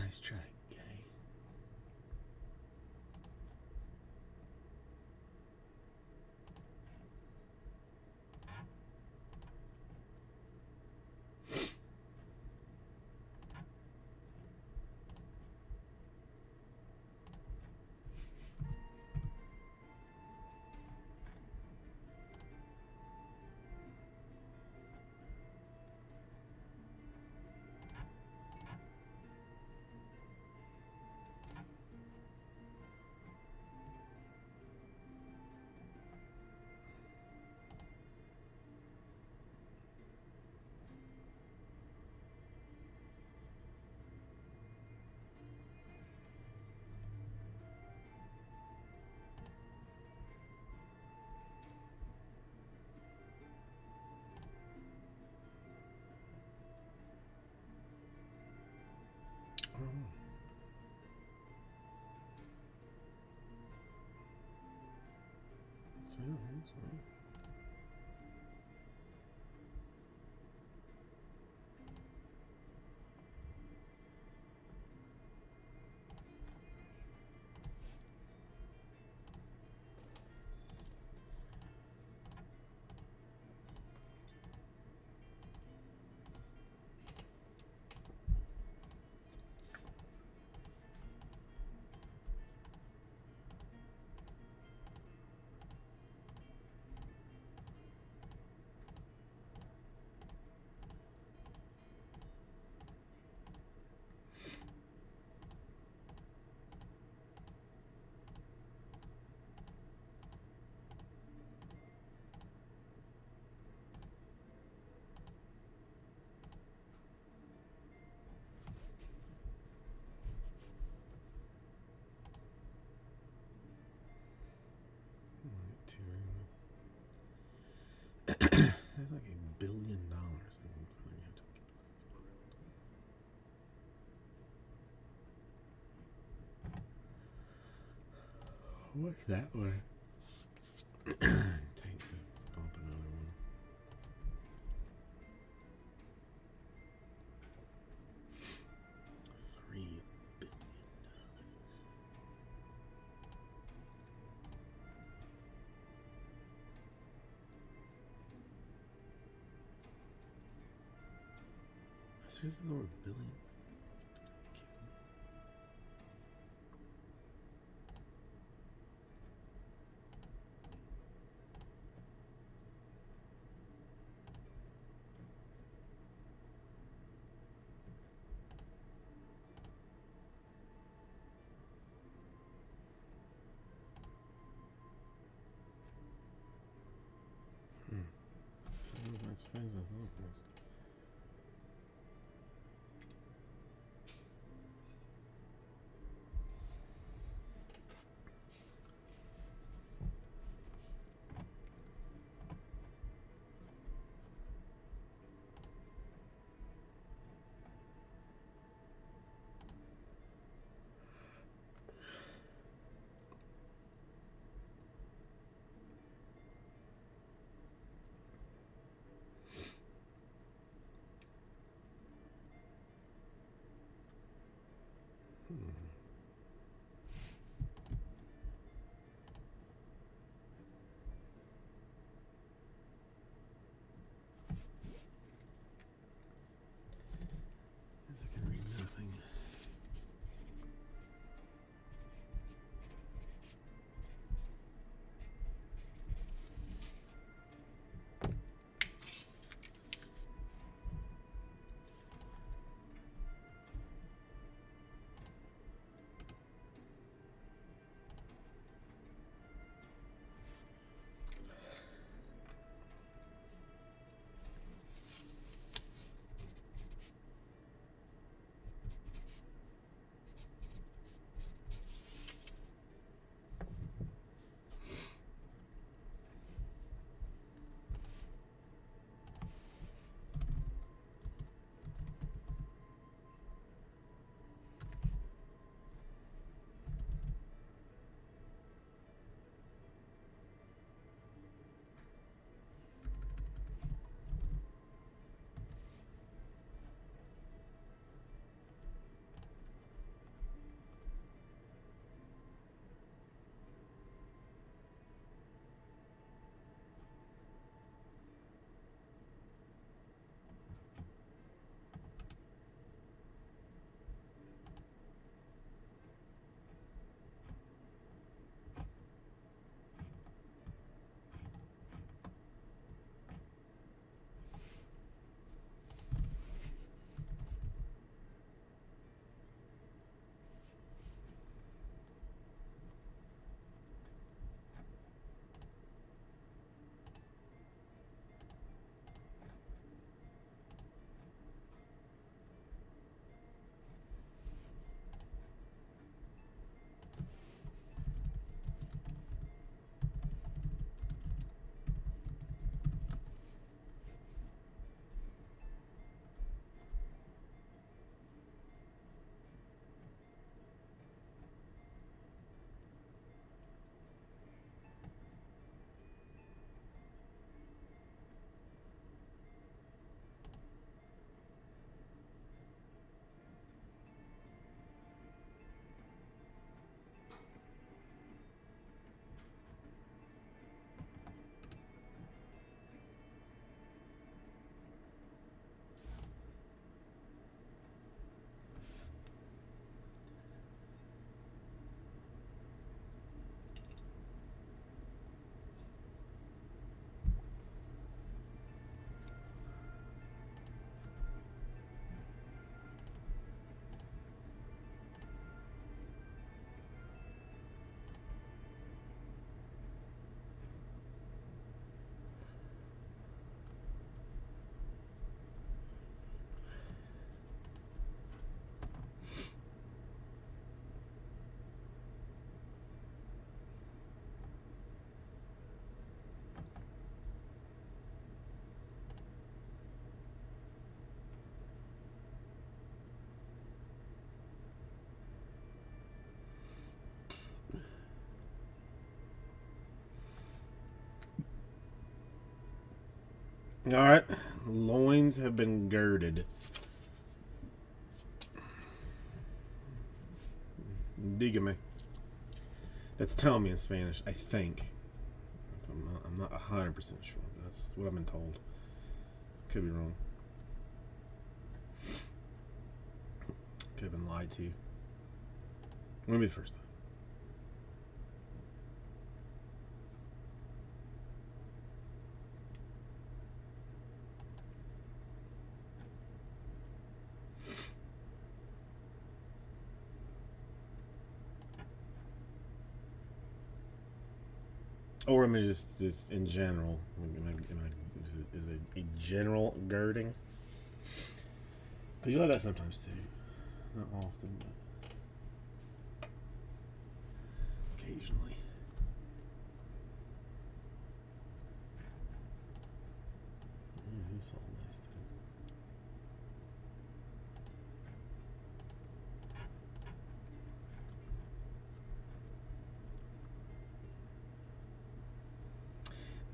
Nice try, guy. That's like $1 billion. What's that one? Tank to bump another one. $3 billion. That's just the word billion. That's fans I thought it was. All right, loins have been girded. Dígame. That's tell me in Spanish, I think. I'm not 100% sure. That's what I've been told. Could be wrong. Could have been lied to. Wouldn't be the first time. Or I mean, just in general. Is it a general girding? Because you like that sometimes too. Not often, but occasionally. This all nice too.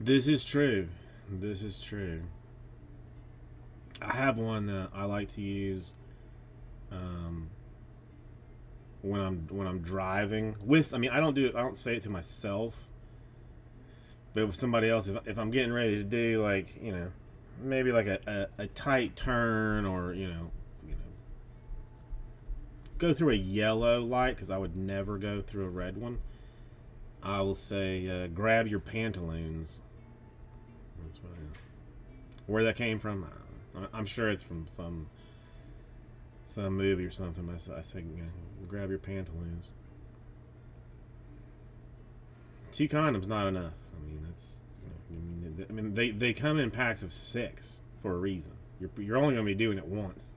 This is true. This is true. I have one that I like to use when I'm driving. With, I mean, I don't say it to myself, but with somebody else, if I'm getting ready to do, like, you know, maybe like a tight turn, or go through a yellow light, because I would never go through a red one. I will say, grab your pantaloons. That's what I know. Where that came from, I'm sure it's from some movie or something. I say, grab your pantaloons. 2 condoms not enough. I mean, that's, I mean, they come in packs of 6 for a reason. You're only going to be doing it once.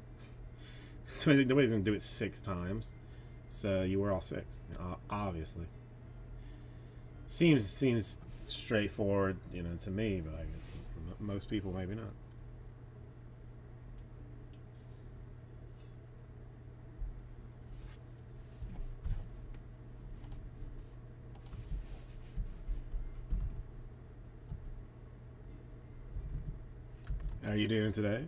Nobody's going to do it 6 times. So you wear all 6, obviously. Seems straightforward, to me, but I guess most people maybe not. How are you doing today?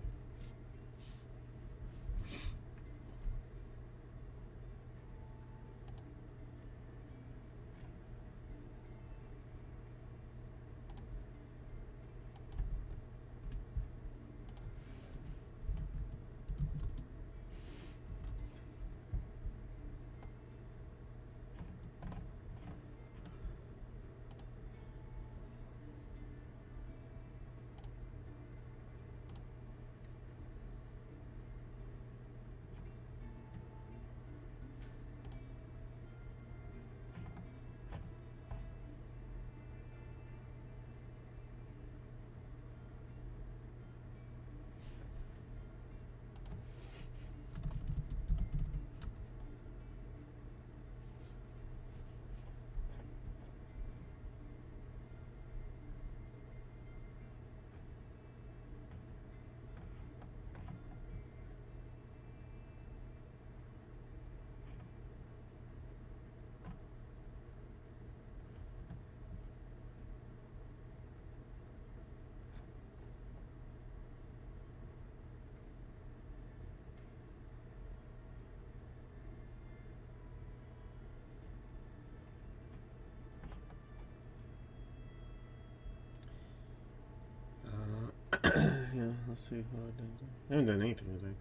Yeah, let's see what I did. I haven't done anything today.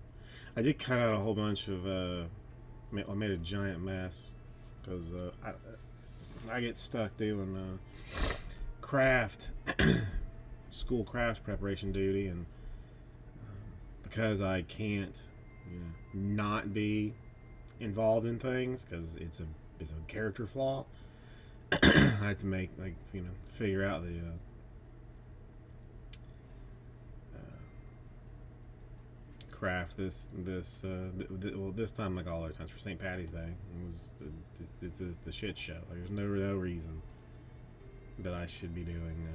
I did cut out a whole bunch of. I made a giant mess because I get stuck doing craft, school crafts preparation duty, and because I can't, not be involved in things because it's a character flaw. I had to make figure out the. Craft this time, like all other times, for St. Patty's Day. It's the shit show. There's no reason that I should be doing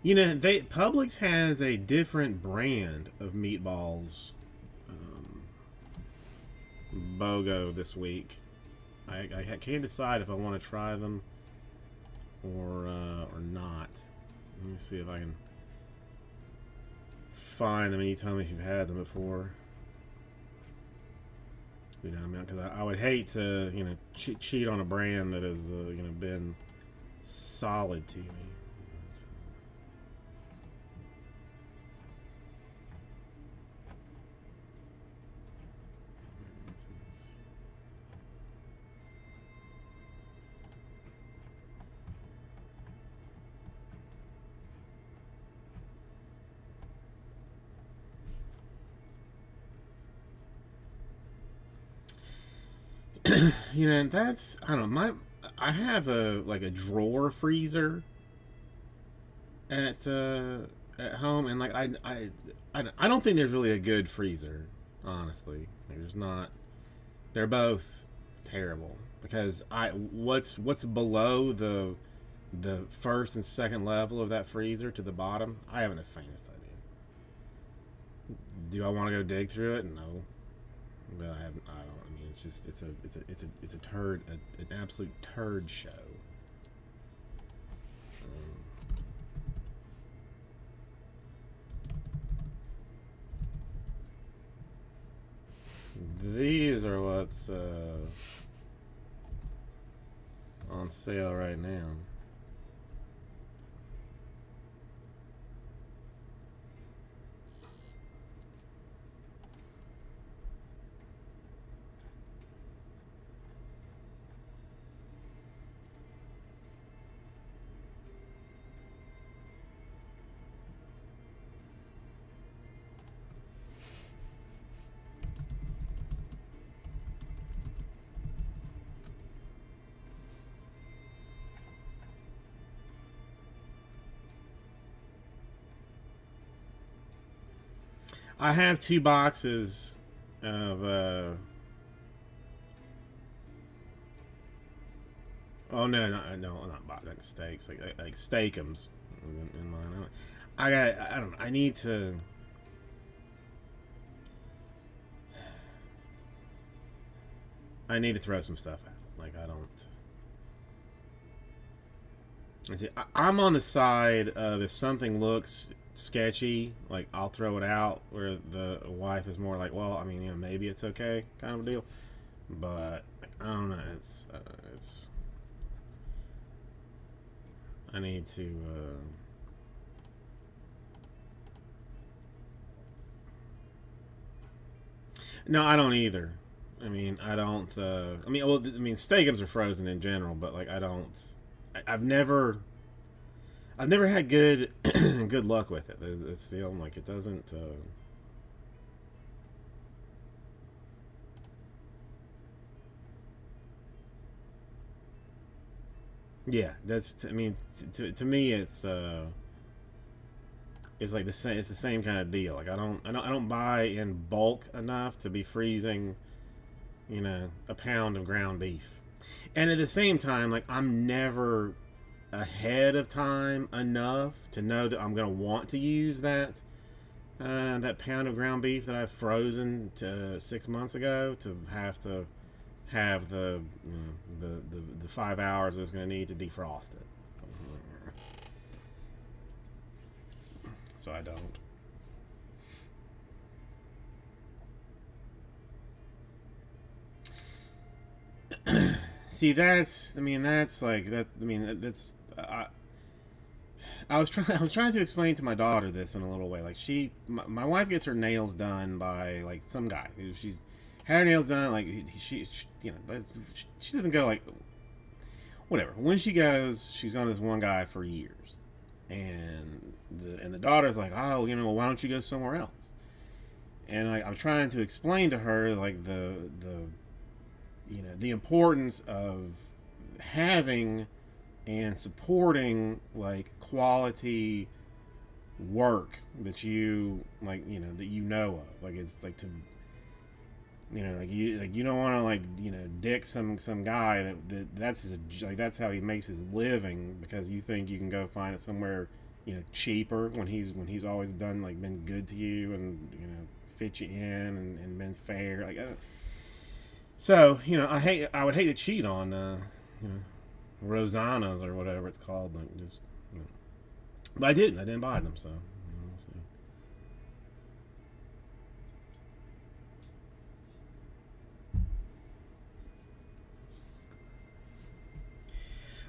it. Publix has a different brand of meatballs BOGO this week. I can't decide if I want to try them or not. Let me see if I can find them, and you tell me if you've had them before. You know, I mean, because I would hate to, you know, cheat on a brand that has, you know, been solid to me. You know, that's, I don't know, I have a like a drawer freezer at at home, and like I don't think there's really a good freezer, honestly. Like, there's not. They're both terrible because what's below the first and second level of that freezer to the bottom, I haven't the faintest idea. Do I want to go dig through it? No, but I haven't. I don't. I mean, it's just it's a turd, an absolute turd show. These are what's on sale right now. I have two boxes of oh no, not box, like steaks, like steakums in mine. I don't know. I need to. I need to throw some stuff out. Like, I don't. See, I'm on the side of, if something looks sketchy, like, I'll throw it out. Where the wife is more like, well, I mean, you know, maybe it's okay, kind of a deal. But I don't know. It's. I need to. No, I don't either. I mean, I don't. I mean, well, I mean, steakums are frozen in general, but like, I don't. I've never had good good luck with it. It's the only, like, it doesn't. Yeah, that's. I mean, to me, it's like the same. It's the same kind of deal. Like, I don't buy in bulk enough to be freezing, you know, a pound of ground beef. And at the same time, like, I'm never ahead of time enough to know that I'm gonna want to use that pound of ground beef that I've frozen to 6 months ago, to have the, you know, the 5 hours it's gonna need to defrost it. So I don't. See, that's. I mean, that's like that. I mean, that's. I was trying. I was trying to explain to my daughter this in a little way. Like, my wife gets her nails done by, like, some guy who she's had her nails done. Like, she you know, she doesn't go, like, whatever. When she goes, she's gone to this one guy for years, and the daughter's like, oh, you know, well, why don't you go somewhere else? And I'm trying to explain to her, like, the you know, the importance of having and supporting, like, quality work that you, like, you know, that you know of. Like, it's like, to, you know, like, you don't want to, like, you know, dick some guy that's his, like, that's how he makes his living, because you think you can go find it somewhere, you know, cheaper, when he's always done, like, been good to you, and, you know, fit you in, and been fair. Like, so, you know, I would hate to cheat on, you know, Rosannas or whatever it's called. Like just, you know. But I didn't. I didn't buy them, so we'll see.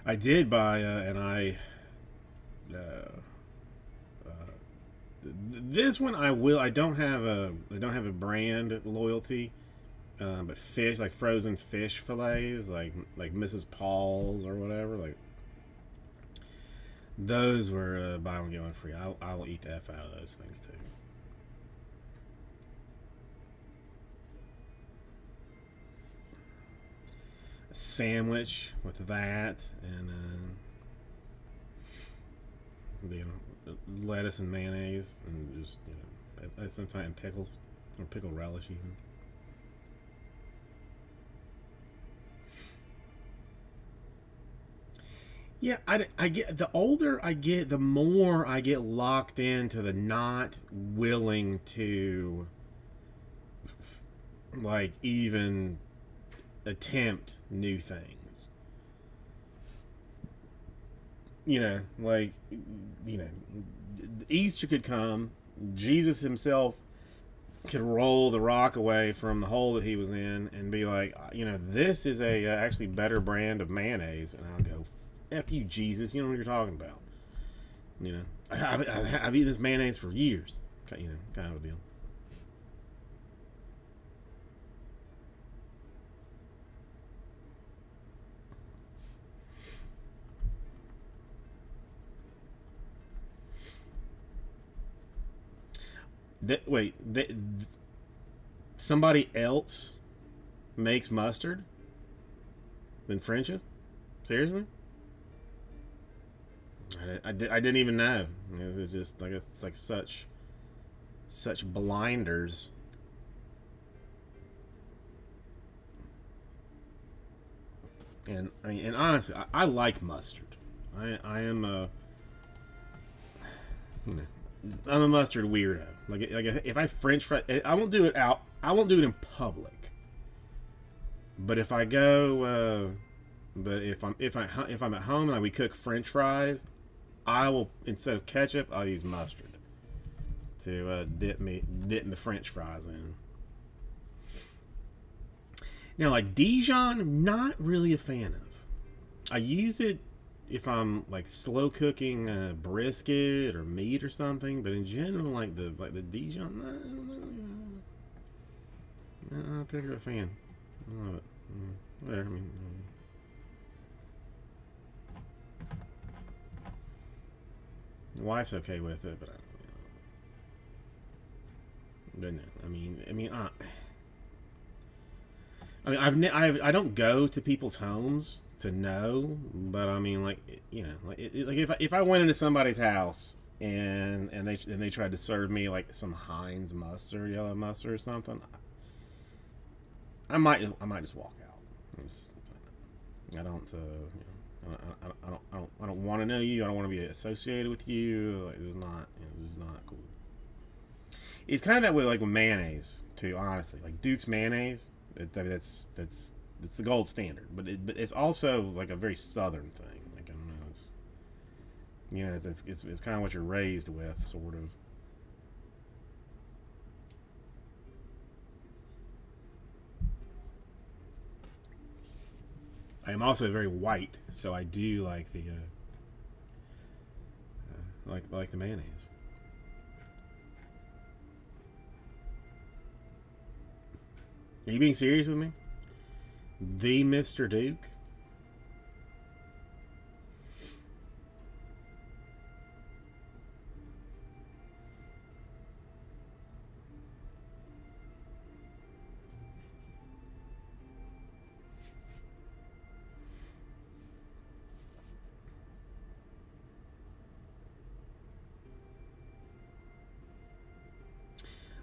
I did buy, and uh, this one I will. I don't have a brand loyalty, but fish like frozen fish fillets, like Mrs. Paul's or whatever. Like those were buy one get one free. I will eat the f out of those things too. A sandwich with that and you know lettuce and mayonnaise and just sometimes pickles or pickle relish even. Yeah, I get the older I get, the more I get locked into the not willing to like even attempt new things. Like you know, Easter could come, Jesus himself could roll the rock away from the hole that he was in and be like, this is a actually better brand of mayonnaise, and I'll go, F you, Jesus. You know what you're talking about. I've eaten this mayonnaise for years. Kind of a deal. Wait, somebody else makes mustard than French's? Seriously? I didn't even know. It's just like it's like such blinders. And and honestly, I like mustard. I am a you know I'm a mustard weirdo. Like if I French fry, I won't do it out. I won't do it in public. But if I go, but if I'm at home and we cook French fries, I will, instead of ketchup, I'll use mustard to dip my French fries in. Now, like Dijon, I'm not really a fan of. I use it if I'm like slow cooking brisket or meat or something, but in general, like the Dijon, I'm not a particular fan. I love it. Whatever. The wife's okay with it, but but no. I don't go to people's homes to know, but if I went into somebody's house and they tried to serve me like some Heinz mustard, yellow mustard or something, I might just walk out. I don't I don't want to know you. I don't want to be associated with you. Like, it's not cool. It's kind of that way, like with mayonnaise too. Honestly, like Duke's mayonnaise, that's the gold standard. But it's also like a very southern thing. Like I don't know, it's kind of what you're raised with, sort of. I am also very white, so I do like the like the mayonnaise. Are you being serious with me? The Mr. Duke?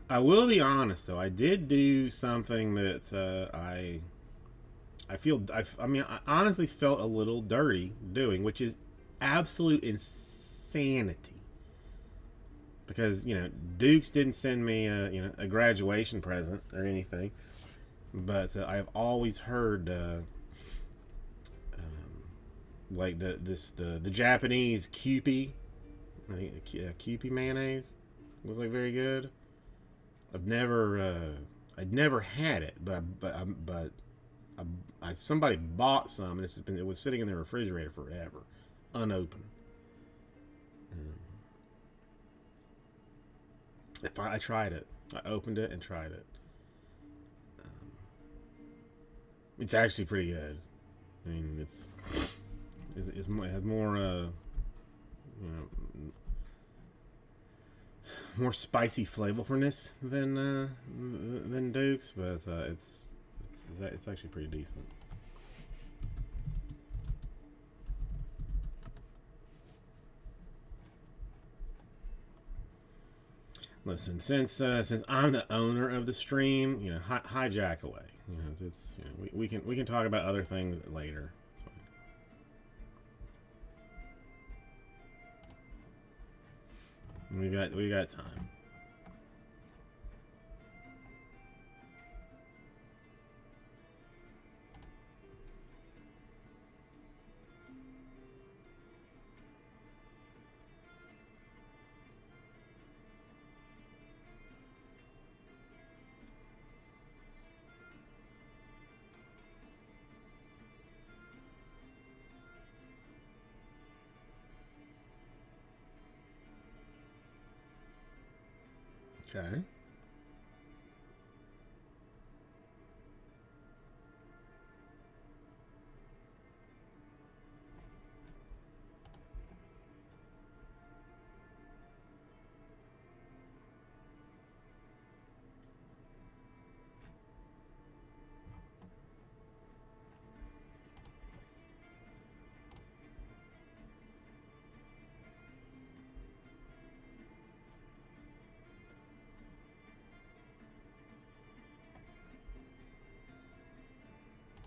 I will be honest though. I did do something that I honestly felt a little dirty doing, which is absolute insanity. Because Dukes didn't send me a graduation present or anything, but I have always heard like the Japanese Kewpie. I think Kewpie mayonnaise was like very good. I'd never had it, somebody bought some, and it was sitting in the refrigerator forever, unopened. Um, if I tried it, I opened it and tried it. Um, it's actually pretty good. I mean, it has more you know more spicy flavorfulness than Duke's, but it's actually pretty decent. Listen, since I'm the owner of the stream, hijack away. We can talk about other things later. It's fine. We got time. Okay.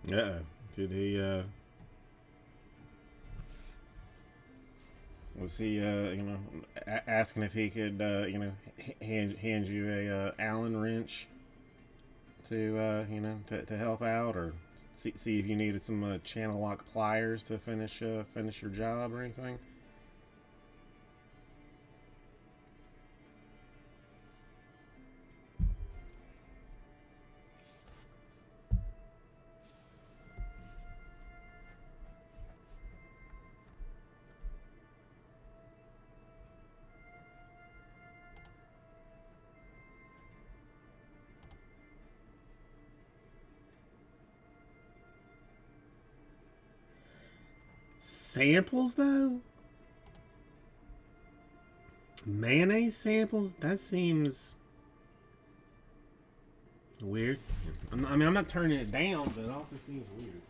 Yeah. Did he? Was he? Asking if he could, hand you a Allen wrench to, to help out, or see if you needed some channel lock pliers to finish your job or anything. Samples though? Mayonnaise samples? That seems weird. I'm not turning it down, but it also seems weird.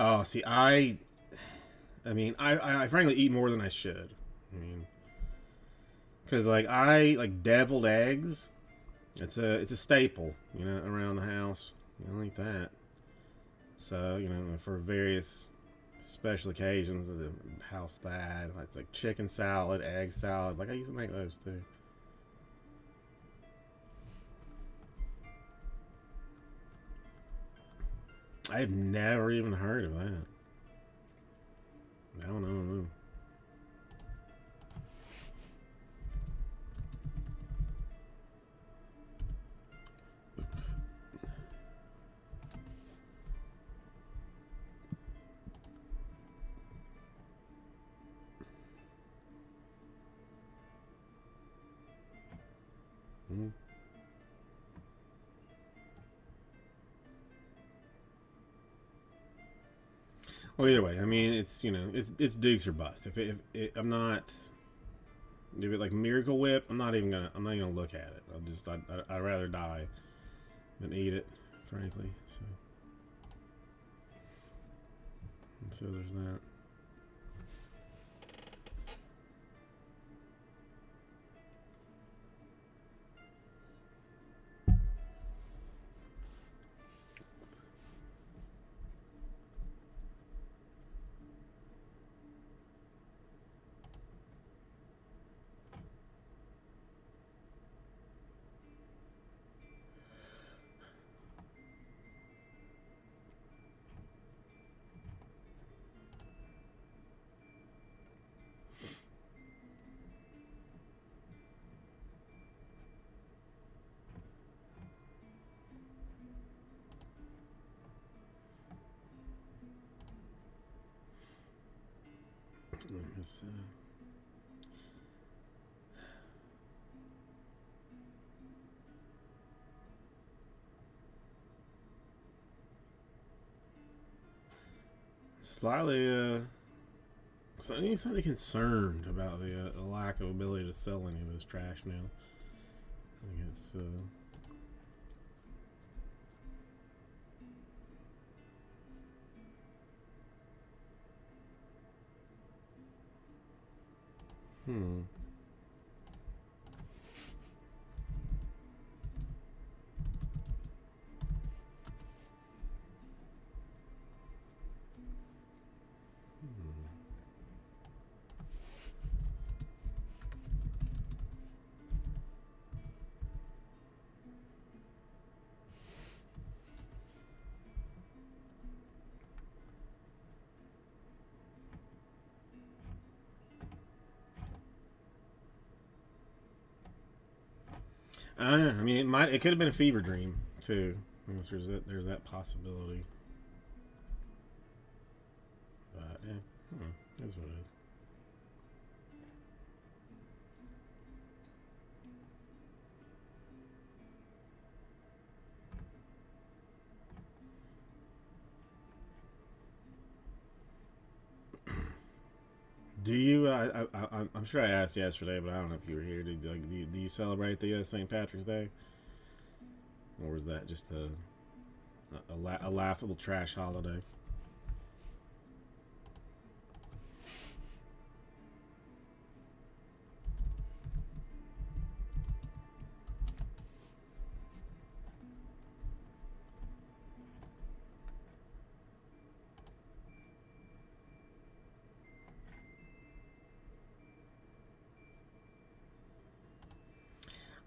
Oh, see, I mean, I frankly eat more than I should. I mean, because like I like deviled eggs. It's a staple, around the house. You don't eat that. So for various special occasions, the house that it's like chicken salad, egg salad. Like I used to make those too. I've never even heard of that. I don't know. Mm. Well, either way, I mean, it's Dukes or bust. If I'm not, if it like Miracle Whip, I'm not even gonna look at it. I'd rather die than eat it, frankly. So there's that. It's, slightly slightly concerned about the lack of ability to sell any of this trash now. I think it's hmm. I don't know. I mean, it could have been a fever dream too. I guess there's that possibility. But yeah, that's what it is. Do you? I'm sure I asked yesterday, but I don't know if you were here. Do you celebrate the St. Patrick's Day, or is that just a laughable trash holiday?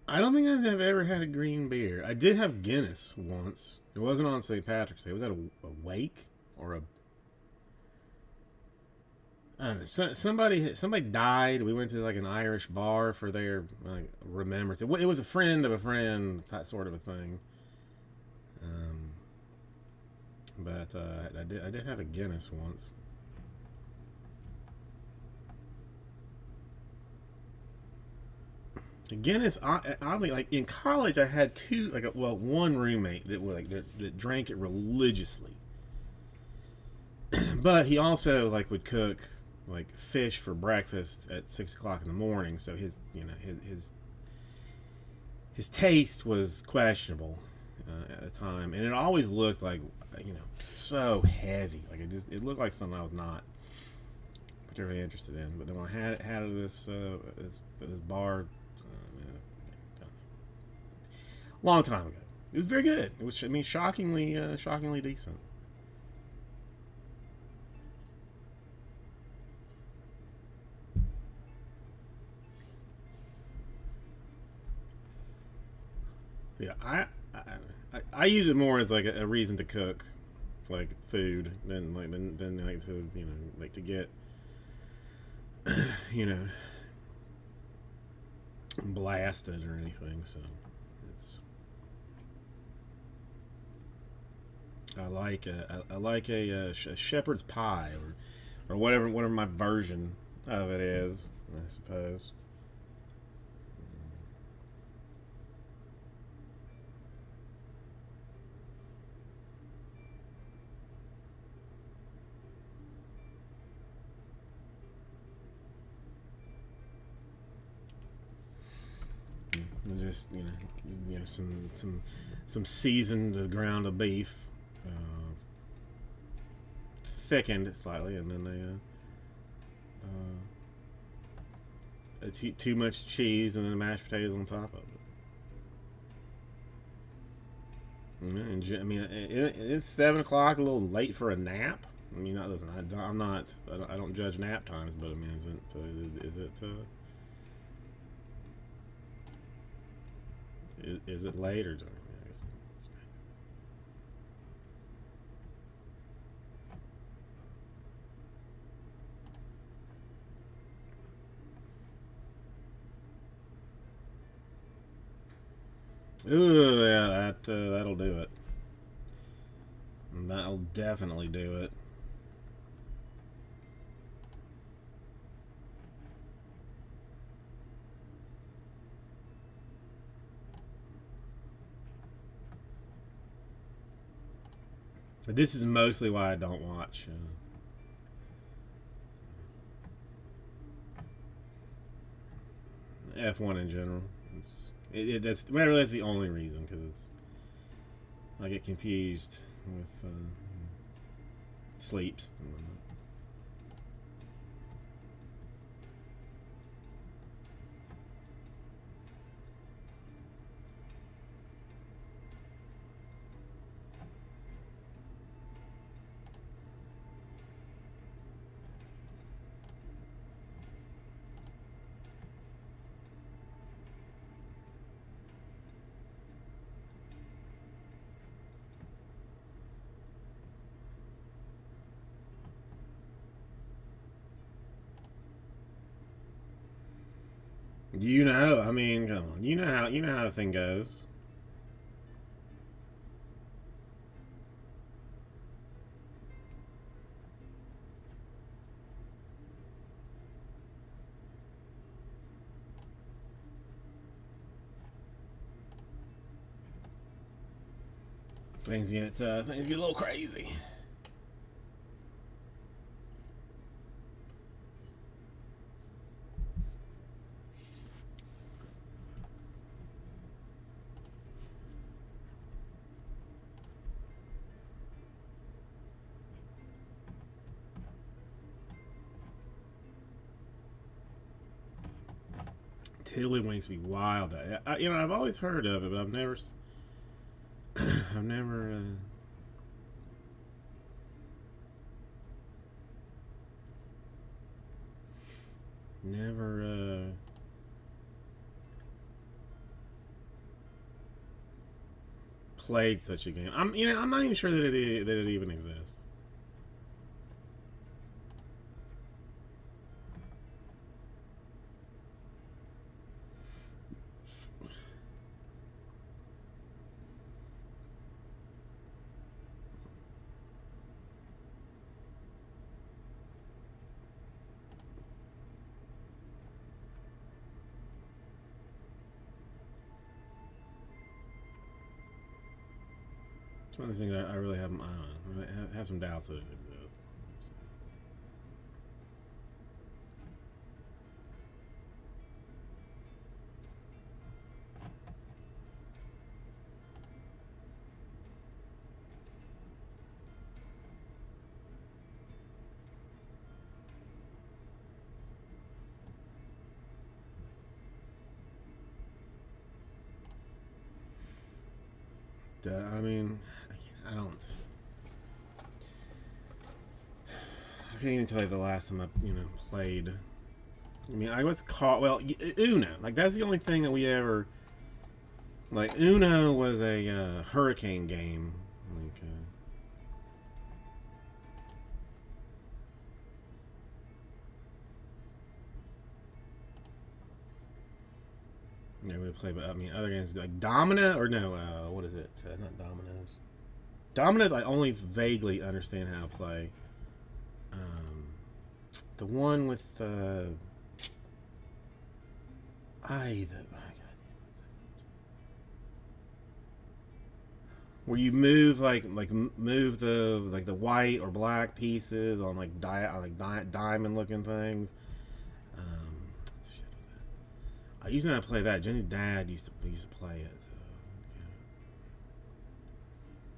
I don't think I've ever had a green beer. I did have Guinness once. It wasn't on St. Patrick's Day. It was at a wake or a. I don't know. Somebody died. We went to like an Irish bar for their like remembrance. It was a friend of a friend, that sort of a thing. Um, but I did have a Guinness once. Guinness, oddly, like in college, I had one roommate that drank it religiously, but he also like would cook like fish for breakfast at 6 o'clock in the morning. So his taste was questionable at the time, and it always looked like so heavy. Like it looked like something I was not particularly interested in. But then when I had it at this bar, Long time ago. It was very good. It was, I mean, shockingly decent. Yeah, I use it more as like a reason to cook, like food, than like to like to get you know blasted or anything. So it's I like a shepherd's pie or whatever my version of it is. I suppose. Just some seasoned ground of beef, thickened slightly, and then too much cheese, and then mashed potatoes on top of it. And, I mean, it's 7 o'clock, a little late for a nap. I mean, listen, I'm not, I don't judge nap times, but I mean, is it late or? Ooh, yeah, that'll do it. That'll definitely do it. This is mostly why I don't watch F1 in general. That's the only reason, because I get confused with sleeps and whatnot. You know, I mean, come on. You know how the thing goes. Things get a little crazy. Tiddlywinks be wild. I've always heard of it, but I've never played such a game. I'm not even sure that it even exists. It's one of those things I really have. I don't know. I have some doubts that it exists. I mean, I don't. I can't even tell you the last time I played. I mean, I was caught. Well, Uno. Like that's the only thing that we ever. Like Uno was a hurricane game. Like. Yeah, we play, but I mean, other games like Domino or no, what is it? Not Dominoes. Dominoes, I only vaguely understand how to play. The one with where you move move the white or black pieces on diamond looking things. Shit was that? I used to know how to play that. Jenny's dad used to play it.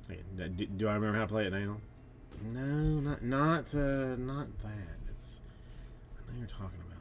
So, okay. Do I remember how to play it now? No, not that. It's I know you're talking about.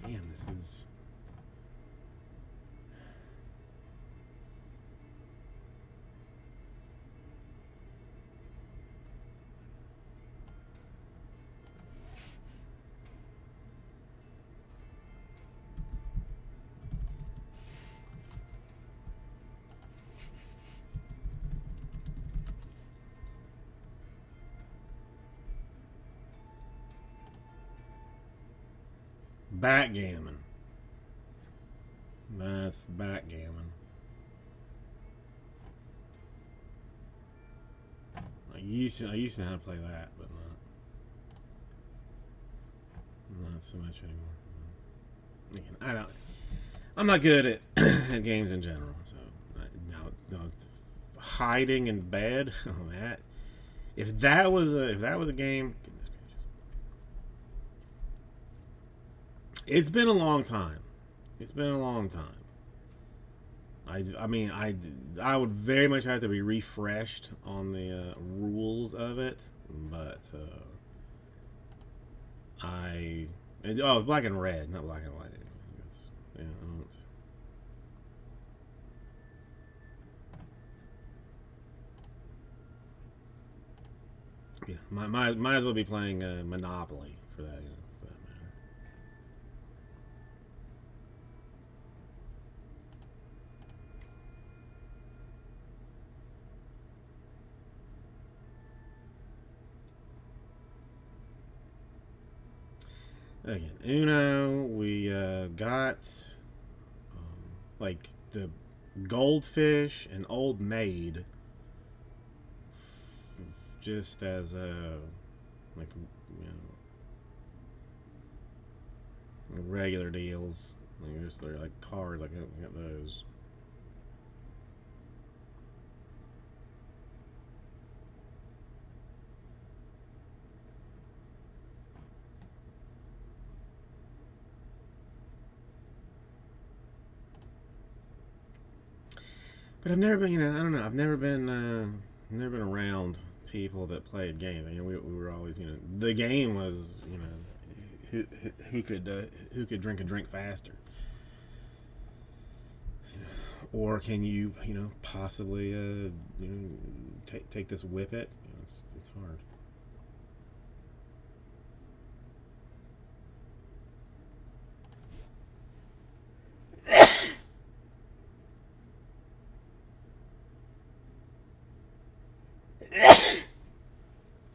Damn, this is. Backgammon. That's backgammon. I used to know how to play that, but not so much anymore. Again, I'm not good at, at games in general. So now hiding in bed. Oh, that if that was a game. Goodness gracious. It's been a long time. It's been a long time. I mean, I would very much have to be refreshed on the rules of it, but it's black and red, not black and white. It's, yeah, I don't. Yeah, might as well be playing Monopoly for that. For that matter. Again, Uno, we got like the Goldfish and Old Maid just as like regular deals. Like just they're like cards. Like I got those. But I've never been, I don't know. I've never been around people that played games. We were always, the game was, who could drink a drink faster, or can you, possibly, take this whippet. It's hard.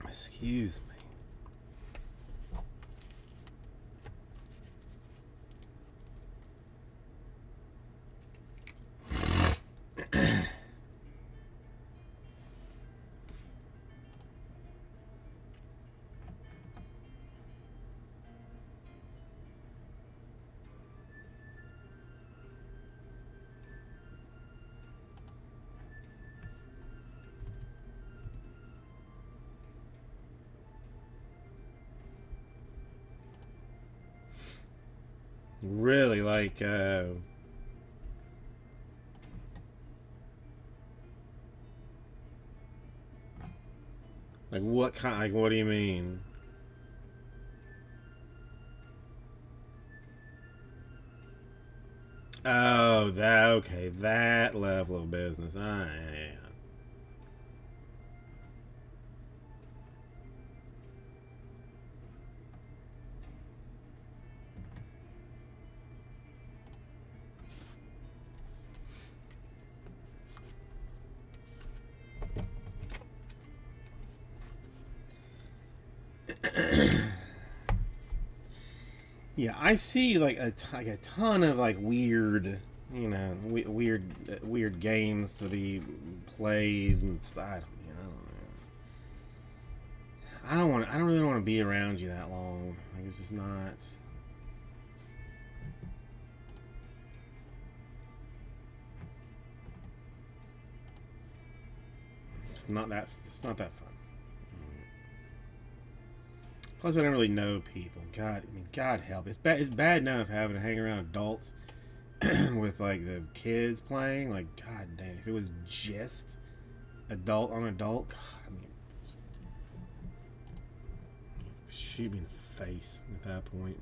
Excuse me. Really, like what kind? Like, what do you mean? Oh, that okay. That level of business. Ah, yeah. Yeah, I see like a ton of like weird, weird games to be played and stuff. I don't want. I don't really want to be around you that long. Like it's just not. It's not that. It's not that fun. Plus, I don't really know people. God, I mean, God help. It's bad. It's bad enough having to hang around adults with like the kids playing. Like, God damn, if it was just adult on adult, God, I mean, shoot me in the face at that point.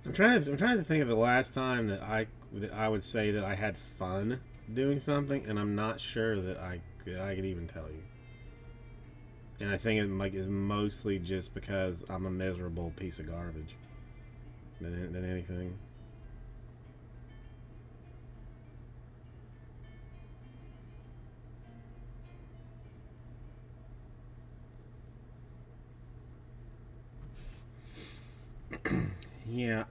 I'm trying to think of the last time that I would say that I had fun doing something, and I'm not sure that I could even tell you. And I think it like is mostly just because I'm a miserable piece of garbage than anything. Yeah,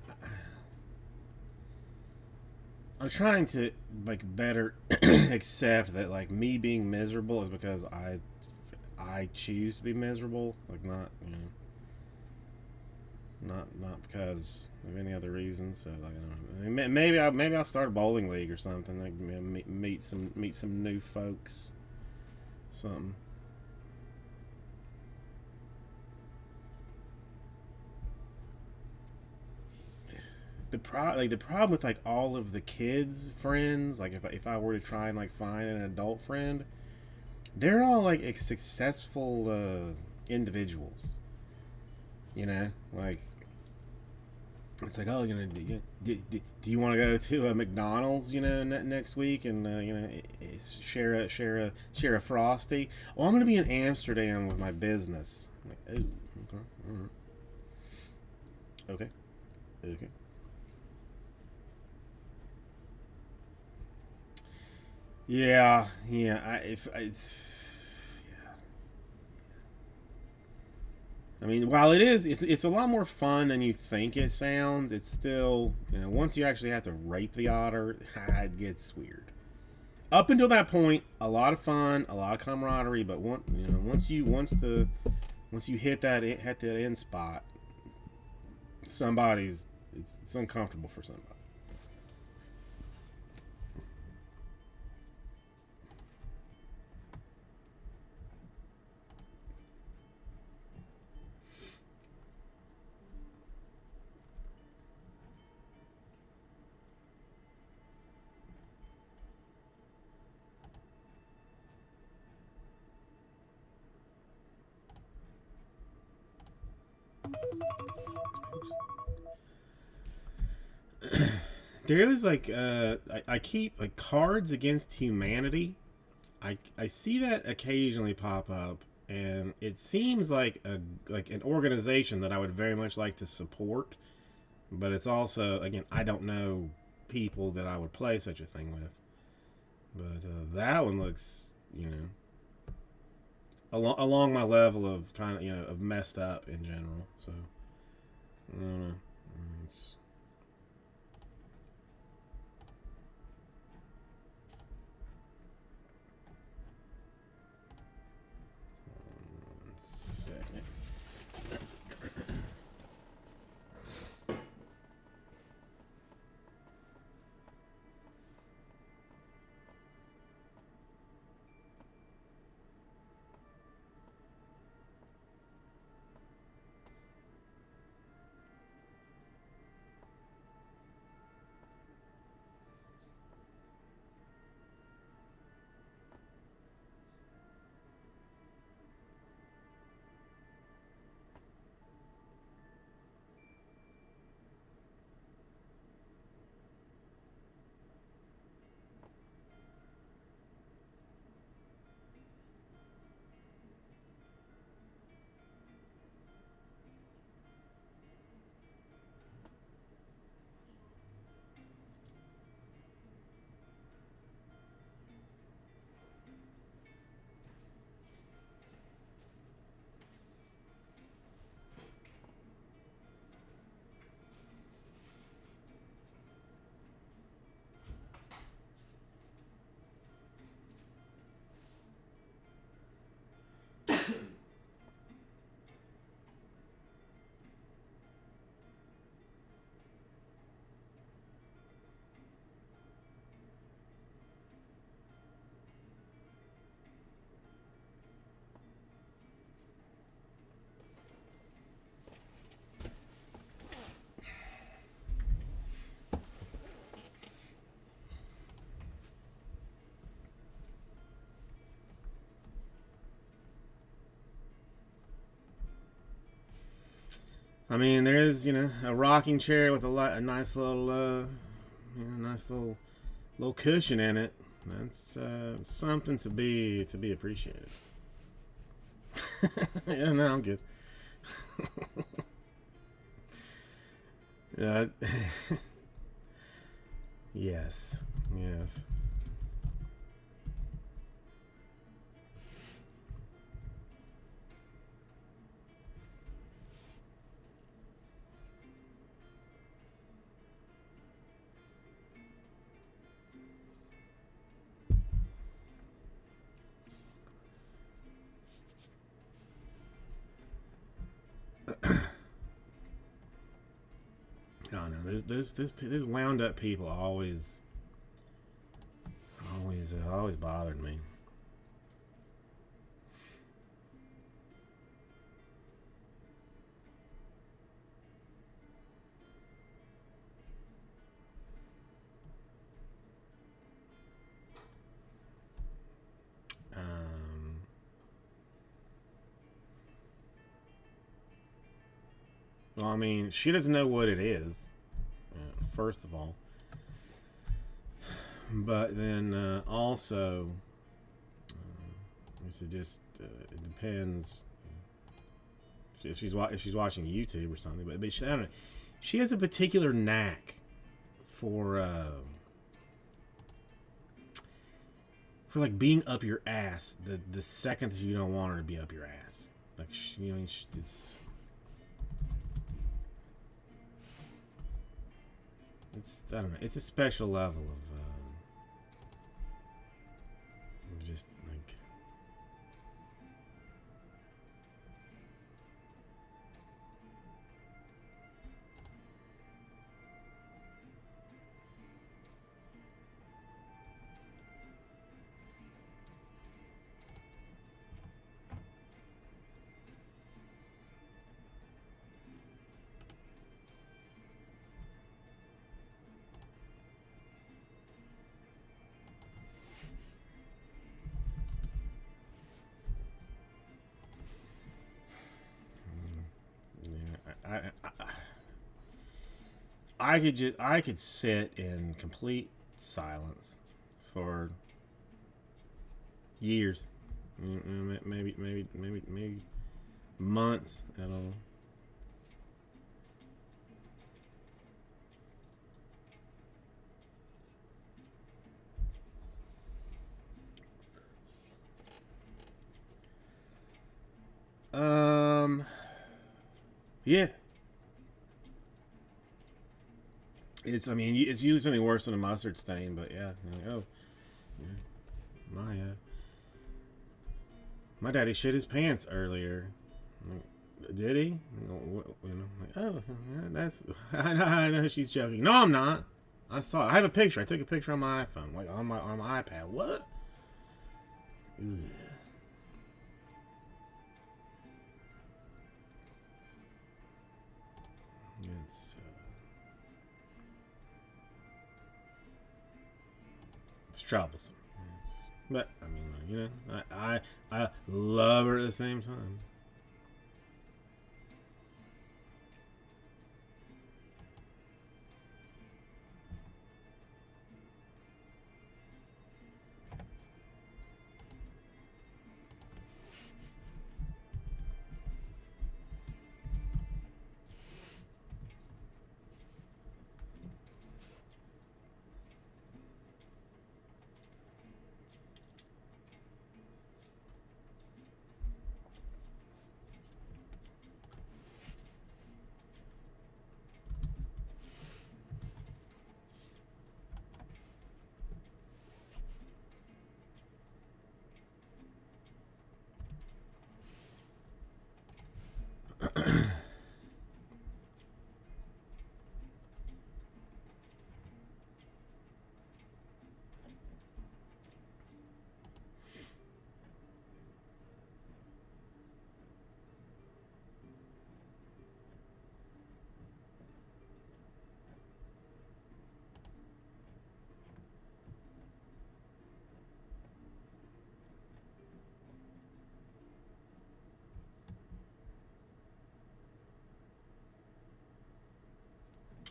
I'm trying to like better accept that like me being miserable is because I choose to be miserable, like not not because of any other reason. So like I don't know. Maybe I'll start a bowling league or something. Like meet some new folks, something. The problem with like all of the kids friends, like if I were to try and like find an adult friend, they're all like successful individuals. Like it's like, oh, do you want to go to a McDonald's, next week and share a frosty? Oh, I'm going to be in Amsterdam with my business. I'm like, oh, okay, all right. Okay, okay. Yeah, yeah. I mean, while it's a lot more fun than you think it sounds. It's still, once you actually have to rape the otter, it gets weird. Up until that point, a lot of fun, a lot of camaraderie. But once you hit that end spot, somebody's it's uncomfortable for somebody. There was like I keep like Cards Against Humanity. I see that occasionally pop up, and it seems like an organization that I would very much like to support. But it's also, again, I don't know people that I would play such a thing with. But that one looks. along my level of kind of of messed up in general. So I don't know. It's, one second. I mean, there is a rocking chair with a nice little nice little cushion in it. That's something to be appreciated. Yeah, no, I'm good. uh, yes, yes. I know there's wound up people always bothered me. Um, well, I mean, she doesn't know what it is. First of all, but then also, it just it depends if she's watching YouTube or something. But she, I don't know. She has a particular knack for like being up your ass the second that you don't want her to be up your ass. Like it's I don't know. It's a special level of just like. I could sit in complete silence for years, maybe months at all. Yeah. It's, I mean, it's usually something worse than a mustard stain, but yeah. You're like, oh, yeah. My daddy shit his pants earlier. Did he? Like, oh, yeah, that's. I know she's joking. No, I'm not. I saw it. I have a picture. I took a picture on my iPhone, like on my iPad. What? Ugh. It's troublesome. But I mean, I love her at the same time.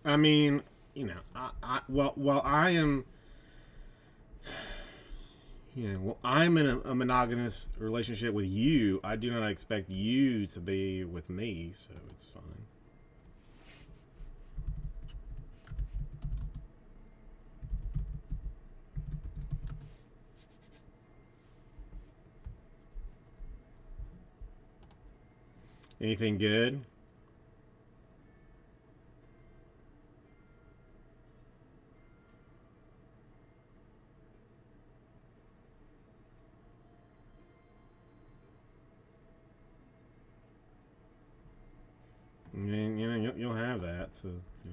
I mean, while I am, well, I'm in a monogamous relationship with you. I do not expect you to be with me, so it's fine. Anything good? I mean, you'll have that. So, yeah.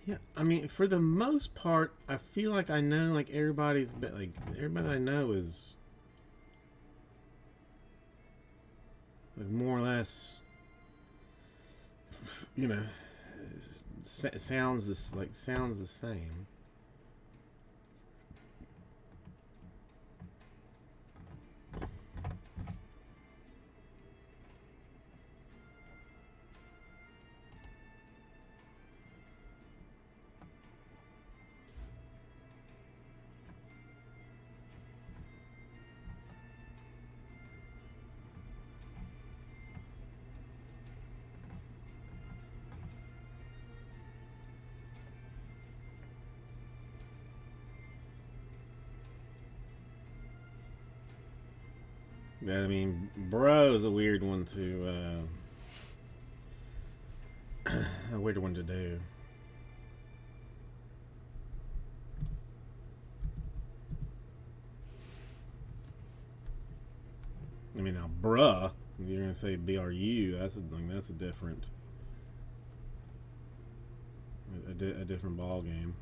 Yeah, I mean, for the most part, I feel like I know like everybody's been like everybody I know is like more or less, you know, sounds the same. I mean, bro is a weird one to a weird one to do. I mean, now, bruh, if you're gonna say BRU, that's a different a different ball game.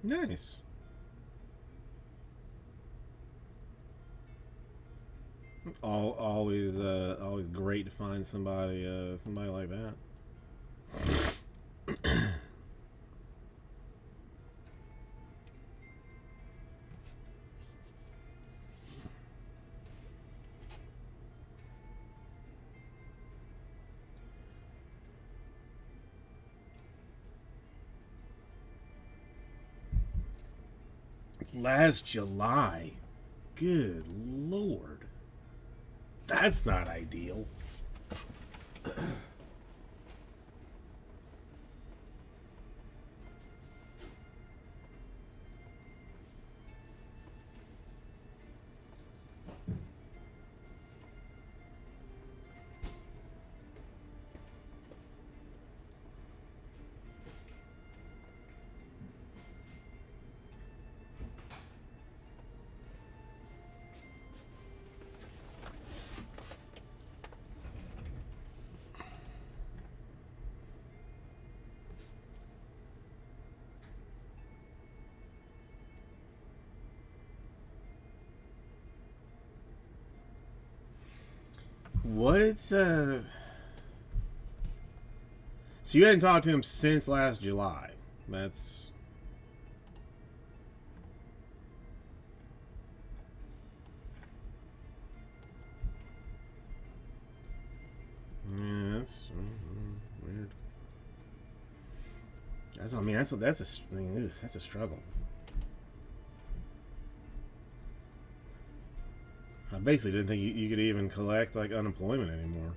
Nice. Always great to find somebody like that. Last July. Good Lord. That's not ideal. What? So you hadn't talked to him since last July. That's. Yeah, that's weird. That's a struggle. I basically didn't think you could even collect like unemployment anymore.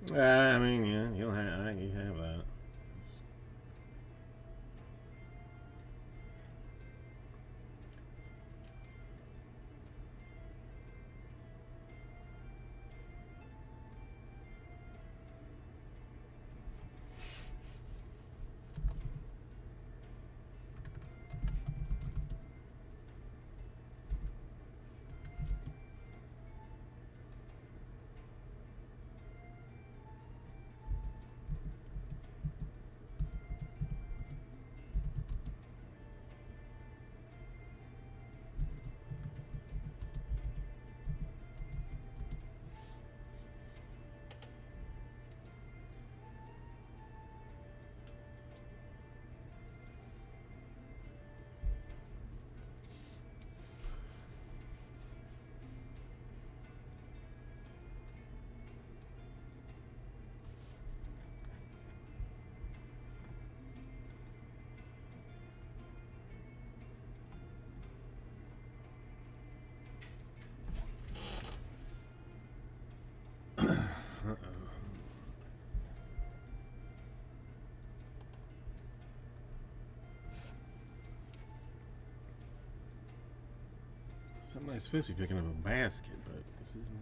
I mean, yeah, you have that. Somebody's supposed to be picking up a basket, but this is not.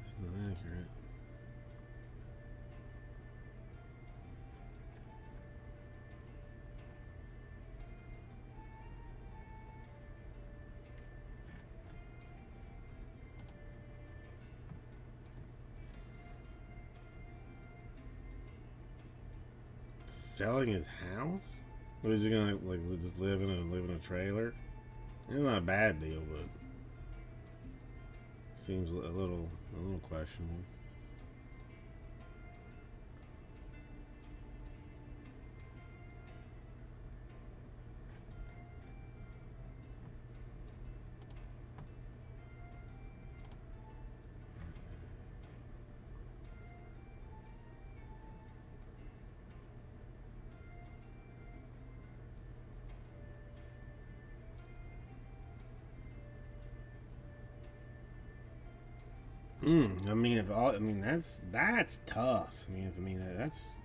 It's not accurate. Selling his house? What is he gonna like? Just live in a trailer? It's not a bad deal, but seems a little questionable. I mean, if all, I mean that's tough. That's.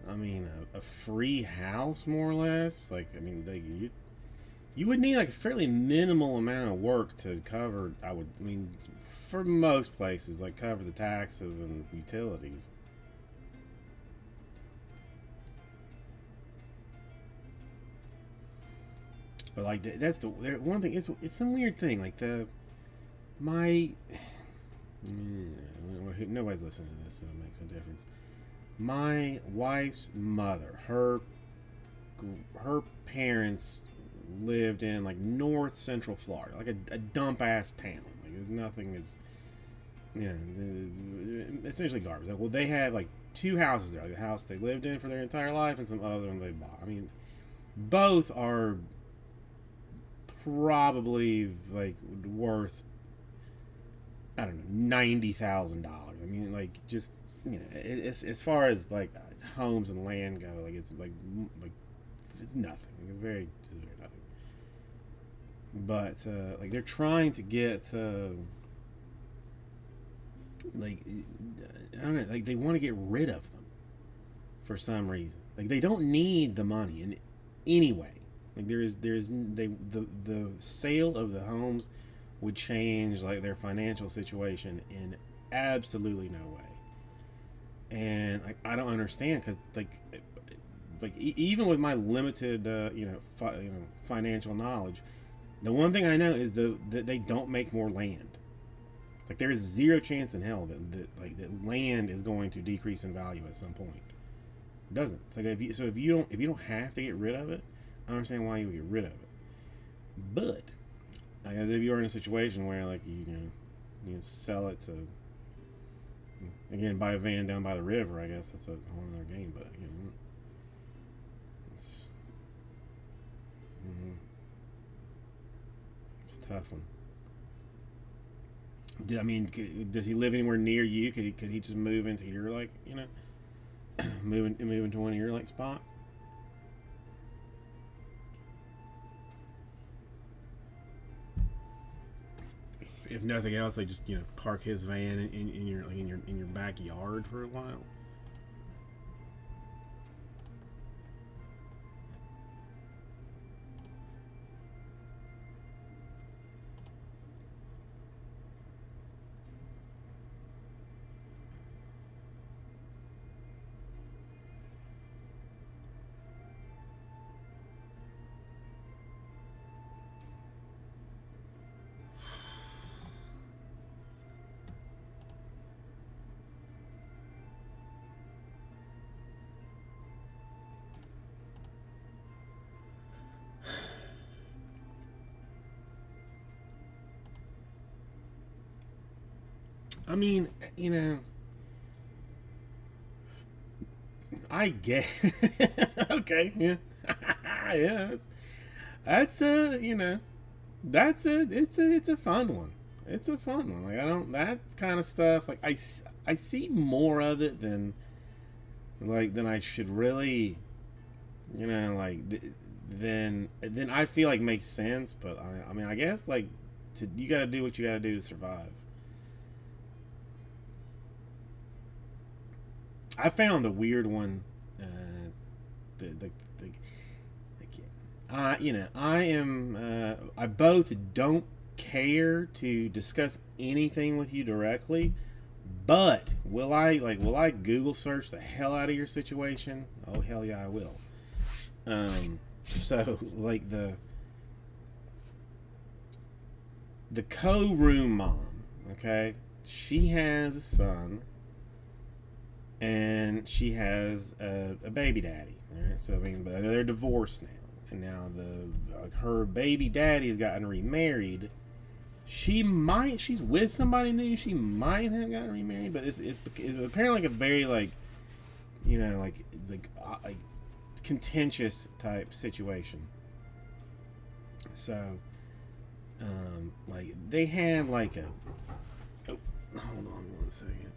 I mean, a free house, more or less. Like, I mean, you would need like a fairly minimal amount of work to cover. I mean, for most places, like cover the taxes and utilities. But like that's the one thing. It's some weird thing. Like my nobody's listening to this, so it makes a difference. My wife's mother, her parents lived in like north central Florida, like a dump ass town. Like nothing is, essentially garbage. Well, they had like two houses there, like the house they lived in for their entire life and some other one they bought. I mean, both are probably like worth, I don't know, $90,000. I mean, like just it's as far as like homes and land go, like like it's nothing. It's very nothing. But like they're trying to get like I don't know, like they want to get rid of them for some reason. Like they don't need the money in any way. Like the sale of the homes would change like their financial situation in absolutely no way. And like I don't understand because even with my limited financial knowledge, the one thing I know is that they don't make more land. Like there is zero chance in hell that land is going to decrease in value at some point. It doesn't. It's like if you don't have to get rid of it, I don't understand why you would get rid of it. But like, if you're in a situation where like you can sell it to, again, buy a van down by the river, I guess that's a whole other game. But it's it's a tough one. I mean, does he live anywhere near you? Could he just move into your like move into one of your like spots? If nothing else, like just park his van in your like in your backyard for a while. I mean, I get. Okay, yeah, yeah. That's a that's it's a fun one. It's a fun one. Like I don't that kind of stuff. Like I see more of it than I should really. Like then I feel like makes sense. But I mean I guess like you got to do what you got to do to survive. I found the weird one. The I am. I both don't care to discuss anything with you directly, but will I Google search the hell out of your situation? Oh hell yeah, I will. So like the co-room mom, okay, she has a son and she has a baby daddy. All right, so I mean, but they're divorced now, and now her baby daddy has gotten remarried. She's with somebody new. She might have gotten remarried, but it's apparently like a very like like contentious type situation. So like they had like a oh, hold on one second.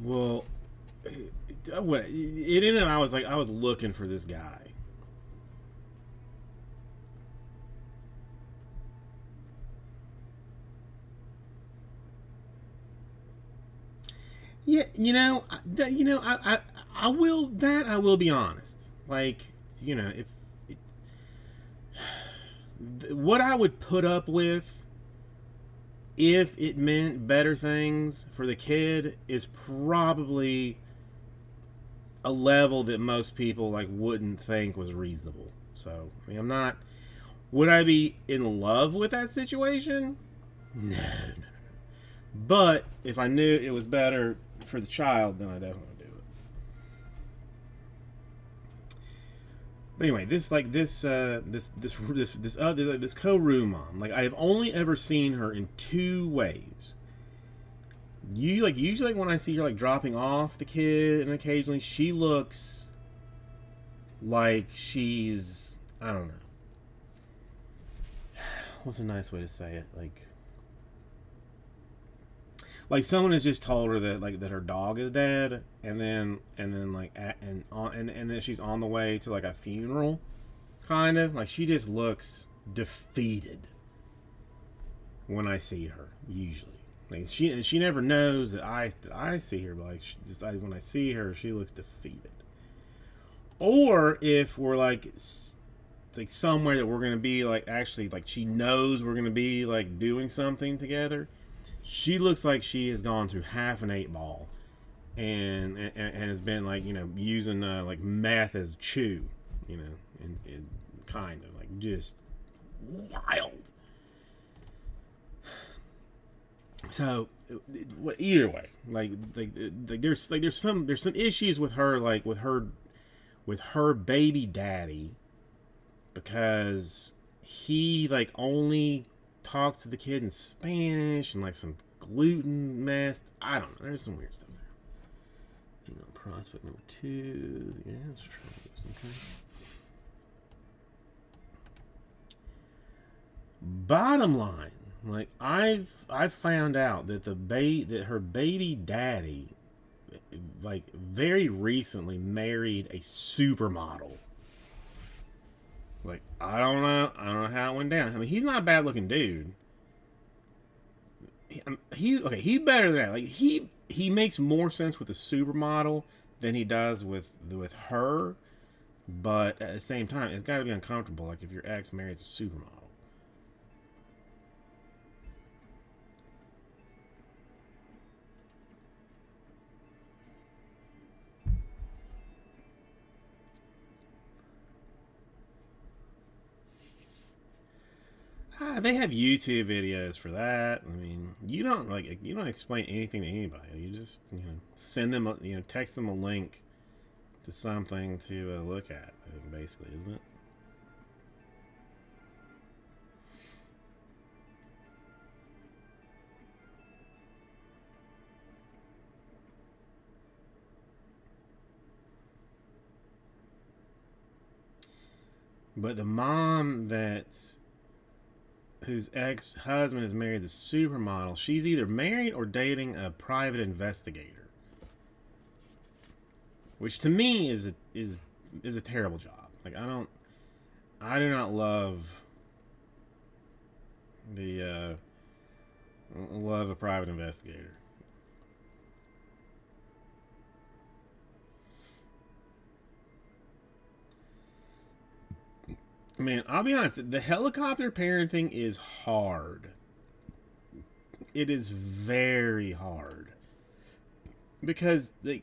Well, it ended. I was like, I was looking for this guy. Yeah, I will that I will be honest. Like, if it, what I would put up with if it meant better things for the kid is probably a level that most people like wouldn't think was reasonable. So, I mean, I'm not. Would I be in love with that situation? No, no. But if I knew it was better for the child, then I definitely would do it. But anyway, this co-room mom, like I have only ever seen her in two ways. Usually when I see her like dropping off the kid, and occasionally she looks like she's, I don't know, what's a nice way to say it, like someone has just told her that her dog is dead, and then then she's on the way to like a funeral, kind of like she just looks defeated when I see her. Usually, like she never knows that I see her, but like when I see her, she looks defeated. Or if we're like somewhere that we're gonna be like actually like she knows we're gonna be like doing something together. She looks like she has gone through half an 8 ball, and has been like using like meth as chew, and kind of like just wild. So either way, there's some issues with her, like with her baby daddy, because he like only talk to the kid in Spanish and like some gluten mess. I don't know. There's some weird stuff there. Hang on, prospect number 2. Yeah, let's try this. Okay. Bottom line, like I've found out that that her baby daddy, like very recently married a supermodel. Like I don't know how it went down. I mean, he's not a bad looking dude. He's better than that. Like he makes more sense with a supermodel than he does with her. But at the same time, it's got to be uncomfortable. Like if your ex marries a supermodel. They have YouTube videos for that. I mean, you don't explain anything to anybody. You just send them text them a link to something to look at. I think basically, isn't it? But the mom whose ex-husband is married the supermodel, she's either married or dating a private investigator, which to me is a terrible job. Like I do not the love a private investigator. Man, I'll be honest. The helicopter parenting is hard. It is very hard because I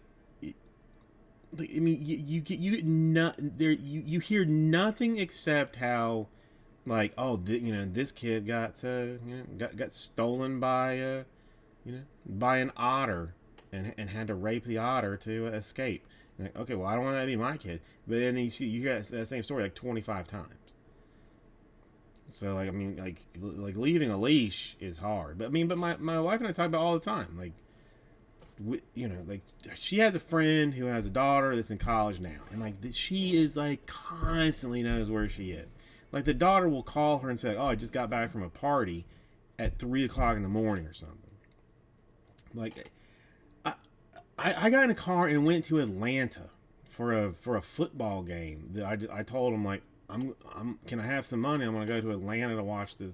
mean, you get not there. You hear nothing except how, like, oh, this kid got stolen by by an otter, and had to rape the otter to escape. Like, okay, well, I don't want that to be my kid. But then you hear that same story like 25 times. So like I mean like leaving a leash is hard. But I mean but my wife and I talk about it all the time. Like like she has a friend who has a daughter that's in college now, and like she is like constantly knows where she is. Like the daughter will call her and say, "Oh, I just got back from a party at 3 o'clock in the morning or something." Like I got in a car and went to Atlanta for a football game. I told him like I'm can I have some money? I'm gonna go to Atlanta to watch this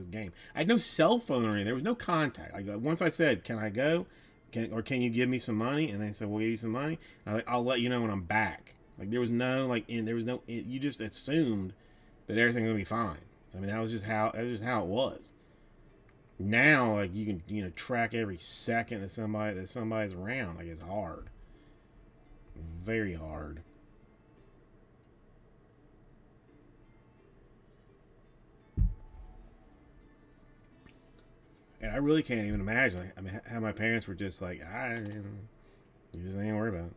game. I had no cell phone or anything. There was no contact. Like once I said, can I go? Can you give me some money? And they said, we'll give you some money. I like, I'll let you know when I'm back. Like there was no you just assumed that everything was gonna be fine. I mean that was just how it was. Now like you can track every second that somebody's around. Like it's hard, very hard. And I really can't even imagine. Like, I mean, how my parents were just like, you just ain't worry about it.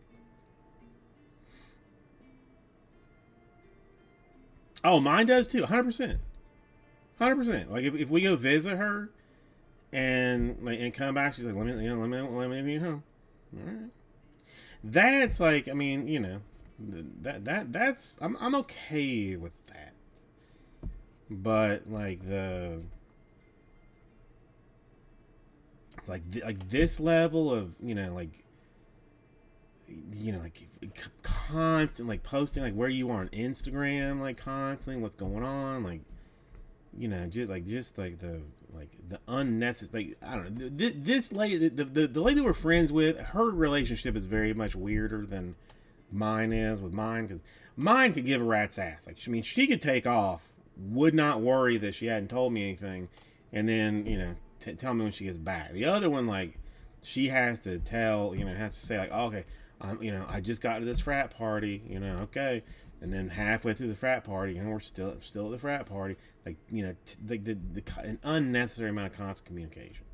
Oh, mine does too. 100%. 100%. Like if we go visit her and come back, she's like, let me be home. All right. That's like, I mean, that's I'm okay with that. But like like this level of like constant like posting like where you are on Instagram, like constantly what's going on, like just like the unnecessary, like I don't know, this lady, the lady we're friends with, her relationship is very much weirder than mine is with mine, because mine could give a rat's ass. Like I mean she could take off, would not worry that she hadn't told me anything, and then tell me when she gets back. The other one, like, she has to tell, has to say, like, oh, okay, I just got to this frat party, okay. And then halfway through the frat party, we're still at the frat party. Like, an unnecessary amount of constant communication.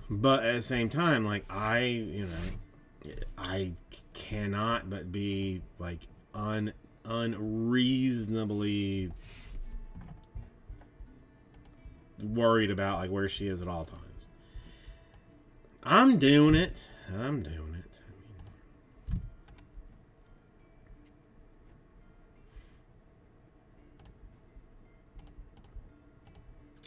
But at the same time, like, I cannot but be, like, unreasonably worried about like where she is at all times. I'm doing it. I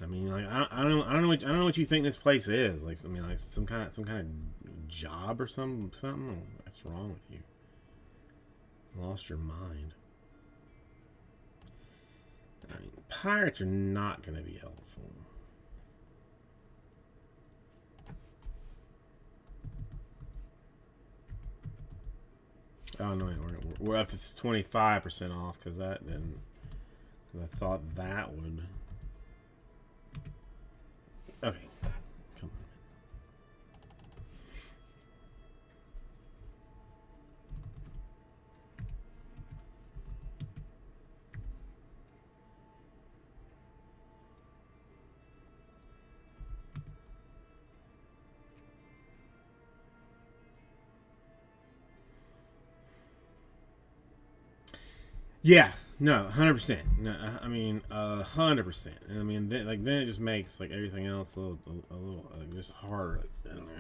mean, like I don't know what you think this place is. Like I mean, like some kind of job or something. What's wrong with you? Lost your mind. I mean, pirates are not going to be helpful. Oh no, we're up to 25% off because I thought that would. Okay, come on. Yeah, no, 100%. No, I mean, 100%. And I mean, then it just makes like everything else a little just harder. I don't know.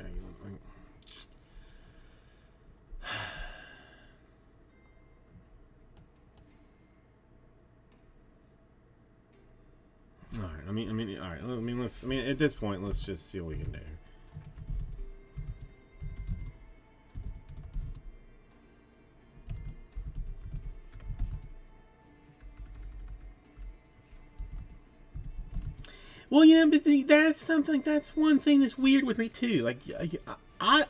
All right. All right. I mean, at this point, let's just see what we can do. Well, but that's one thing that's weird with me too. Like, I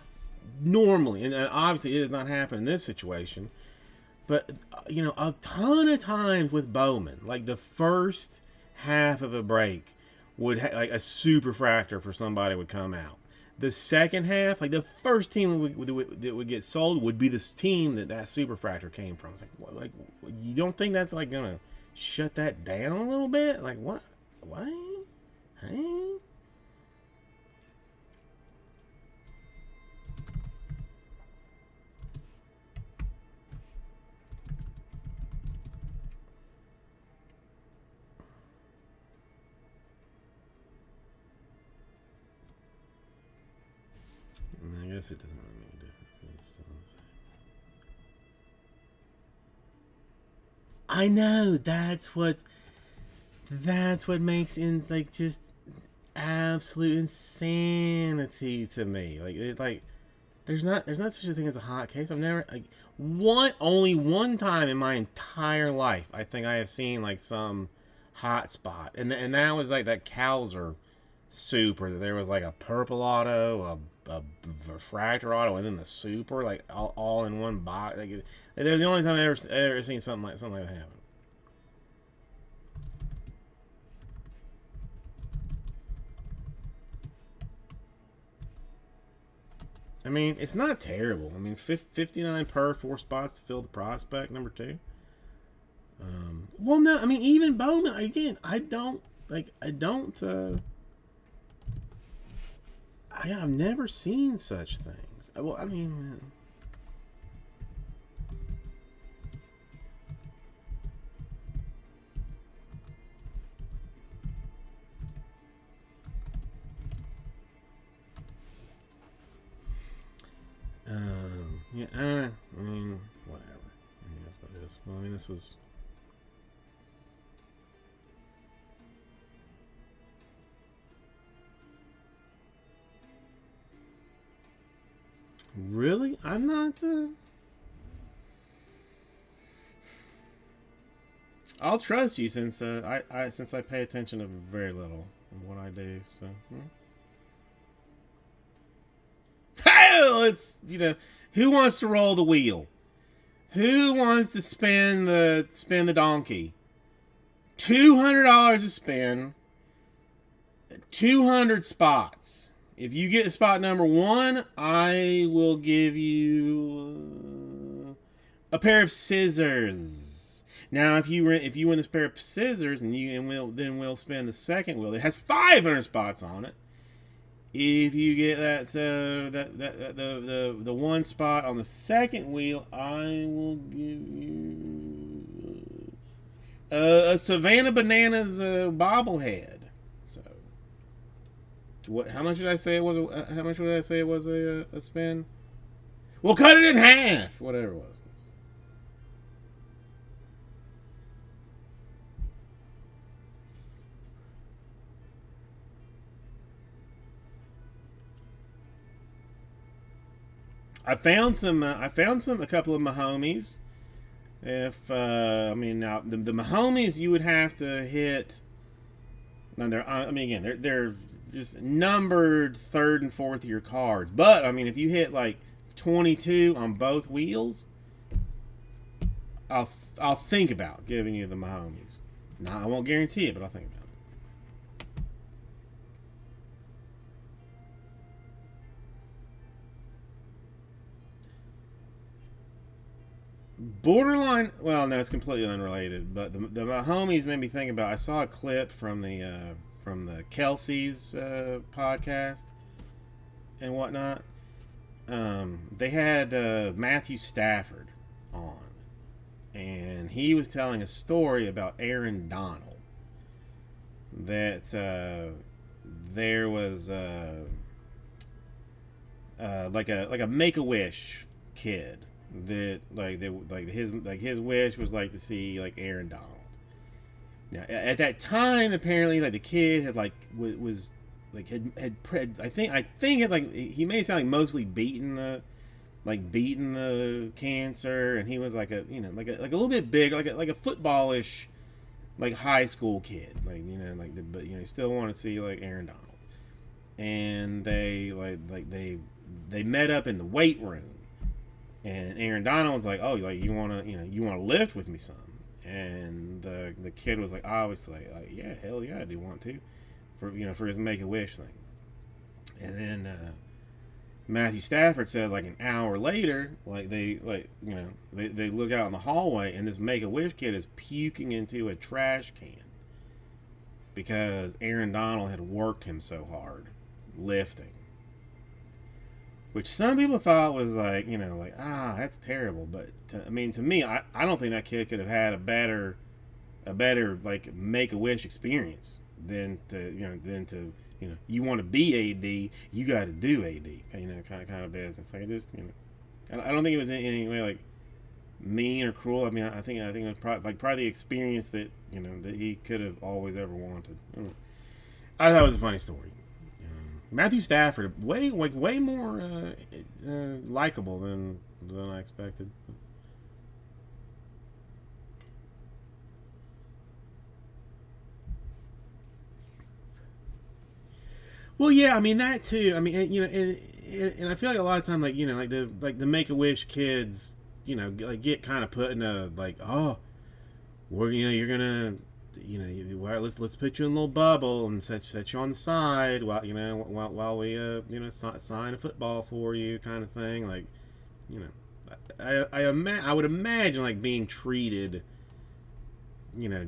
normally, and obviously it does not happen in this situation, but a ton of times with Bowman, like the first half of a break would like a super fractor for somebody would come out. The second half, like the first team that would get sold would be this team that super fractor came from. It's like, what, like you don't think that's like gonna shut that down a little bit? Like what? What? Hey? I guess it doesn't really make a difference. It's still the same. I know that's what makes in like just absolute insanity to me. There's not such a thing as a hot case. I've never only one time in my entire life I think I have seen like some hot spot, and that was like that Cowser super. There was like a purple auto, a refractor auto, and then the super, like all in one box. Like that was the only time I ever seen something like that happen. I mean, it's not terrible. I mean, 59 per, 4 spots to fill the prospect number two. Well, no, I mean, even Bowman again. I've never seen such things. Well, I mean, yeah, I mean, whatever. I mean, that's what it is. Well, I mean, this was really. I'm not. I'll trust you since I pay attention to very little of what I do. So, hell, it's who wants to roll the wheel? Who wants to spin the donkey? $200 to spin. 200 spots. If you get spot number one, I will give you a pair of scissors. Now, if you win this pair of scissors, we'll spin the second wheel. It has 500 spots on it. If you get the one spot on the second wheel, I will give you a Savannah Bananas bobblehead. So, how much did I say it was? How much would I say it was a spin? We'll cut it in half. Whatever it was. I found a couple of Mahomes. If I mean now the Mahomes you would have to hit. Now I mean again they're just numbered third and fourth year cards. But I mean if you hit like 22 on both wheels, I'll think about giving you the Mahomes. Now I won't guarantee it, but I'll think about it. Borderline. Well, no, it's completely unrelated. But the Mahomes made me think about. I saw a clip from the Kelsey's podcast and whatnot. They had Matthew Stafford on, and he was telling a story about Aaron Donald. That there was like a Make a Wish kid that his wish was like to see like Aaron Donald. Now at that time, apparently, like the kid had like was like had I think it like he made it sound like mostly beaten the cancer, and he was like a like a little bit big, like a footballish like high school kid, but he still want to see like Aaron Donald, and they met up in the weight room. And Aaron Donald was like, "Oh, like you wanna lift with me, son?" And the kid was like, obviously, like, "Yeah, hell yeah, I do want to," for his Make a Wish thing. And then Matthew Stafford said, like an hour later, like they look out in the hallway, and this Make a Wish kid is puking into a trash can because Aaron Donald had worked him so hard lifting. Which some people thought was like, that's terrible. But to me, I don't think that kid could have had a better like Make a Wish experience than to you want to be AD, you got to do AD, kind of business. Like it just I don't think it was in any way like mean or cruel. I mean, I think it was probably the experience that that he could have always ever wanted. I thought it was a funny story. Matthew Stafford, way more likable than I expected. Well, yeah, I mean that too. I mean, and I feel like a lot of time, like the Make a Wish kids, like get kind of put in a like, oh, you're gonna, well, let's put you in a little bubble and set you on the side while we sign a football for you, kind of thing. Like, you know, I would imagine like being treated,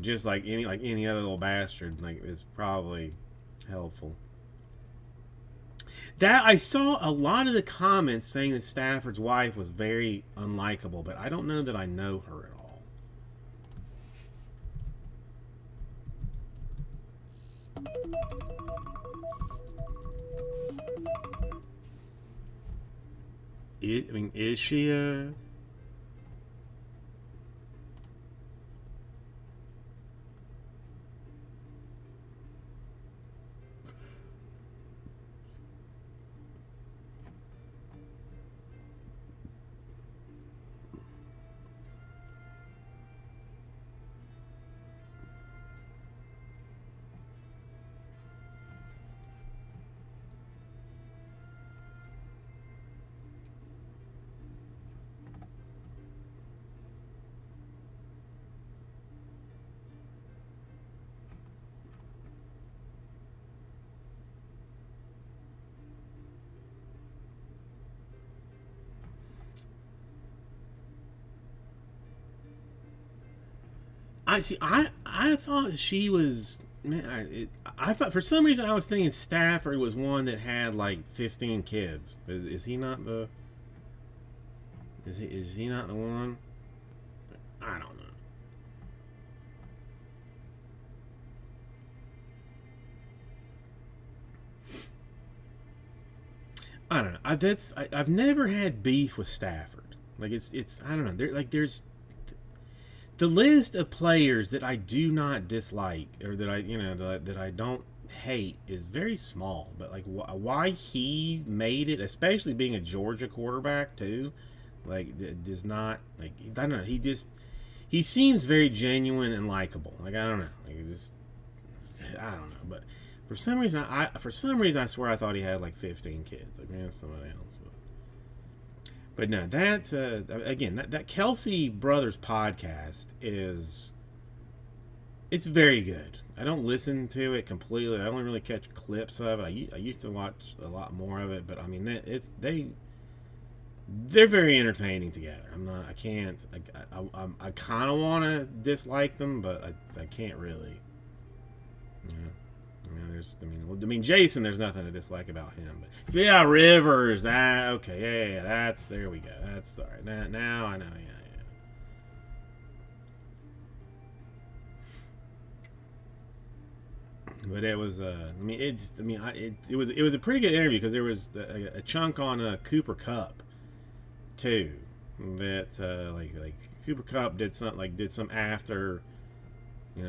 just like any other little bastard, like is probably helpful. That I saw a lot of the comments saying that Stafford's wife was very unlikable, but I don't know that I know her at all. Is she a? I see. I thought she was. Man, I thought for some reason I was thinking Stafford was one that had like 15 kids. Is he not the? Is he not the one? I don't know. I don't know. I've never had beef with Stafford. Like it's I don't know. There's the list of players that I do not dislike or that that I don't hate is very small. But like why he made it, especially being a Georgia quarterback too, like does not like I don't know. He seems very genuine and likable. Like I don't know. Like just I don't know. But for some reason I swear I thought he had like 15 kids. Like man, somebody else. But no, that's again that Kelsey Brothers podcast is it's very good. I don't listen to it completely. I only really catch clips of it. I used to watch a lot more of it, but I mean they're very entertaining together. I'm not. I can't. I kind of want to dislike them, but I can't really. Yeah. I mean, Jason. There's nothing to dislike about him. But yeah, Rivers. That okay? Yeah. That's there we go. That's all right. Now I know. Yeah. But it was. I mean, it's. I mean, it was a pretty good interview because there was a chunk on Cooper Cup too. That like Cooper Cup did some after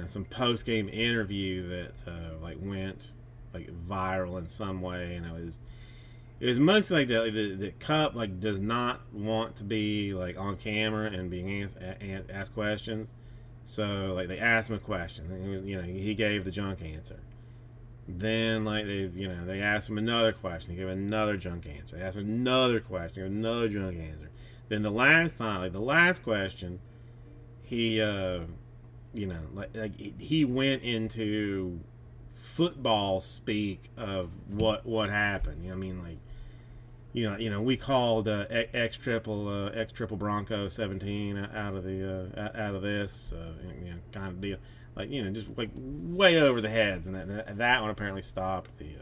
some post game interview that like went like viral in some way, and it was mostly like the Cup like does not want to be like on camera and being asked questions, so like they asked him a question, and he gave the junk answer. Then like they asked him another question, he gave another junk answer. They asked him another question, he gave another junk answer. Then the last time, like the last question, he he went into football speak of what happened. I mean, like we called X triple Bronco 17 out of this kind of deal. Like just like way over the heads, and that one apparently stopped the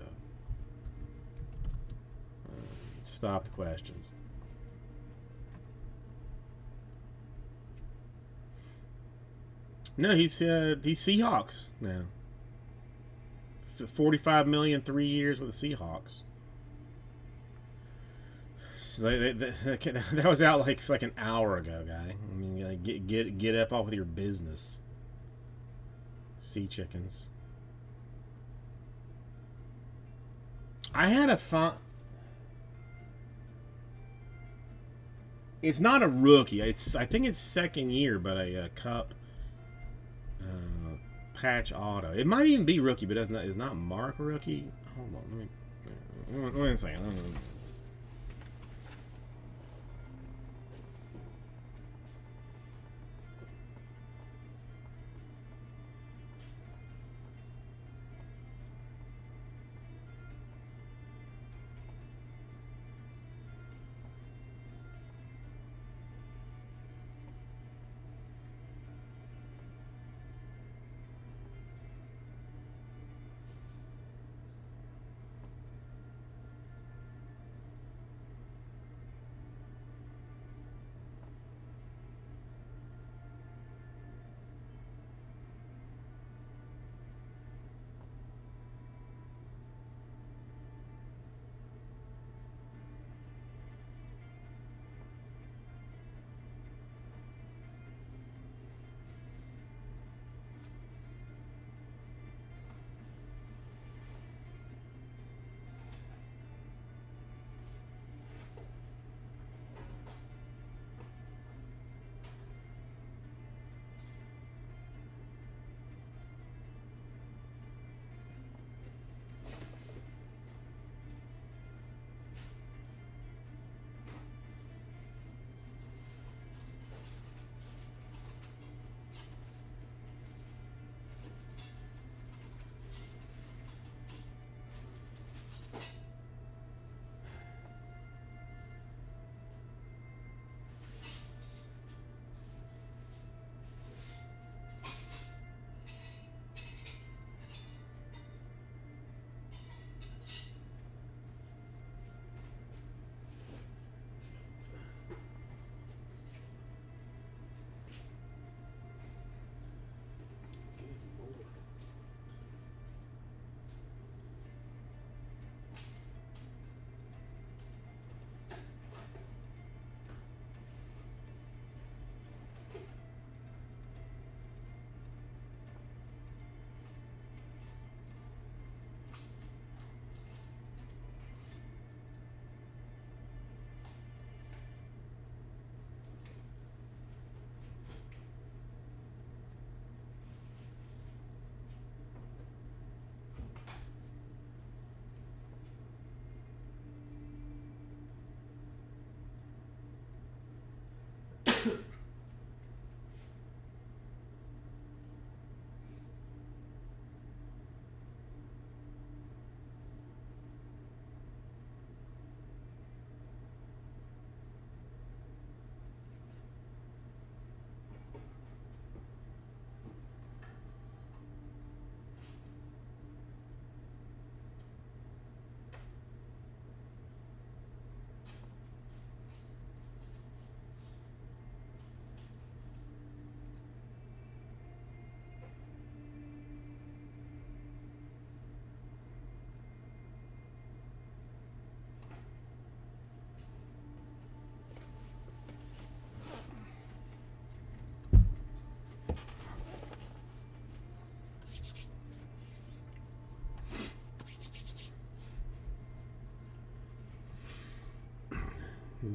questions. No, he's Seahawks now. 45 million, 3 years with the Seahawks. So that was out like an hour ago, guy. I mean, like, get up off with your business. Sea chickens. I had a It's not a rookie. I think it's second year, but a cup patch auto. It might even be rookie, but it's not Mark rookie. Hold on, let me wait a second.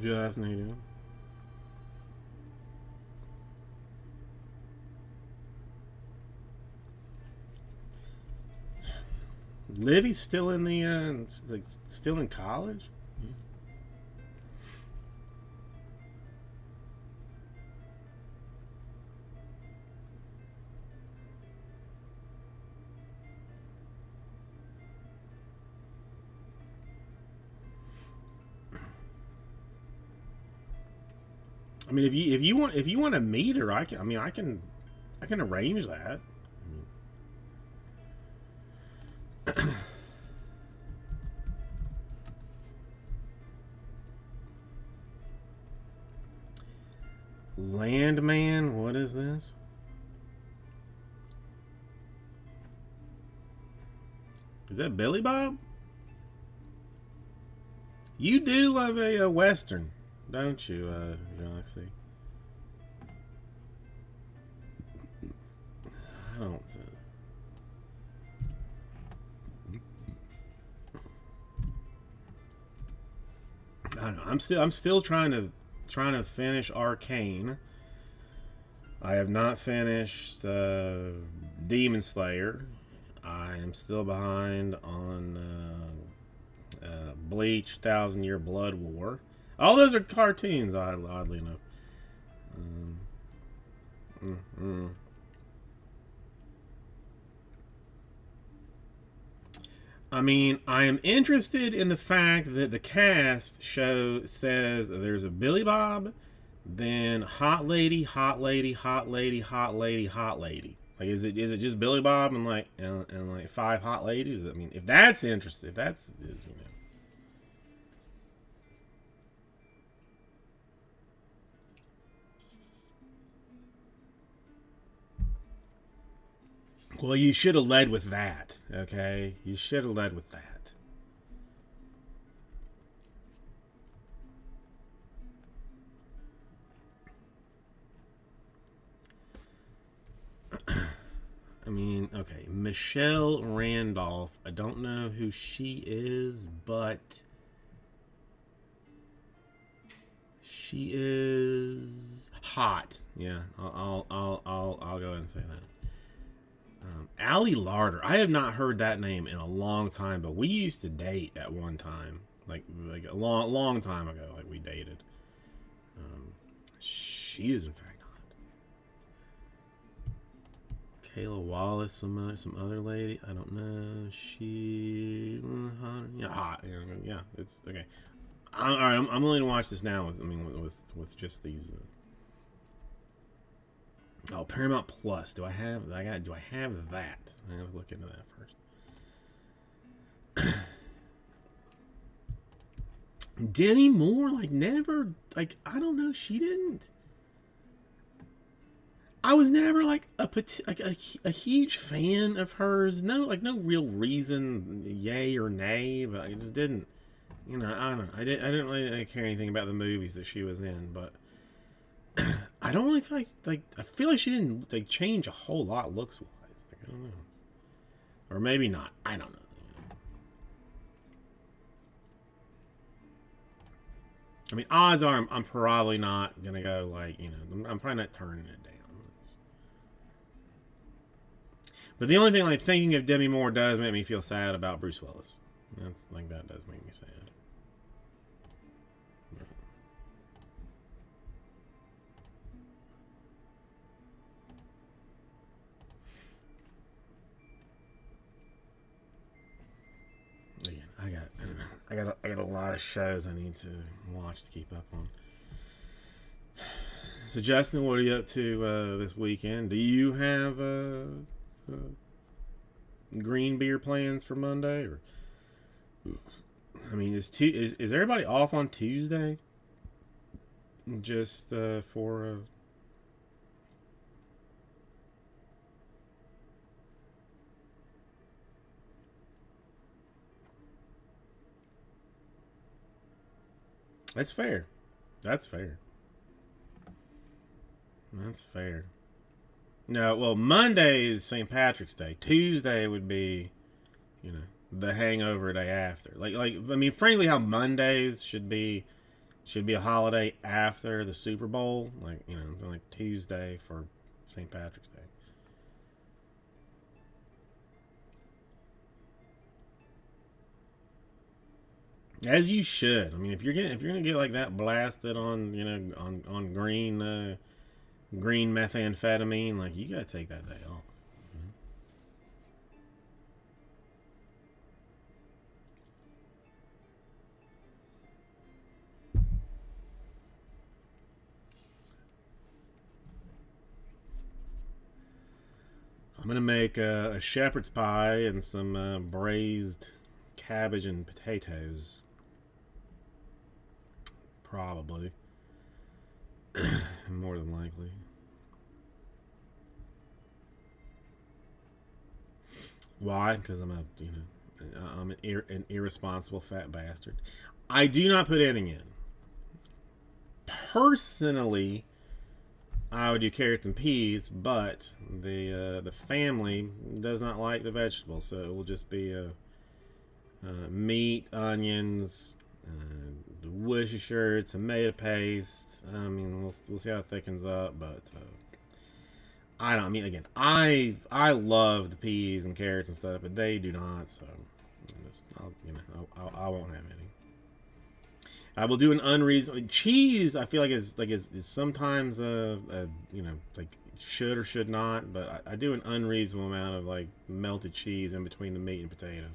Just needed. Livy's still in the still in college. I mean, if you want to meet her, I can arrange that. Landman, what is this? Is that Billy Bob? You do love a Western, don't you, Galaxy? I don't. I don't know. I'm still trying to finish Arcane. I have not finished Demon Slayer. I am still behind on Bleach, Thousand Year Blood War. All those are cartoons, oddly enough. Um, mm-mm. I mean, I am interested in the fact that the cast show says that there's a Billy Bob, then hot lady, hot lady, hot lady, hot lady, hot lady. Like, is it just Billy Bob and like five hot ladies? I mean, if that's interesting, if that's well, you should have led with that. Okay, you should have led with that. I mean, okay, Michelle Randolph. I don't know who she is, but she is hot. Yeah, I'll go ahead and say that. Allie Larder. I have not heard that name in a long time, but we used to date at one time, like a long time ago. Like we dated. She is in fact hot. Kayla Wallace, some other lady. I don't know. She yeah, hot. Yeah, it's okay. All right, I'm willing to watch this now. With just these. Oh, Paramount Plus. Do I have that? I have to look into that first. Demi Moore, I don't know. She didn't. I was never a huge fan of hers. No real reason, yay or nay, but I just didn't. I don't know. I didn't really care anything about the movies that she was in, but I don't really feel I feel like she didn't change a whole lot looks wise. I don't know, or maybe not. I don't know. I mean, odds are I'm probably not gonna go I'm probably not turning it down. But the only thing thinking of Demi Moore does make me feel sad about Bruce Willis. That does make me sad. I got a lot of shows I need to watch to keep up on. So Justin, what are you up to this weekend? Do you have green beer plans for Monday? Or I mean, is everybody off on Tuesday? Just for. That's fair. That's fair. That's fair. No, well, Monday is St. Patrick's Day. Tuesday would be, the hangover day after. I mean, frankly, how Mondays should be a holiday after the Super Bowl. Like Tuesday for St. Patrick's Day. As you should. I mean, if you're gonna get like that blasted on on green methamphetamine, you gotta take that day off. I'm gonna make a shepherd's pie and some braised cabbage and potatoes. Probably. More than likely. Why? Because I'm an irresponsible fat bastard. I do not put any in. Personally, I would do carrots and peas, but the family does not like the vegetables, so it will just be meat, onions, the Worcestershire tomato paste. I mean, we'll see how it thickens up, but I don't. I mean, again, I love the peas and carrots and stuff, but they do not. So, I won't have any. I will do an unreasonable cheese. I feel is sometimes like should or should not, but I do an unreasonable amount of like melted cheese in between the meat and potatoes.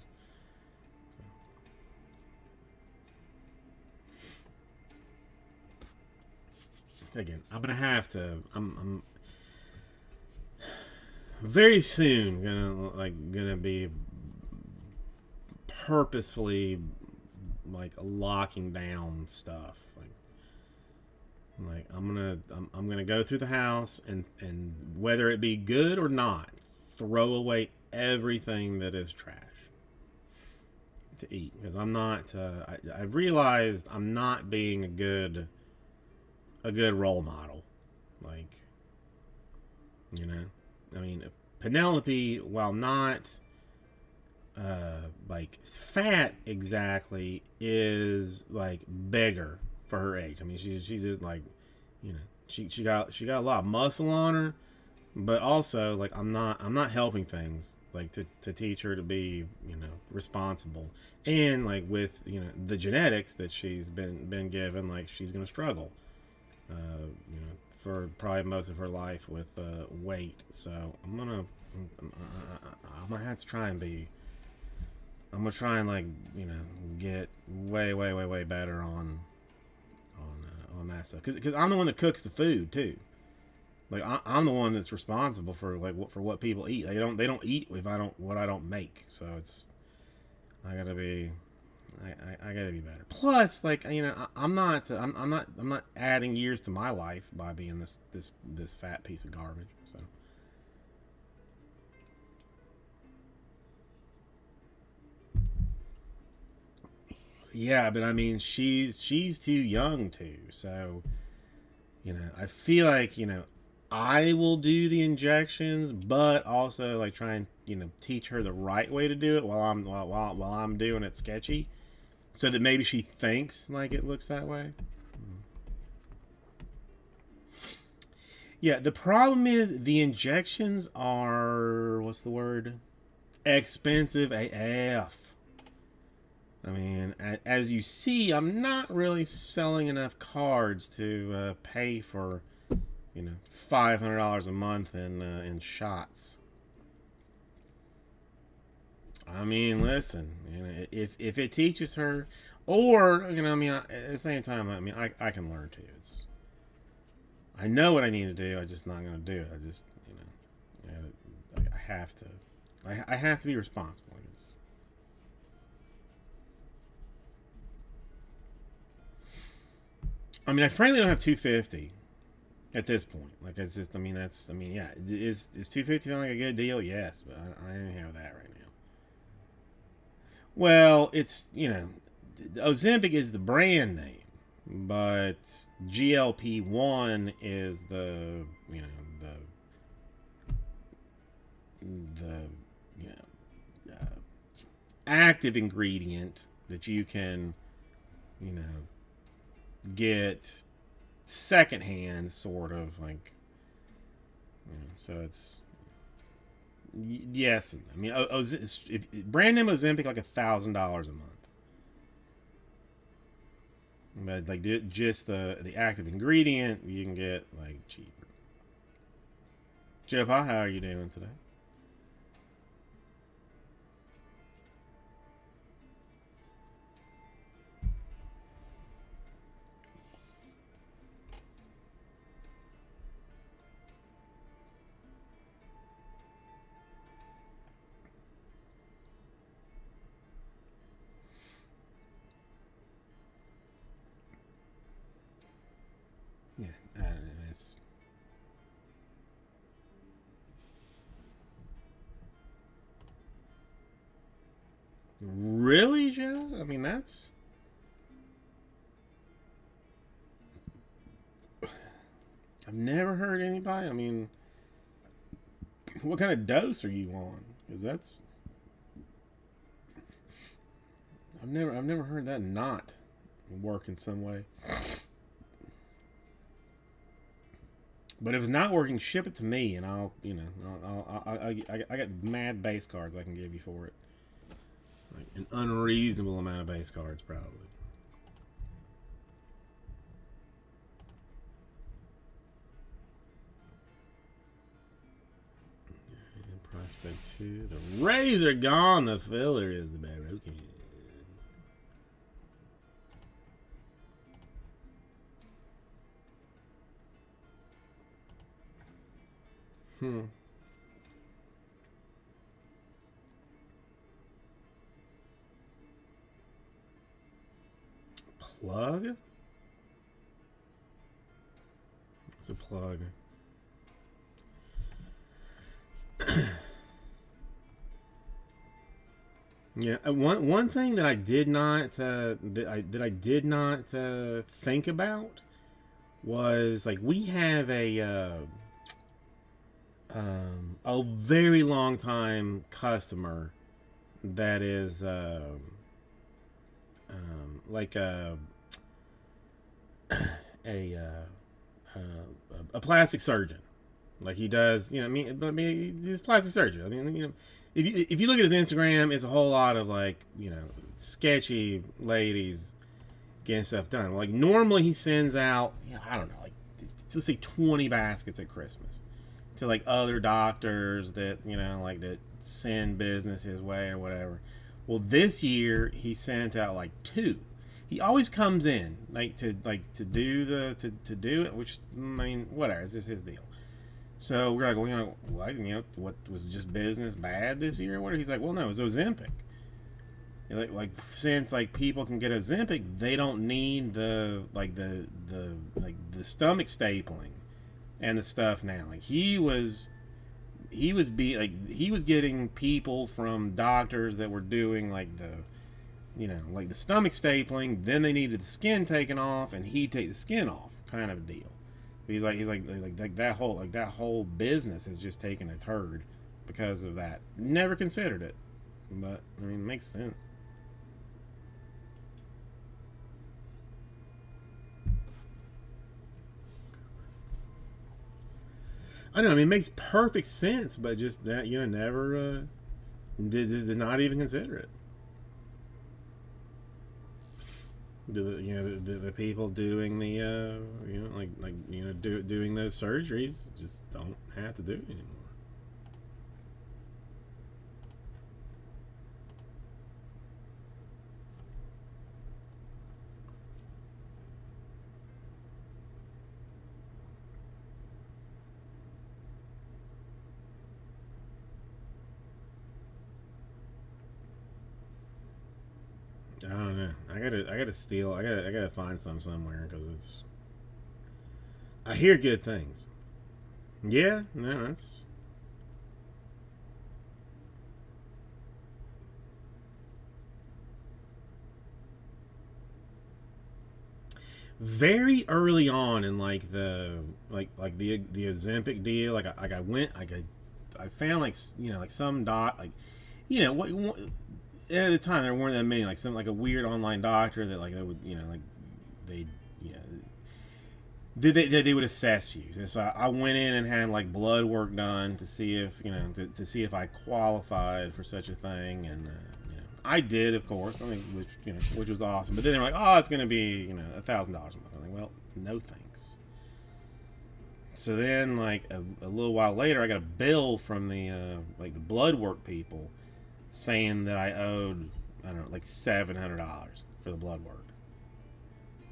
Again, I'm gonna have to. I'm very soon gonna be purposefully like locking down stuff. Like I'm gonna go through the house and whether it be good or not, throw away everything that is trash to eat because I'm not. I've realized I'm not being a good role model. Like, I mean, Penelope, while not like fat exactly, is like bigger for her age. I mean, she's just like, she got a lot of muscle on her, but also like I'm not helping things like to teach her to be responsible and like with the genetics that she's been given, like she's gonna struggle for probably most of her life with weight. So I'm gonna have to try and be. I'm gonna try and like get way better on that stuff because I'm the one that cooks the food too. Like I'm the one that's responsible for like what people eat. They don't eat if I don't make. So it's I gotta be. I gotta be better. Plus, like I'm not adding years to my life by being this fat piece of garbage. So yeah, but I mean she's too young too. So I feel like I will do the injections, but also like try and teach her the right way to do it while I'm doing it sketchy so that maybe she thinks like it looks that way. Yeah, the problem is the injections are what's the word? Expensive AF. I mean, as you see, I'm not really selling enough cards to pay for $500 a month in shots. I mean, listen, if it teaches her, or I mean, at the same time, I mean, I can learn too. I know what I need to do. I'm just not going to do it. I just I have to. I have to be responsible. I mean, I frankly don't have 250 at this point. Like, it's just. I mean, yeah. Is 250 sound like a good deal? Yes, but I don't have that right now. Well, it's Ozempic is the brand name, but GLP-1 is the active ingredient that you can you know get secondhand, sort of like. So it's yes. I mean, if brand name Ozempic like $1,000 a month. But like just the active ingredient, you can get like cheaper. Joe Pa, how are you doing today? Yeah, I don't know. It's really, Joe. I mean, that's. I've never heard anybody. I mean, what kind of dose are you on? Because that's. I've never heard that not. work in some way. But if it's not working, ship it to me, and I'll, I got mad base cards I can give you for it. Like an unreasonable amount of base cards, probably. Prospect 2. The Rays are gone. The filler is the Baracuda. Plug? What's a plug? Yeah, one thing that I did not I did not think about was like we have a very long time customer that is like a a plastic surgeon. Like he does, he's a plastic surgeon. I mean, if you look at his Instagram, it's a whole lot of like, sketchy ladies getting stuff done. Like normally he sends out, I don't know, like let's say 20 baskets at Christmas to like other doctors that like that send business his way or whatever. Well, this year he sent out like 2. He always comes in to do it, which I mean, whatever, it's just his deal. So we're like, well, what was just business bad this year? What? He's like, well, no, it's Ozempic. Like since like people can get Ozempic, they don't need the stomach stapling and the stuff now. Like he was getting people from doctors that were doing like the stomach stapling. Then they needed the skin taken off, and he'd take the skin off, kind of deal. He's like that whole business has just taken a turd because of that. Never considered it, but I mean, it makes sense. I know. I mean, it makes perfect sense, but just that never did not even consider it. The people doing the doing those surgeries just don't have to do it anymore. I don't know. I gotta steal. I gotta find some somewhere because it's. I hear good things. Yeah, no, that's. Very early on in like the Ozempic deal, I found like some doc like what at the time there weren't that many, like some like a weird online doctor that like they would like they you know they would assess you. And so I went in and had like blood work done to see if to see if I qualified for such a thing, and I did, of course. I mean, which was awesome. But then they were like, oh, it's going to be $1,000 a month. I'm like, well, no thanks. So then like a little while later, I got a bill from the like the blood work people saying that I owed, I don't know, like $700 for the blood work,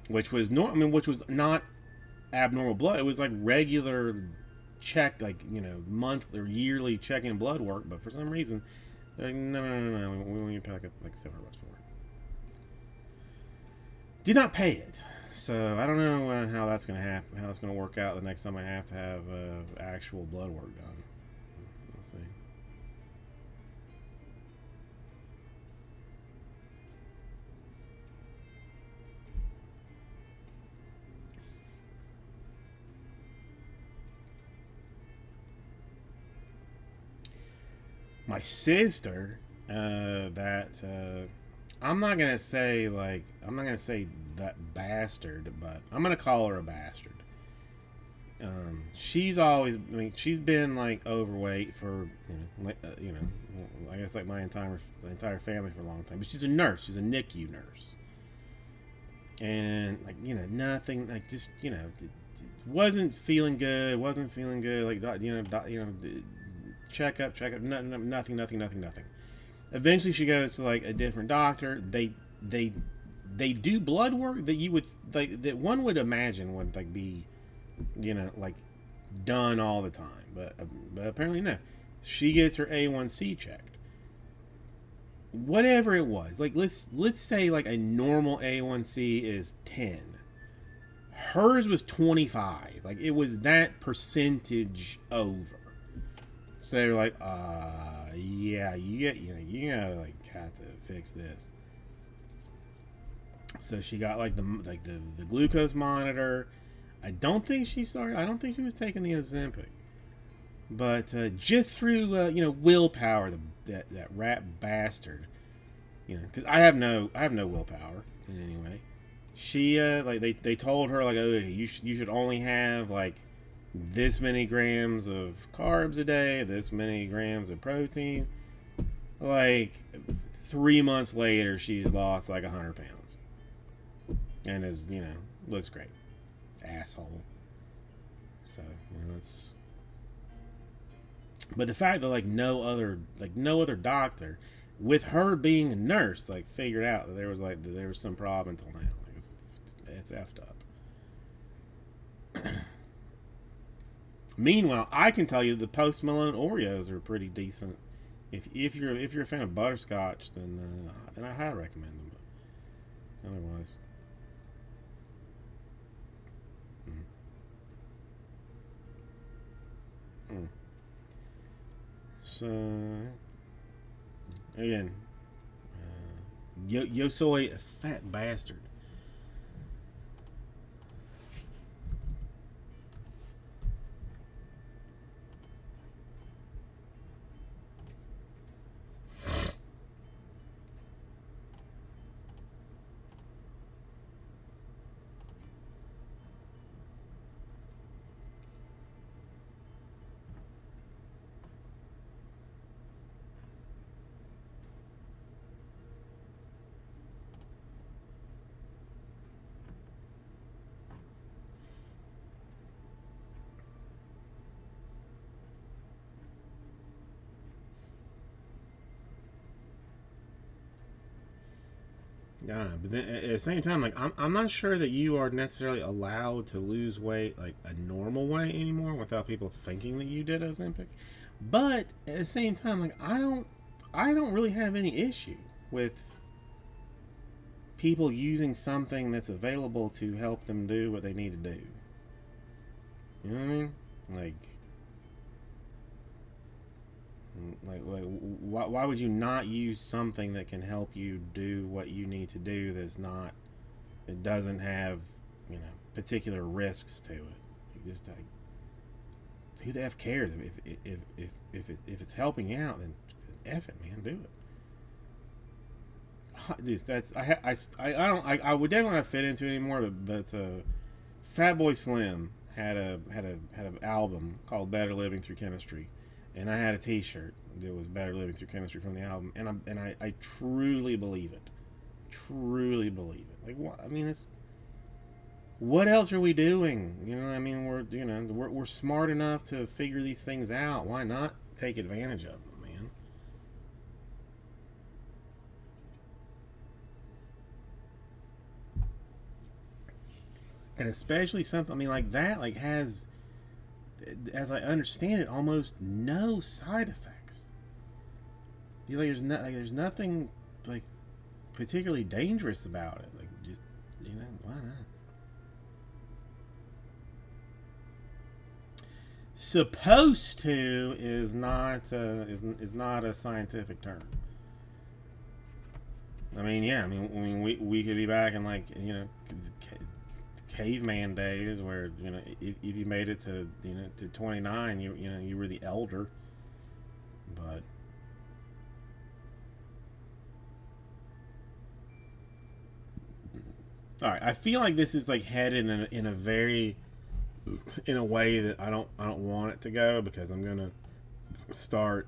which was which was not abnormal blood. It was like regular check, like month or yearly checking blood work. But for some reason, they're like, no, we want you to pay like $700 for it. Did not pay it. So I don't know how that's gonna happen. How that's gonna work out the next time I have to have actual blood work done. We'll see. My sister, that I'm not gonna say like I'm not gonna say that bastard, but I'm gonna call her a bastard. She's always, I mean, she's been like overweight for I guess like my entire family for a long time. But she's a nurse. She's a NICU nurse, and like nothing like just wasn't feeling good. Wasn't feeling good. Like checkup, nothing. Eventually, she goes to like a different doctor. They do blood work that you would like that one would imagine would like be like done all the time, but apparently no. She gets her A1C checked. Whatever it was, like let's say like a normal A1C is 10. Hers was 25. Like it was that percentage over. So they're like, yeah, you gotta like have to fix this. So she got like the glucose monitor. I don't think she was taking the Ozempic, but just through willpower, that rat bastard, because I have no willpower in any way. She like they told her like, oh, you should only have like this many grams of carbs a day, this many grams of protein. Like 3 months later, she's lost like 100 pounds, and is looks great. Asshole. So that's. But the fact that like no other doctor, with her being a nurse, like figured out that there was some problem until now. Like, it's effed up. Meanwhile, I can tell you the Post Malone Oreos are pretty decent. If you're a fan of butterscotch, then I highly recommend them. But otherwise. So again, yo soy a fat bastard. I don't know, but then at the same time, like I'm not sure that you are necessarily allowed to lose weight like a normal way anymore without people thinking that you did Ozempic. But at the same time, like I don't really have any issue with people using something that's available to help them do what they need to do. You know what I mean? Why would you not use something that can help you do what you need to do it doesn't have particular risks to it? You just like, who the f cares if it's helping you out? Then f it, man, do it. Dude, that's I would definitely not fit into it anymore. But Fatboy Slim had an album called Better Living Through Chemistry. And I had a T-shirt that was Better Living Through Chemistry from the album, and I truly believe it. Truly believe it. Like, what? I mean, it's what else are we doing? I mean, we're smart enough to figure these things out. Why not take advantage of them, man? And especially something, I mean, like that, like has, as I understand it, almost no side effects. There's nothing like particularly dangerous about it. Like, just why not? Supposed to is not a scientific term. I mean, yeah. I mean, we could be back in like caveman days where if you made it to to 29, you were the elder. But All right, I feel like this is like headed in a very in a way that I don't want it to go, because I'm gonna start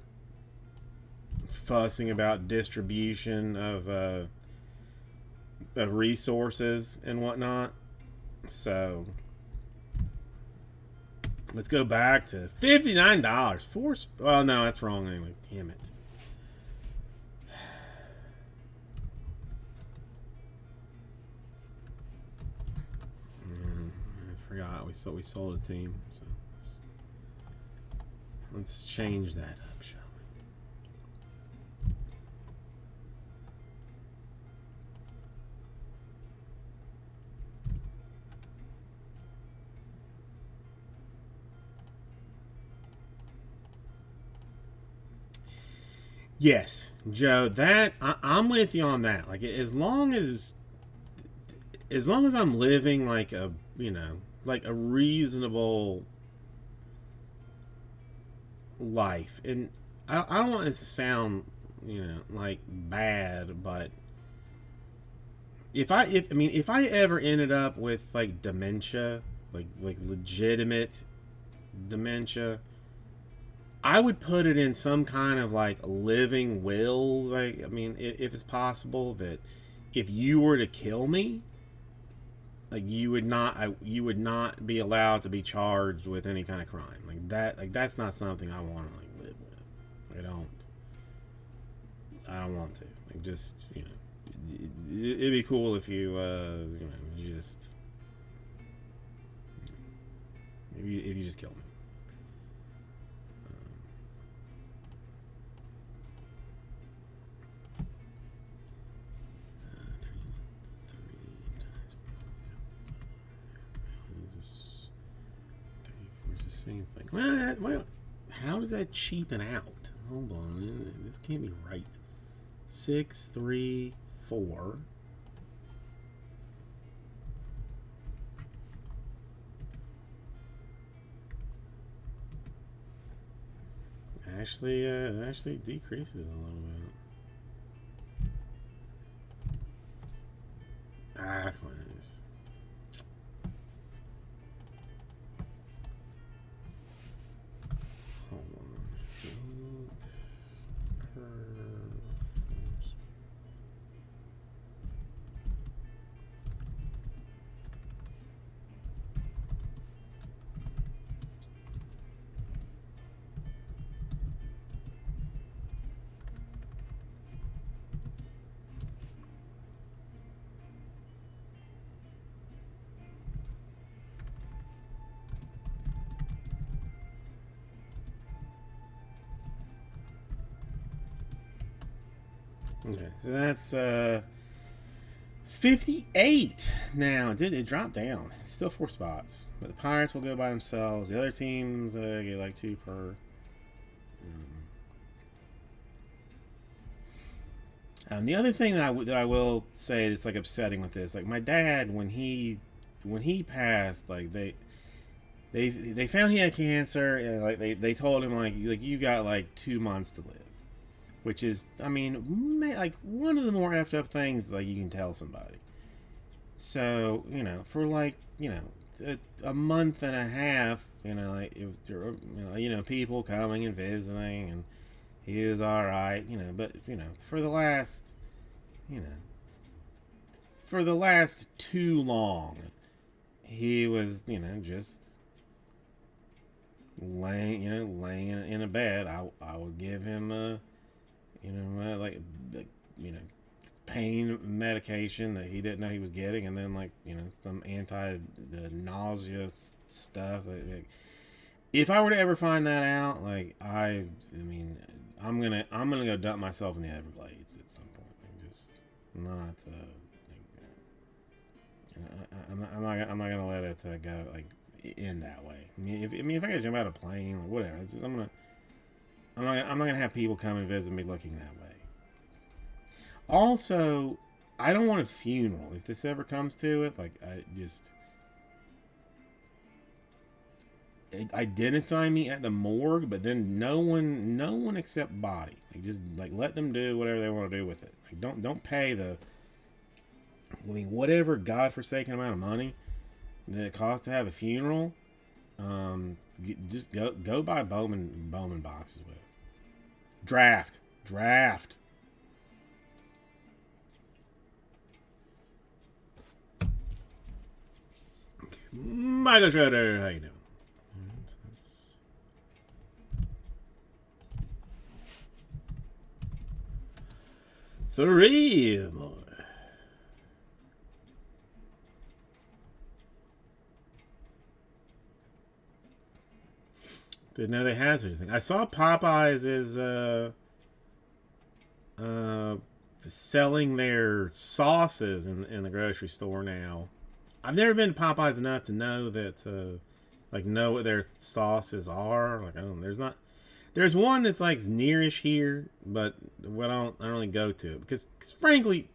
fussing about distribution of resources and whatnot. So let's go back to $59. Well, no, that's wrong anyway. Damn it. I forgot we sold a team. So let's change that up, shall we? Yes, Joe. That I'm with you on that. Like, as long as I'm living like a like a reasonable life, and I don't want this to sound like bad, but if I ever ended up with like dementia, like legitimate dementia, I would put it in some kind of like living will. Like, I mean, if it's possible that if you were to kill me, like you would not be allowed to be charged with any kind of crime like that. Like, that's not something I want to like live with. I don't want to. Like, just it'd be cool if you just if you just kill me. Same thing. Well, how does that cheapen out? Hold on, this can't be right. 6, 3, 4. Actually decreases a little bit. Come on. Okay, so that's 58 now. It dropped down? It's still 4 spots, but the Pirates will go by themselves. The other teams get like 2 per. The other thing that I will say that's like upsetting with this, like my dad, when he passed, like they found he had cancer, and like they told him like you got like 2 months to live. Which is, I mean, like one of the more effed up things like you can tell somebody. So, for like, a month and a half, like people coming and visiting, and he was all right, but for the last too long, he was, just laying in a bed. I would give him like pain medication that he didn't know he was getting, and then like some anti-nausea stuff. Like, if I were to ever find that out, like I mean, I'm gonna go dump myself in the Everglades at some point. Like, just not. I'm not gonna let it go like in that way. I mean, if I gotta jump out of a plane, like whatever, I'm not gonna have people come and visit me looking that way. Also, I don't want a funeral. If this ever comes to it, like identify me at the morgue, but then no one except body. Like, just like let them do whatever they want to do with it. Like, don't pay the I mean, whatever godforsaken amount of money that it costs to have a funeral, just go buy Bowman boxes with. Draft. Michael Schroeder, how you doing? Three more. Didn't know they had such a thing. I saw Popeyes is selling their sauces in the grocery store now. I've never been to Popeyes enough to know that know what their sauces are. Like I don't. There's not. There's one that's like nearish here, but I don't really go to it because frankly,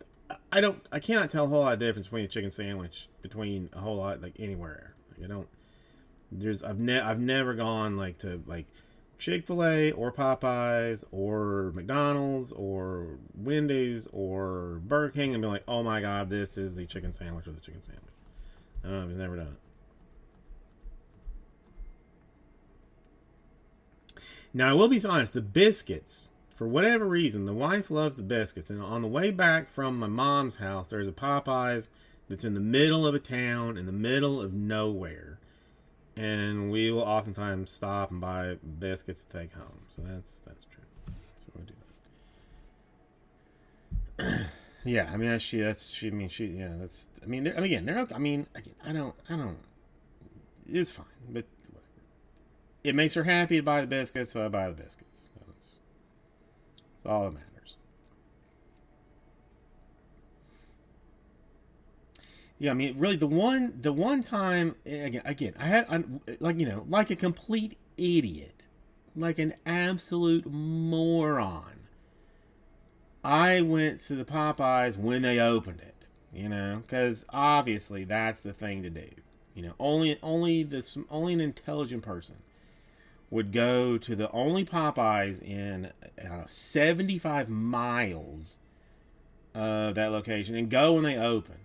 I cannot tell a whole lot of difference between a chicken sandwich between a whole lot like anywhere. Like, I don't. I've never gone like to like Chick-fil-A or Popeyes or McDonald's or Wendy's or Burger King and be like, oh my god, this is the chicken sandwich or the chicken sandwich. I've never done it. Now I will be honest, the biscuits, for whatever reason, the wife loves the biscuits. And on the way back from my mom's house, there's a Popeyes that's in the middle of a town, in the middle of nowhere. And we will oftentimes stop and buy biscuits to take home. So that's true. So we do that. Yeah, I mean yeah, that's I mean again, they're okay. I mean again, I don't it's fine, but whatever. It makes her happy to buy the biscuits, so I buy the biscuits. So it's all that matters. Yeah, I mean, really, the one time again, I'm like a complete idiot, like an absolute moron. I went to the Popeyes when they opened it, because obviously that's the thing to do. Only an intelligent person would go to the only Popeyes in 75 miles of that location and go when they open.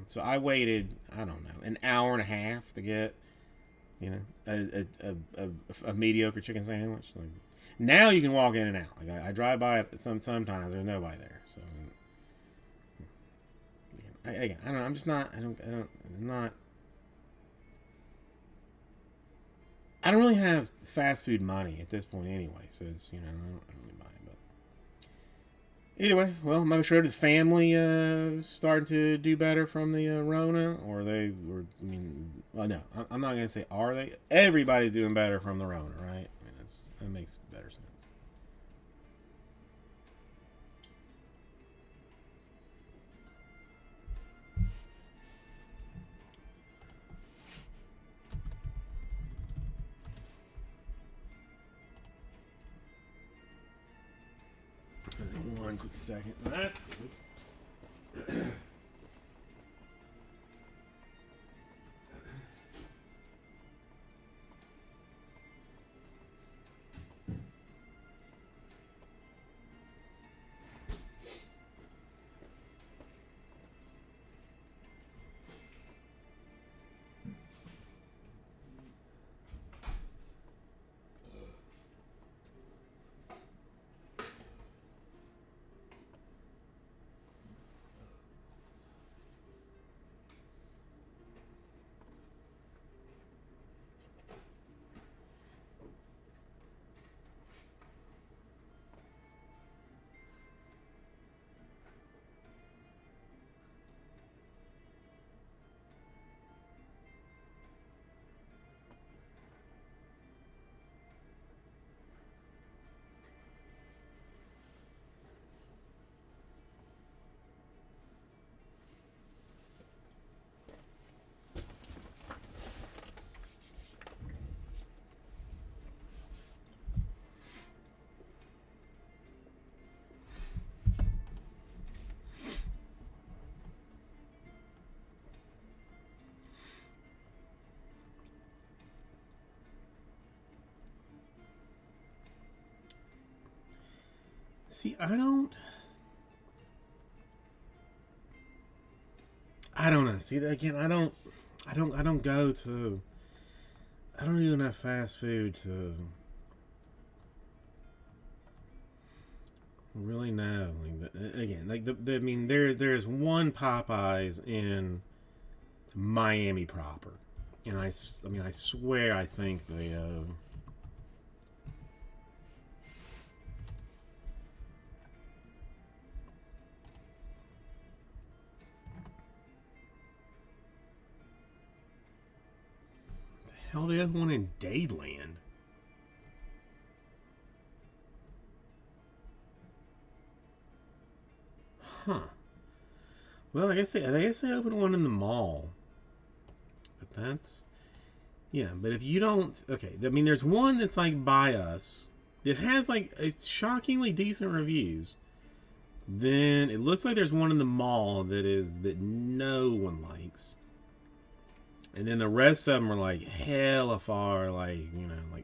So I waited, I don't know, an hour and a half to get a mediocre chicken sandwich. Like, now you can walk in and out. Like I drive by it sometimes there's nobody there. So again, I don't know. I'm just not. I'm not. I don't really have fast food money at this point anyway. So it's I don't really buy it. But either way, well, I'm sure the family starting to do better from the Rona, or they were. I mean, well, no, I'm not gonna say are they. Everybody's doing better from the Rona, right? I mean, that makes better sense. One quick second. See, I don't. I don't know. See, again, I don't go to. I don't do enough fast food to really know. I mean, there's one Popeyes in Miami proper, and I mean, I swear, I think hell, they have one in Dadeland. Huh. Well, I guess they opened one in the mall. But that's yeah. But if you don't, okay. I mean, there's one that's like by us. It has like a shockingly decent reviews. Then it looks like there's one in the mall that no one likes. And then the rest of them are like hella far, like, you know, like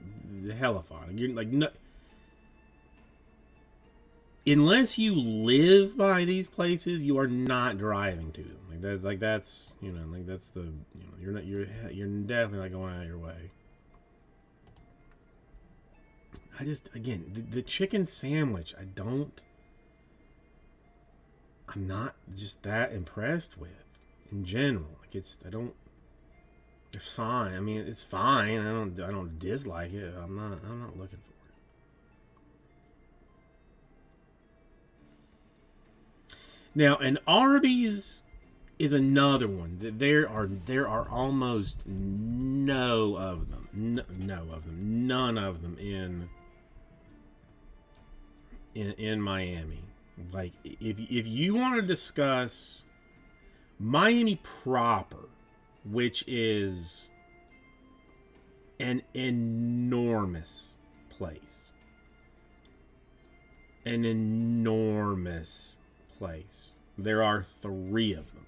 hella far. Like, you're like, no, unless you live by these places, you are not driving to them. Like that, like that's, you know, like that's the, you know, you're definitely not going out of your way. I just, again, the chicken sandwich, I'm not just that impressed with in general. Like I don't. It's fine. I mean, it's fine. I don't dislike it. I'm not looking for it. Now, an Arby's is another one. There are almost no of them. No of them. None of them in Miami. Like if you want to discuss Miami proper, which is an enormous place. An enormous place. There are 3 of them.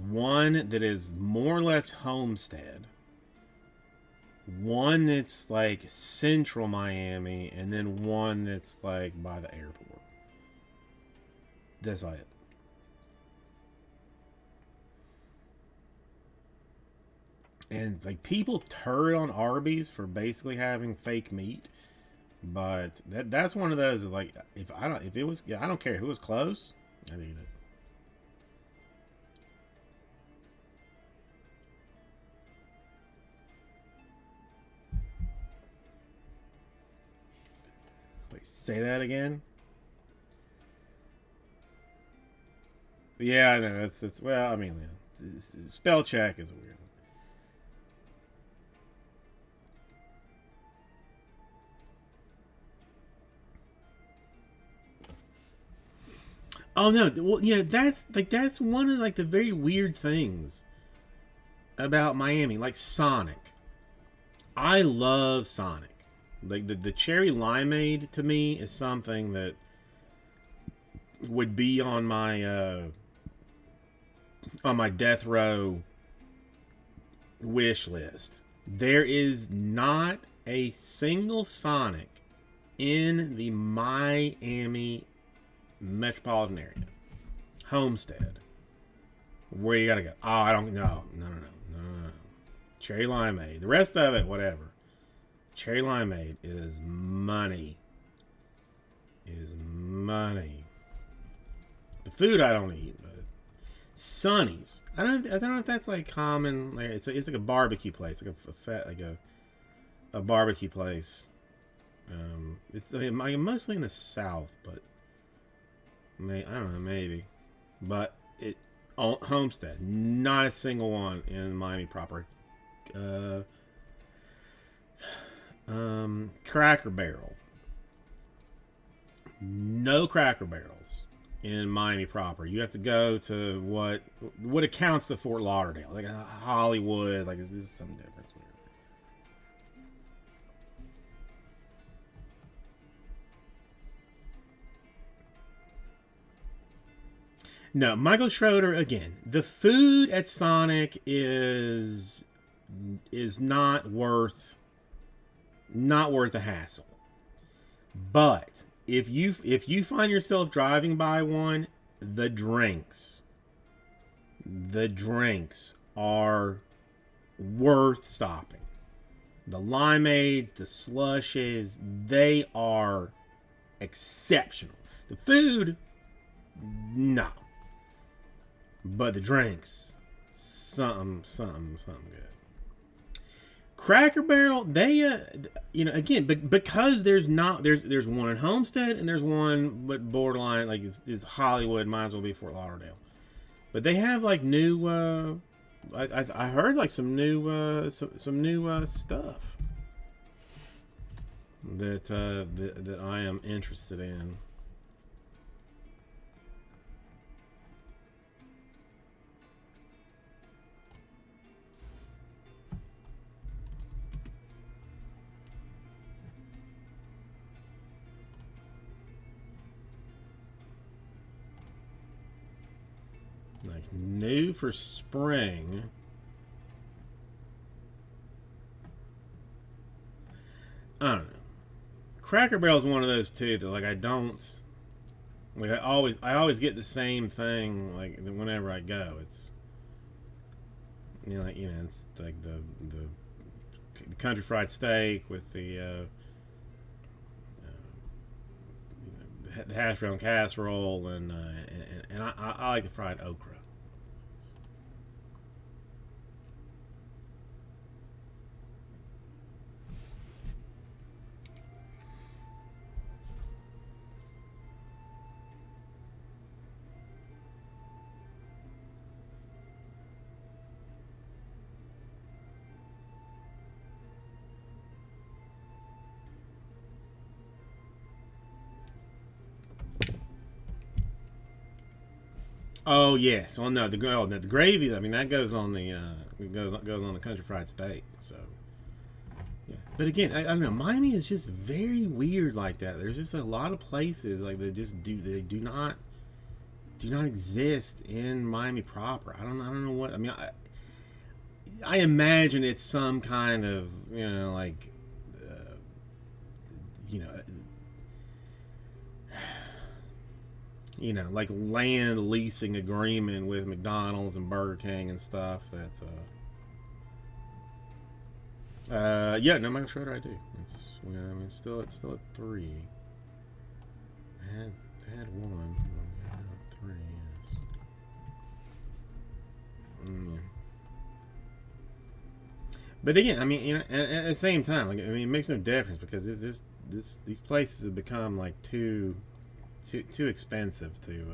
One that is more or less Homestead. One that's like central Miami, and then one that's like by the airport. That's all it. And like people turd on Arby's for basically having fake meat, but that's one of those that, like, if it was, I don't care if it was close, I'd eat it. Wait, say that again. Yeah, I know that's well, I mean, yeah, spell check is weird. Oh no, well, yeah, that's one of like the very weird things about Miami, like Sonic. I love Sonic. Like the cherry limeade to me is something that would be on my death row wish list. There is not a single Sonic in the Miami metropolitan area. Homestead. Where you gotta go. Oh, I don't know. No. Cherry limeade. The rest of it, whatever. Cherry limeade is money. Is money. The food I don't eat, but Sonny's. I don't know if that's like common. Like it's like a barbecue place, like a barbecue place. It's, I mean, mostly in the South, but I don't know, maybe. But Homestead, not a single one in Miami proper. Cracker Barrel, no Cracker Barrels in Miami proper. You have to go to what accounts to Fort Lauderdale, like Hollywood. Like, is this some difference? No, Michael Schroeder again. The food at Sonic is not worth the hassle. But if you find yourself driving by one, the drinks are worth stopping. The limeades, the slushes, they are exceptional. The food, no. But the drinks, something good. Cracker Barrel, they, again, because there's one in Homestead and there's one, but borderline, like, it's Hollywood, might as well be Fort Lauderdale. But they have, like, new, I heard, like, some new stuff that I am interested in. Like, new for spring. I don't know. Cracker Barrel is one of those too that, like, I always get the same thing, like, whenever I go. It's it's like the country fried steak with the hash brown casserole and I like the fried okra. Oh yes, well no, the gravy. I mean, that goes on the goes on the country fried steak. So yeah, but again, I don't know. Miami is just very weird like that. There's just a lot of places like they do not exist in Miami proper. I don't know what. I mean, I imagine it's some kind of like you know like land leasing agreement with McDonald's and Burger King and stuff. That's yeah, no, Michael Schroeder, I do. It's it's still at 3. I had 1. 3. Yes. But again, I mean, at the same time, like, I mean, it makes no difference because these places have become like too expensive to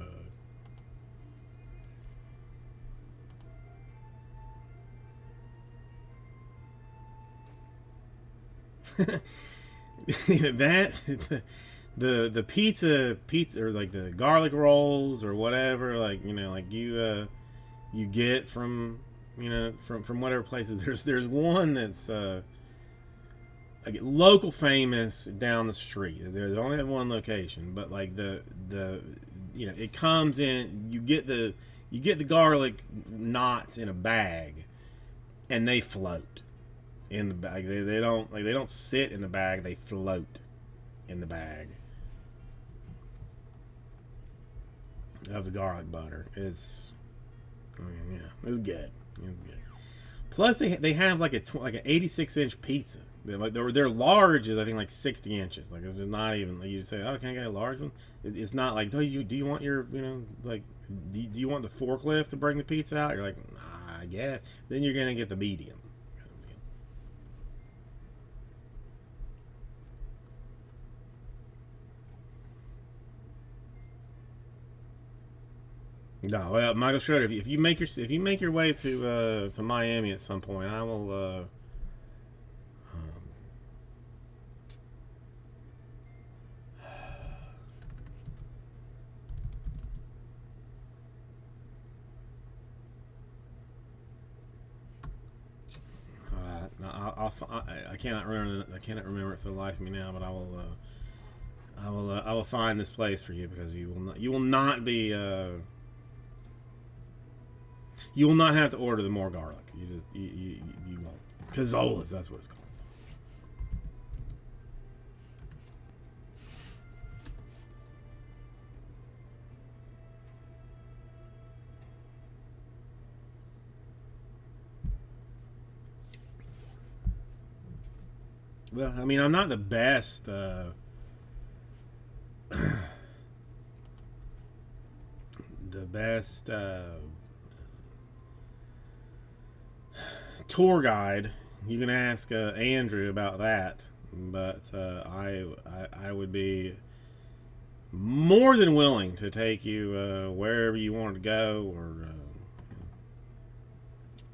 that the pizza or like the garlic rolls or whatever, like like you get from from whatever places. There's one that's like local famous down the street. They only have one location, but like the it comes in. You get the garlic knots in a bag, and they float in the bag. They don't sit in the bag. They float in the bag of the garlic butter. It's good. It's good. Plus they have like an 86-inch pizza. They're large is I think like 60 inches. Like this is not even like you say, oh, can I get a large one? It's not like do you want your like do you want the forklift to bring the pizza out? You're like, nah, I guess. Then you're gonna get the medium. No, well, Michael Schroeder, if you make your way to Miami at some point, I will. I cannot remember. I cannot remember it for the life of me now. But I will. I will find this place for you because you will not. You will not be. You will not have to order the more garlic. You won't. Cazola's, that's what it's called. Well, I mean, I'm not the best. The best tour guide. You can ask Andrew about that, but I would be more than willing to take you wherever you want to go, or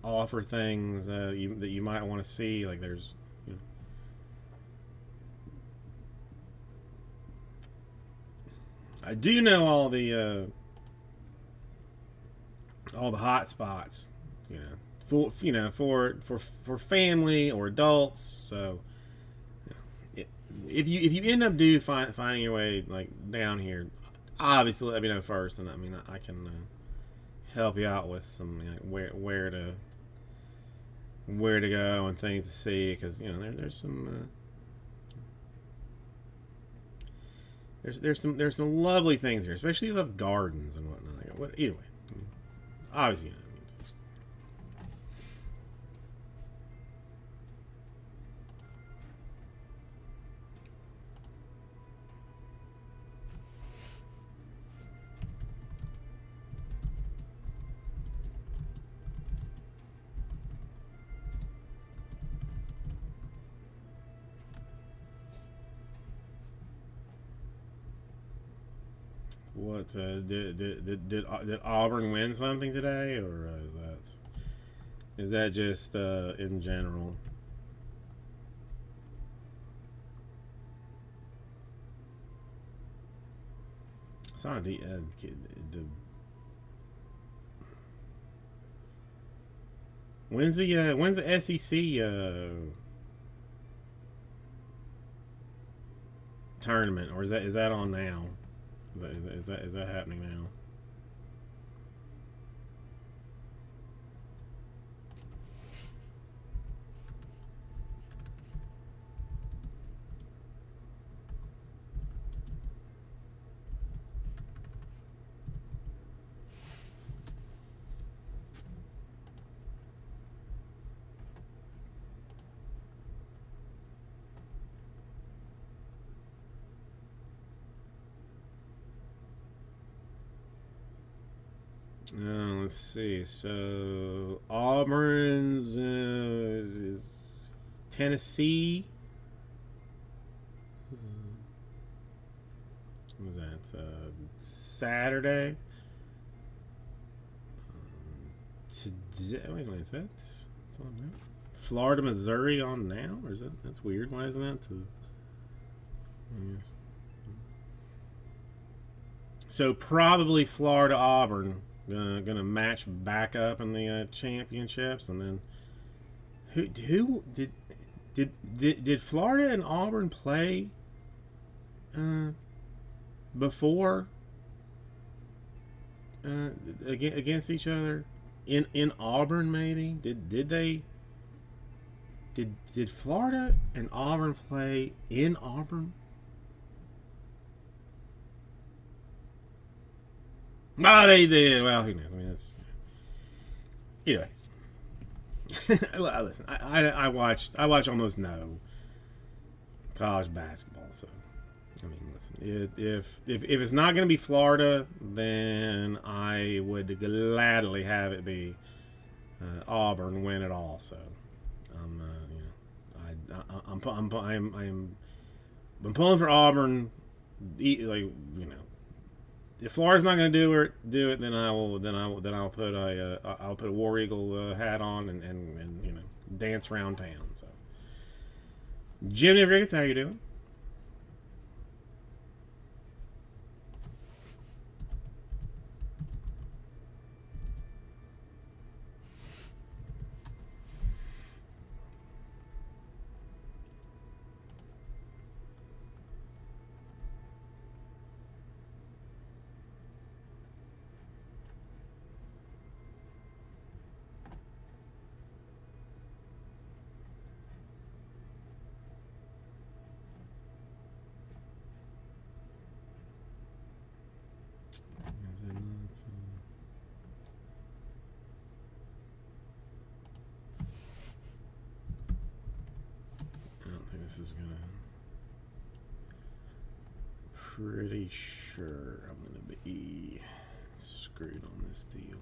offer things that you might want to see. Like there's, you know, I do know all the hot spots, you know, for family or adults. So if you end up finding your way like down here, obviously let me know first, and I mean I can help you out with some, you know, where to go and things to see, because you know there's some there's some lovely things here, especially if you love gardens and whatnot. Either way, I mean, obviously, you know, what did Auburn win something today, or is that just in general? It's not the when's the SEC tournament, or is that on now? Is that happening now? Let's see. So Auburn's is Tennessee. What was that? Saturday. Today. Wait a minute. Is that? It's on now. Florida, Missouri on now, or is that's weird? Why isn't that to? Yes. So probably Florida, Auburn. Gonna match back up in the championships, and then who did Florida and Auburn play before against each other in Auburn? Maybe did they did Florida and Auburn play in Auburn? Oh, they did. Well, who knows? I mean, that's anyway. Listen, I watch almost no college basketball, so I mean, listen, if it's not going to be Florida, then I would gladly have it be Auburn win it all. So you know, I'm pulling for Auburn. Like, you know, if Florida's not going to do it, then I'll put a War Eagle hat on and you know, dance around town. So, Jimmy Ricketts, how you doing? this is gonna. Pretty sure I'm gonna be screwed on this deal.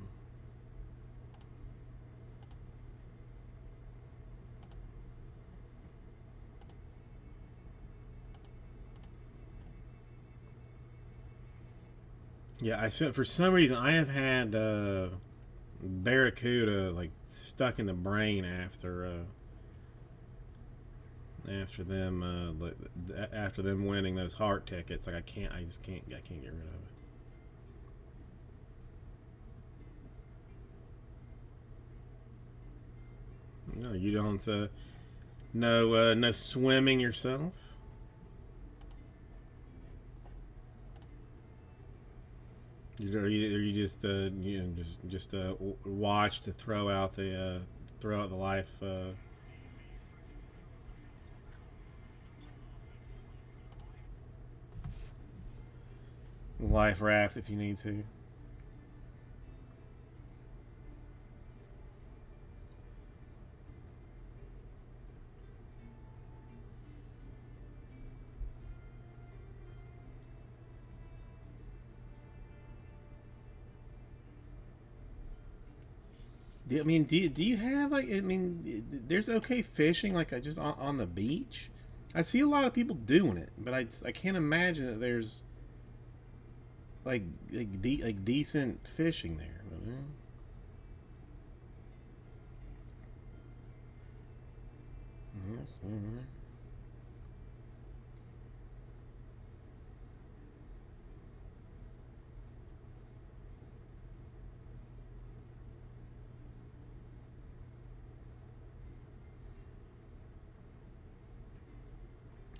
Yeah, for some reason I have had Baracuda like stuck in the brain after them winning those heart tickets. Like I can't get rid of it. No, you don't. No swimming yourself. You just watch to throw out the life raft if you need to. Do you have like? I mean, there's okay fishing like just on the beach. I see a lot of people doing it, but I can't imagine that there's like decent fishing there. Yes, all right.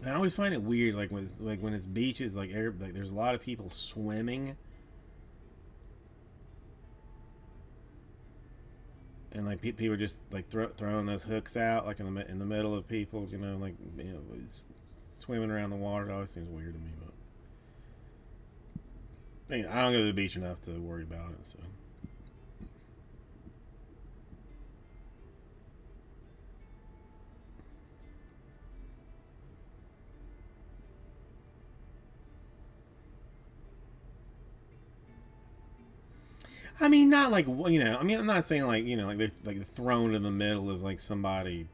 I always find it weird, like when it's beaches, like there's a lot of people swimming, and like people are just like throwing those hooks out, like in the middle of people, swimming around the water. It always seems weird to me, but I don't go to the beach enough to worry about it. So I mean, not like I mean, I'm not saying like they're thrown in the middle of like somebody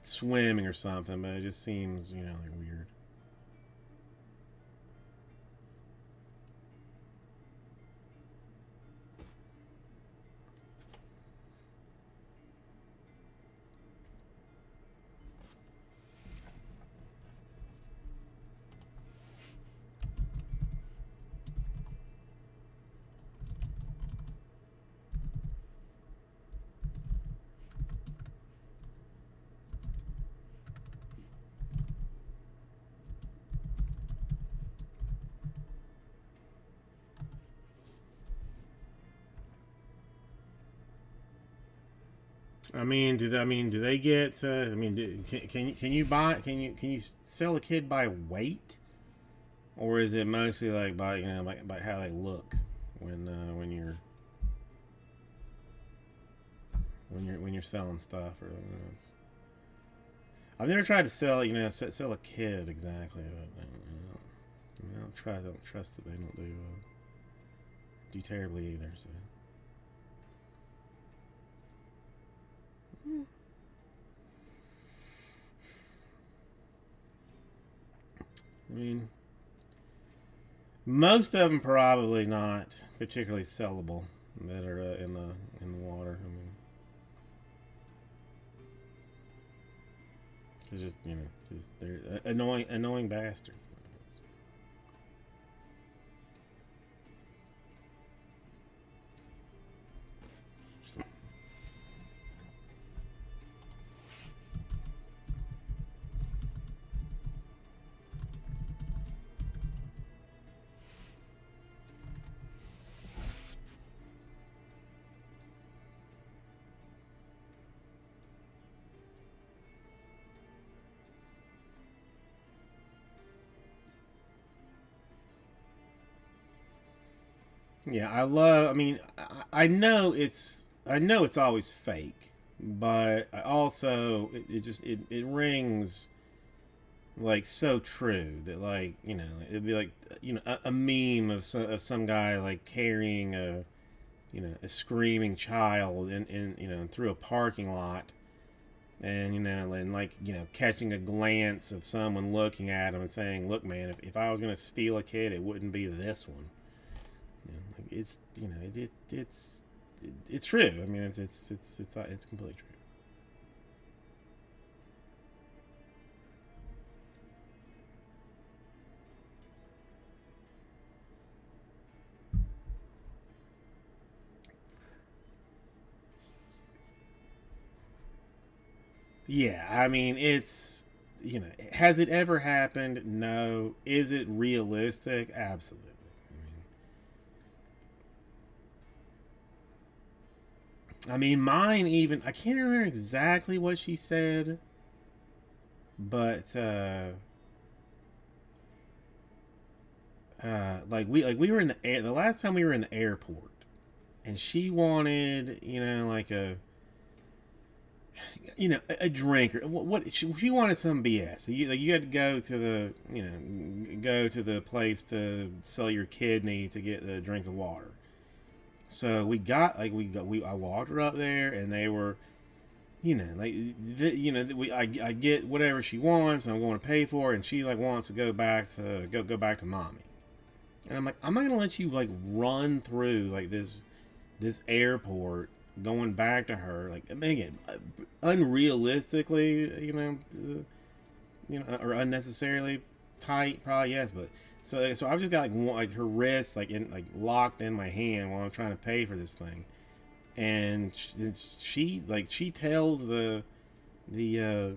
swimming or something, but it just seems like weird. Do they get? I mean, can you buy? Can you sell a kid by weight, or is it mostly like by how they look when you're selling stuff or I've never tried to sell sell a kid exactly. But, I don't trust that they don't do terribly either. So. I mean, most of them probably not particularly sellable that are in the water. I mean, it's just just they're annoying bastards. Yeah, I love. I mean, I know it's always fake, but I also it rings like so true that like it'd be like a meme of some guy like carrying a screaming child in through a parking lot, and like catching a glance of someone looking at him and saying, look man, if I was gonna steal a kid, it wouldn't be this one. Like it's it's true. I mean it's completely true. Yeah, I mean, has it ever happened? No. Is it realistic? Absolutely. I mean, mine even, I can't remember exactly what she said, but, like we were in the air, the last time we were in the airport, and she wanted, like a drink or what she wanted some BS. So you had to go to the go to the place to sell your kidney to get a drink of water. So I walked her up there, and they were like I get whatever she wants. I'm going to pay for it, and she like wants to go back to mommy. And I'm like, I'm not gonna let you like run through like this airport going back to her. Like, I mean, again, unrealistically, or unnecessarily tight, probably yes. But so I've just got like her wrist like locked in my hand while I'm trying to pay for this thing, and she tells the the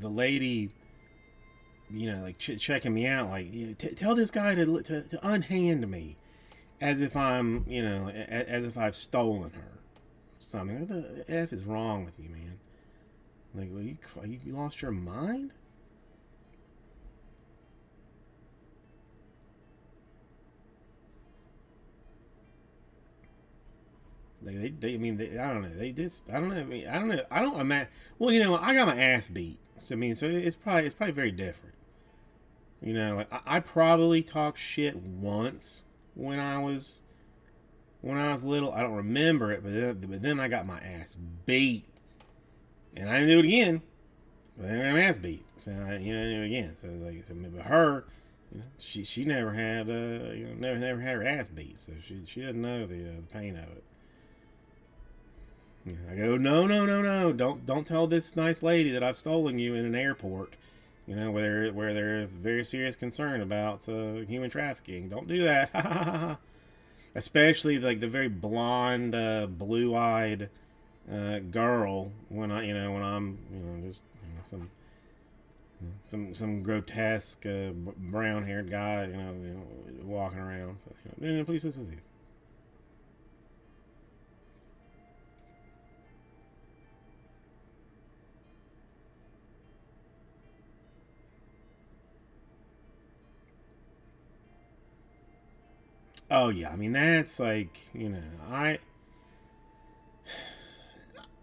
lady, like checking me out, like tell this guy to unhand me, as if I'm, as if I've stolen her. Something. What the f is wrong with you, man? Like, well, you lost your mind? Like I mean, I don't know. They just, I don't know. I mean, I don't know. I don't imagine. Well, I got my ass beat. So I mean, so it's probably very different. Like I probably talked shit once when I was little. I don't remember it, but then I got my ass beat, and I didn't do it again. But then I got my ass beat, so I do it again. So like, but her, she never had never had her ass beat, so she doesn't know the pain of it. I go, no, no, no, no, don't tell this nice lady that I've stolen you in an airport. Where there's very serious concern about human trafficking. Don't do that. Especially like the very blonde, blue-eyed girl when when I'm just some grotesque brown-haired guy walking around. So please, please, please. Oh yeah, I mean that's like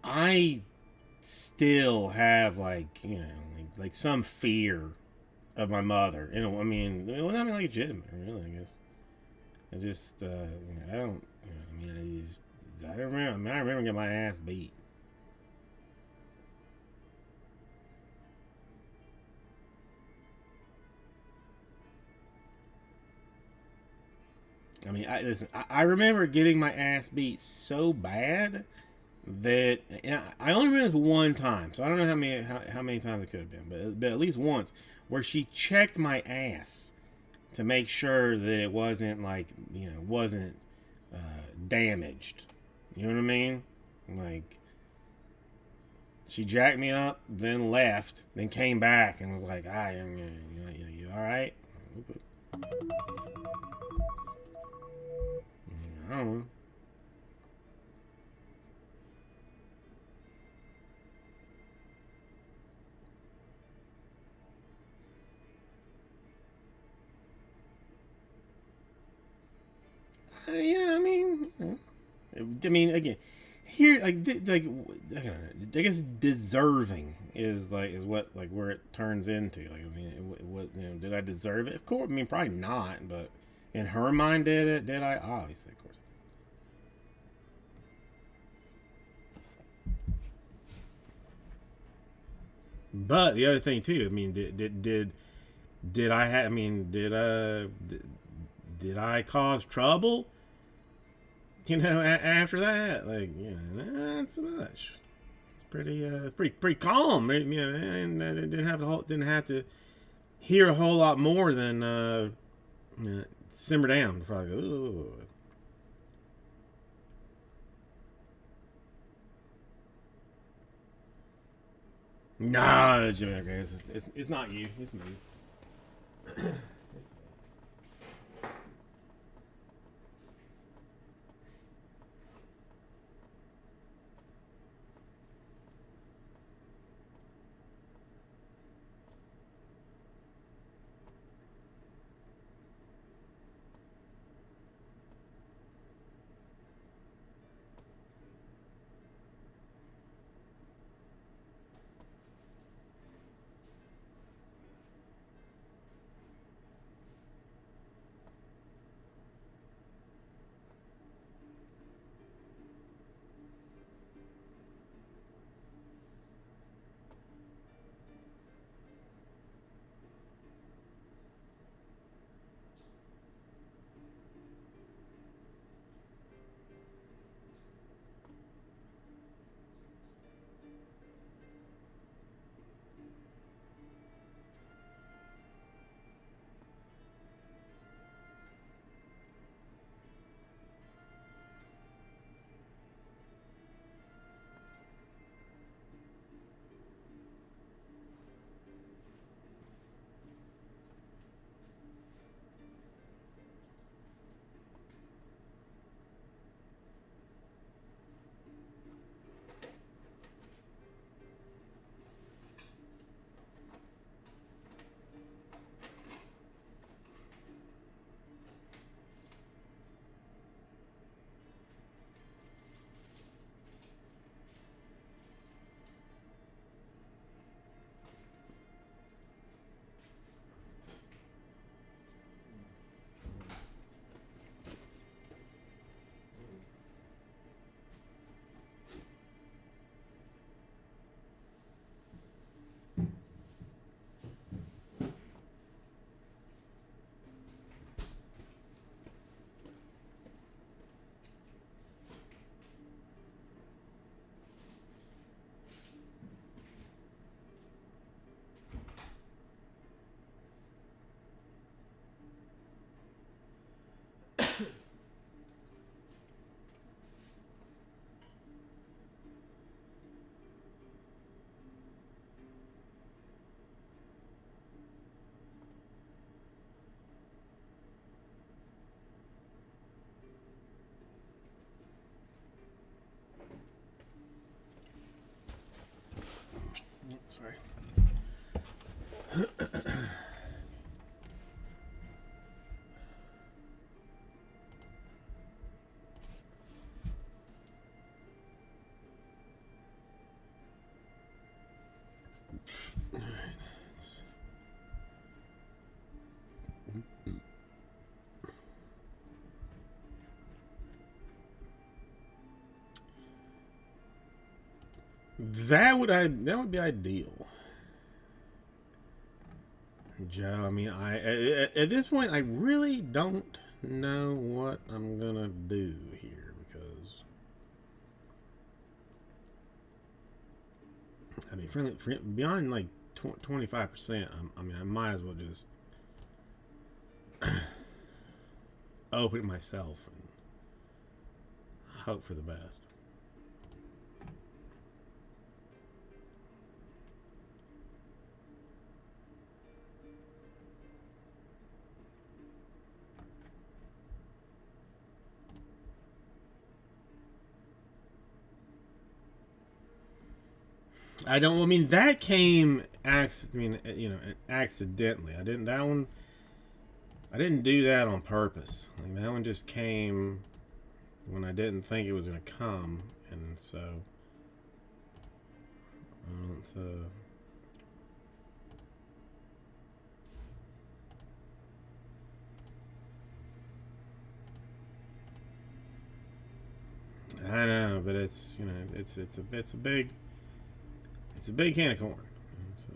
I still have like like some fear of my mother. I mean, well, not like legitimate, really. I guess I just I don't. I remember getting my ass beat. I mean, listen. I remember getting my ass beat so bad that I only remember this one time, so I don't know how many times it could have been, but at least once where she checked my ass to make sure that it wasn't like wasn't damaged. You know what I mean? Like she jacked me up, then left, then came back and was like, "I am you all right?" I don't know. Yeah, I mean, again, here, I guess deserving is what like where it turns into. Like, I mean, did I deserve it? Of course. I mean, probably not. But in her mind, did it? Did I? Obviously, of course. But the other thing too, I mean, did I have? I mean, did I cause trouble? After that, like, not so much. It's pretty calm. And I didn't have to hear a whole lot more than simmer down before I go. Ooh. Nah, Jimmy. Okay, it's not you. It's me. Sorry. That would be ideal, Joe. I mean, I at this point I really don't know what I'm gonna do here because I mean, beyond like 25%, I mean, I might as well just open it myself and hope for the best. I don't. I mean, that came. I mean, accidentally. I didn't. That one. I didn't do that on purpose. Like, that one just came when I didn't think it was gonna come, and so I don't. I know, but it's it's a big can of corn. So.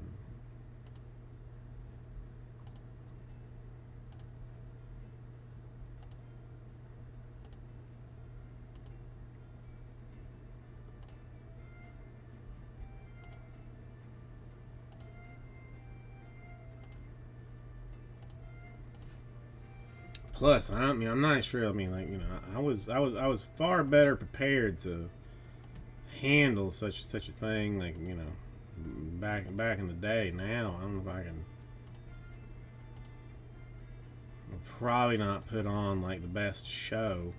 Plus, I mean, I'm not sure. I mean, like, I was far better prepared to handle such a thing. Like, back in the day. Now, I don't know if I can. I'll probably not put on like the best show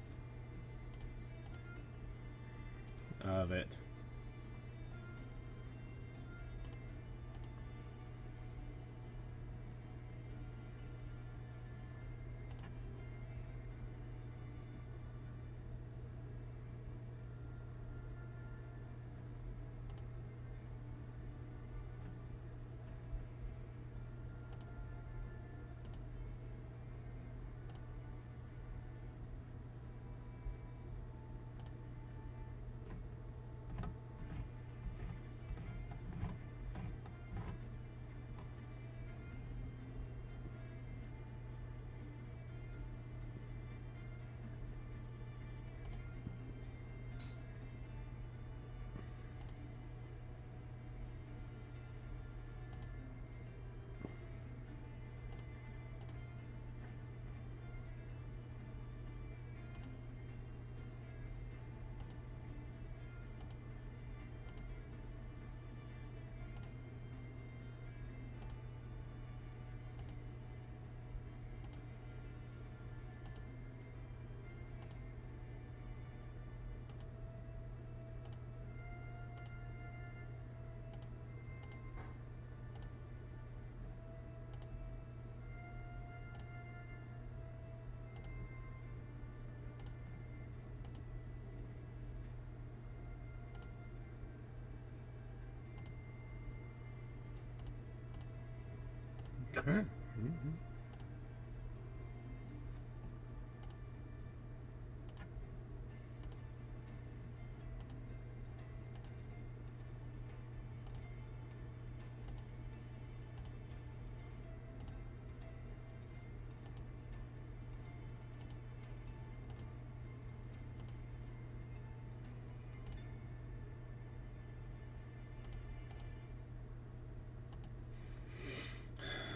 of it. Okay. Mm-hmm.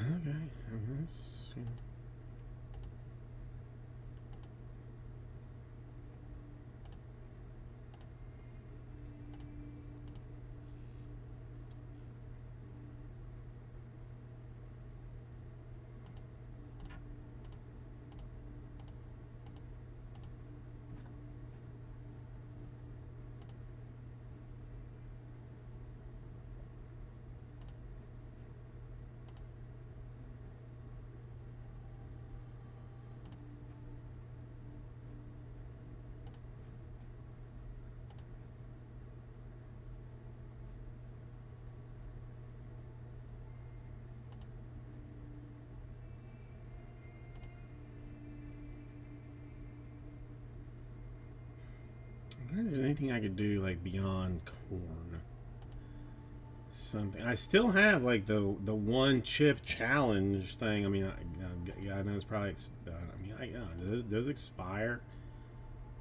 Okay. That's, is there anything I could do like beyond corn? Something. I still have like the one chip challenge thing. I mean, I know it's probably. I mean, those expire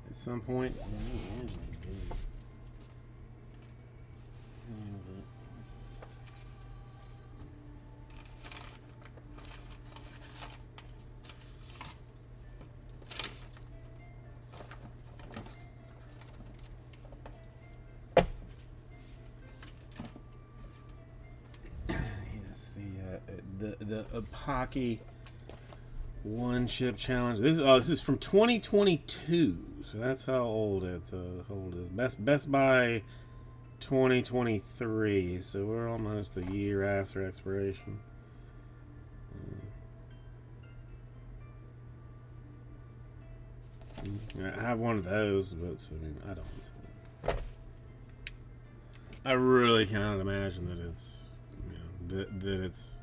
at some point. The Apocky one chip challenge. This is from 2022, so that's how old it is. Best by 2023, so we're almost a year after expiration. I have one of those, but I mean I don't. I really cannot imagine that it's, that it's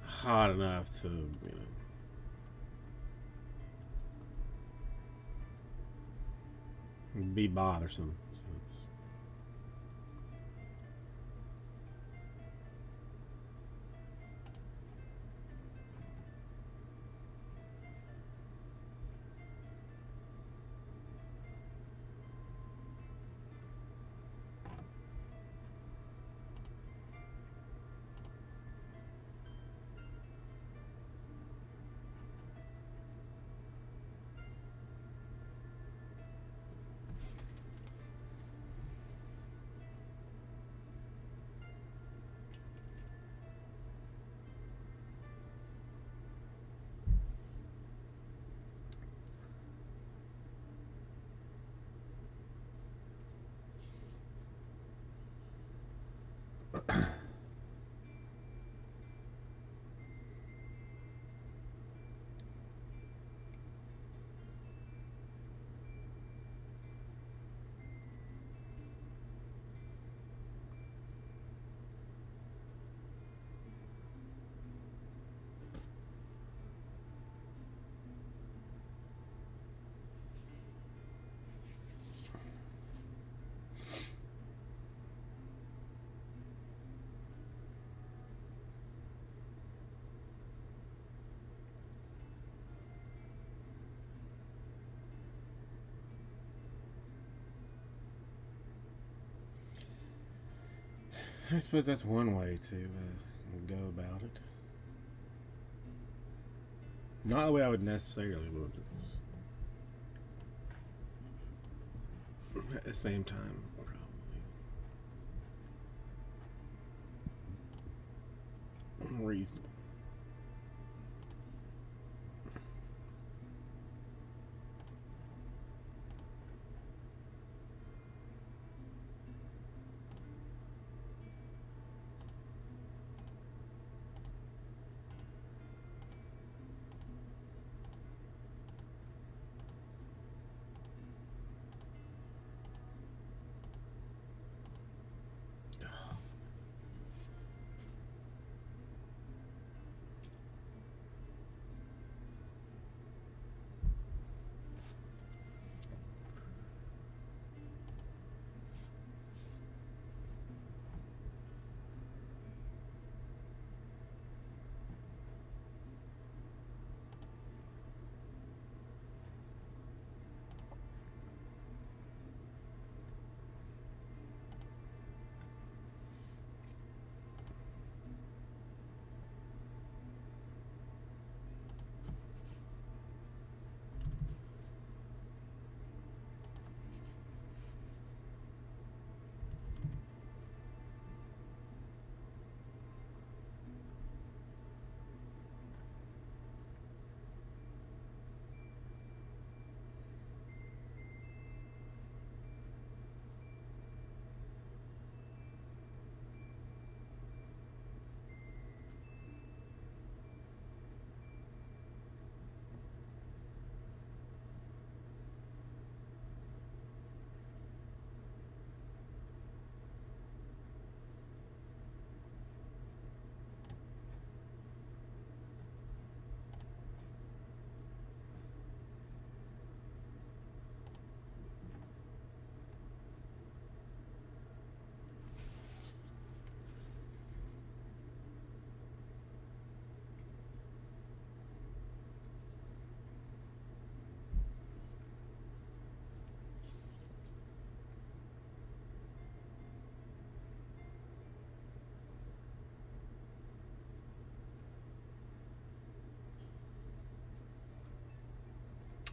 hot enough to, be bothersome. So it's I suppose that's one way to go about it. Not the way I would necessarily, but it's at the same time probably reasonable.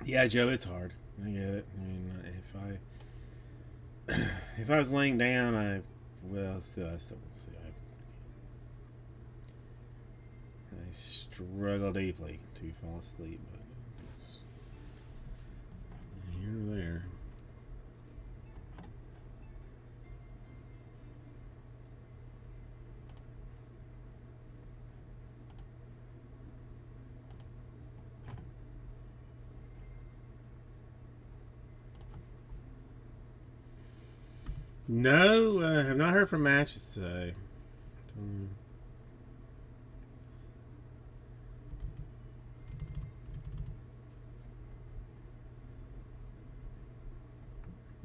Yeah, Joe, it's hard. I get it. I mean, if I was laying down, I still would say I struggle deeply to fall asleep, but it's here or there. No, have not heard from matches today.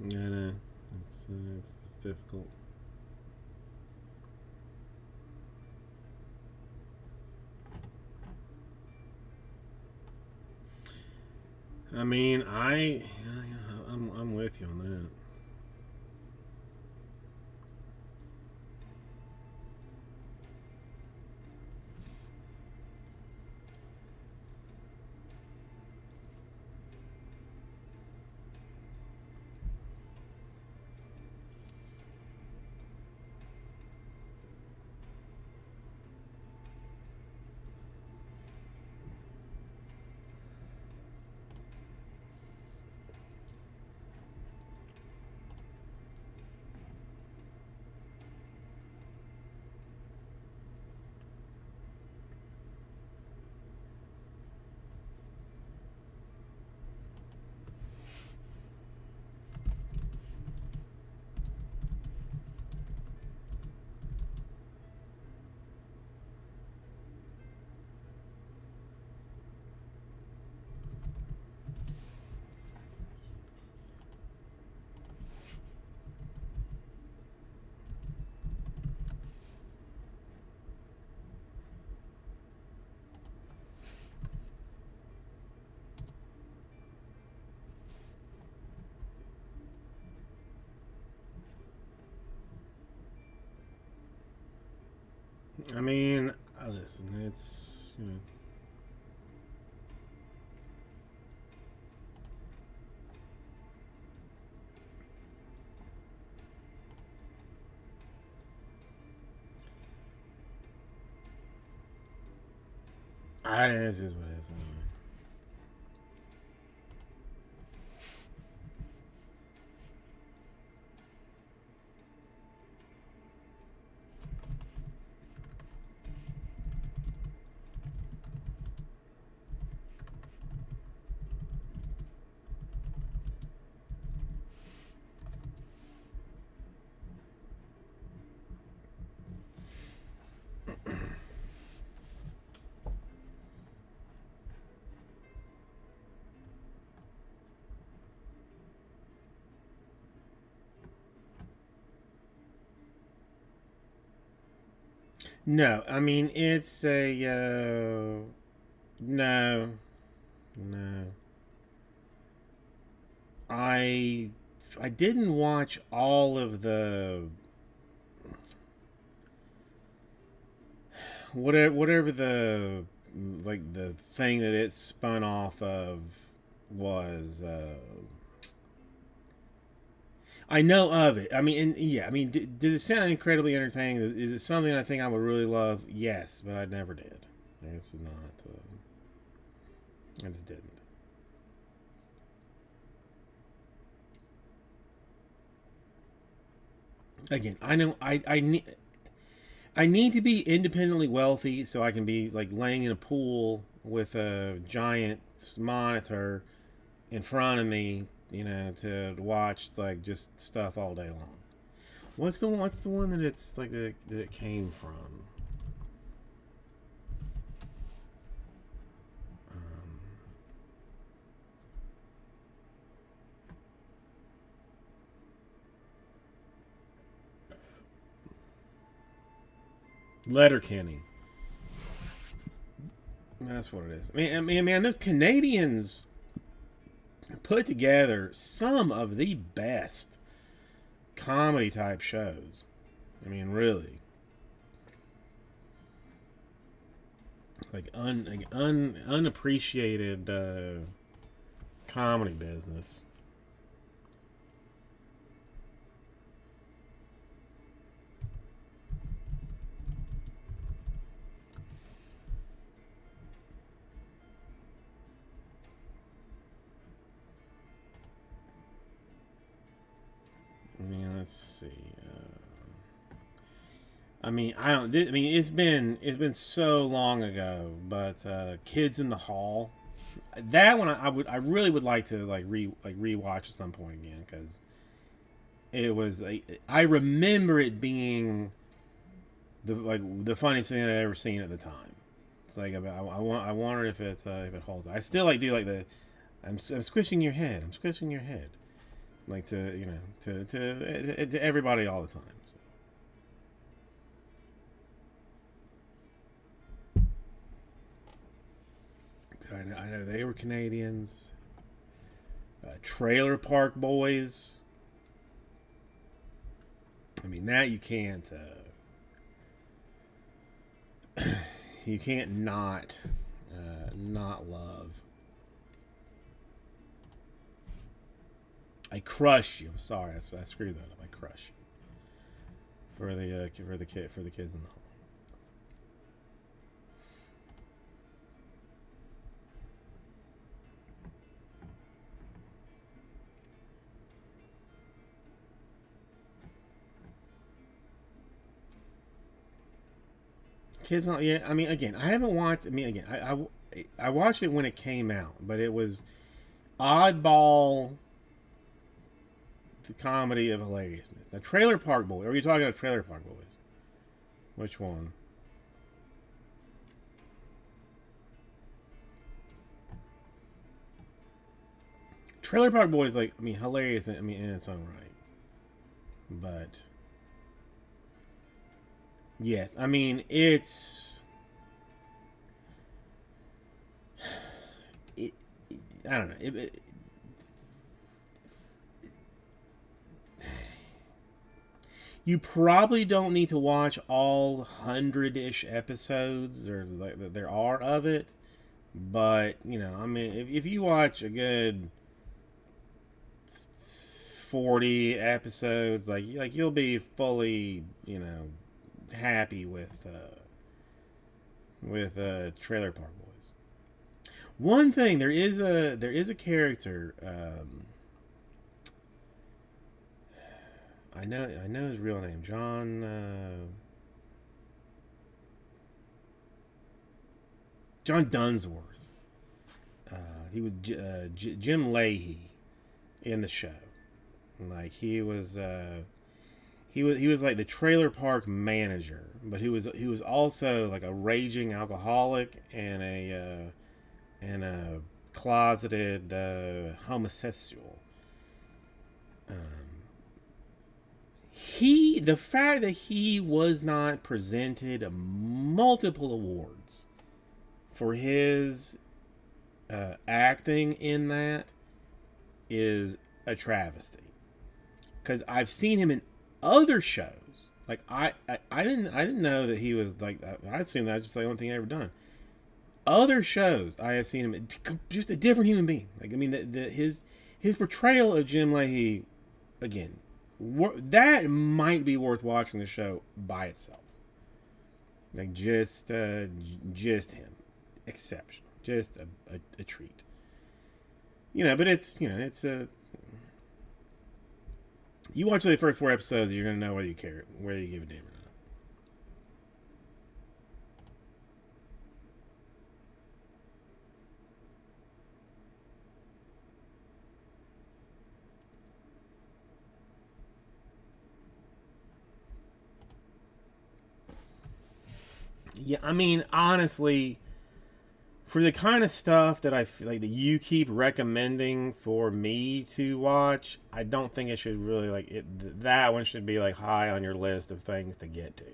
Yeah, no, it's difficult. I mean, I'm with you on that. I mean, listen, it's this is what it is. No, I mean it's a no, no. I I didn't watch all of the whatever the like the thing that it spun off of was. I know of it. I mean, and yeah. I mean, did it sound incredibly entertaining? Is it something I think I would really love? Yes, but I never did. It's not. I just didn't. Again, I know I need to be independently wealthy so I can be like laying in a pool with a giant monitor in front of me, to watch like just stuff all day long. What's the one that it's like that it came from? Um, Letterkenny. That's what it is. Man, the Canadians put together some of the best comedy type shows. I mean, really, unappreciated comedy business. I mean, let's see. I mean, I don't. I mean, it's been so long ago, but Kids in the Hall, that one I really would like to like rewatch at some point again because it was like, I remember it being the funniest thing I'd ever seen at the time. It's like I wonder if it holds. I still like do like the I'm squishing your head. I'm squishing your head, like to to everybody all the time. So I know they were Canadians. Trailer Park Boys. I mean that you can't not love. I crush you. I'm sorry, I screwed that up. I crush you for the kids in the home. Kids, yeah. I mean, again, I haven't watched. I mean, again, I watched it when it came out, but it was oddball, the comedy of hilariousness. Now, Trailer Park Boys. Are you talking about Trailer Park Boys? Which one? Trailer Park Boys, like, I mean, hilarious. I mean, in its own right, but yes, I mean, it, I don't know. You probably don't need to watch all 100-ish episodes or like that there are of it, but you know, I mean, if you watch a good 40 episodes, like you'll be fully, you know, happy with Trailer Park Boys. One thing, there is a character. I know his real name, John Dunsworth. He was Jim Leahy in the show. Like he was like the trailer park manager, but he was also like a raging alcoholic and a closeted homosexual. The fact that he was not presented multiple awards for his acting in that is a travesty. Because I've seen him in other shows. Like I didn't know that he was like, I assumed that was just the only thing he ever done. Other shows I have seen him just a different human being. Like I mean his portrayal of Jim Leahy, again, that might be worth watching the show by itself. Like just him, exceptional, just a treat. You know, but it's a. You watch the first 4 episodes, you're gonna know whether you care, whether you give a damn or not. Yeah, I mean, honestly, for the kind of stuff that I feel like that you keep recommending for me to watch, I don't think it should really like it. That one should be like high on your list of things to get to.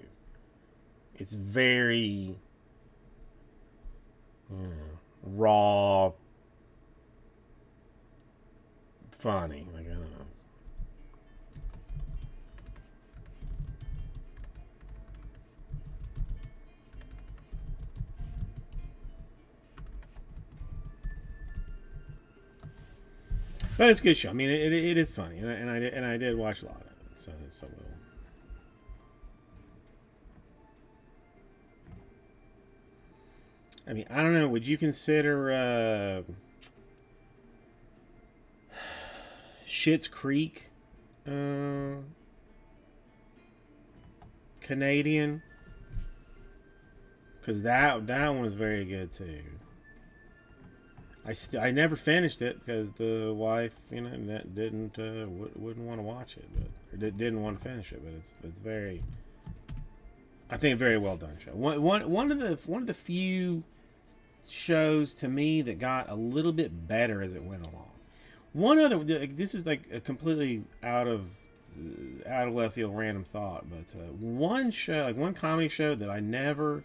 It's very, raw, funny. Like I don't know. But it's a good show. I mean, it is funny, and I did watch a lot of it. So we'll. I mean, I don't know. Would you consider Schitt's Creek Canadian? Because that one was very good too. I never finished it because the wife, didn't wouldn't want to watch it. But Didn't want to finish it, but it's very, I think, a very well done show. One of the few shows to me that got a little bit better as it went along. One other, this is like a completely out of left field random thought, but one show, like one comedy show that I never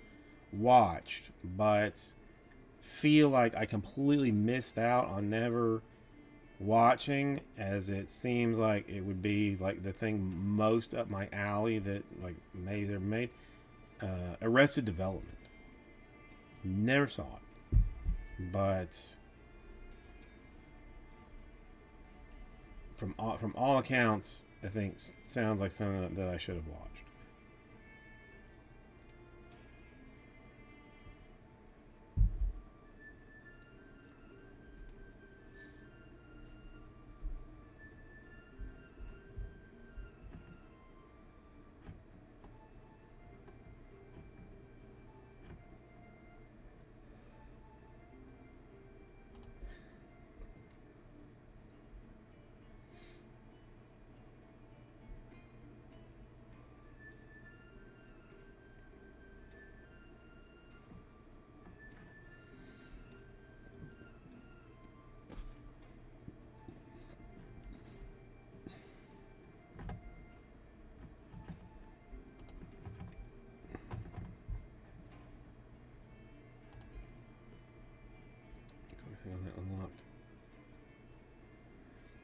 watched, but feel like I completely missed out on never watching, as it seems like it would be like the thing most up my alley that like maybe they're made. Arrested Development. Never saw it, but from all accounts, I think sounds like something that I should have watched. Unlocked.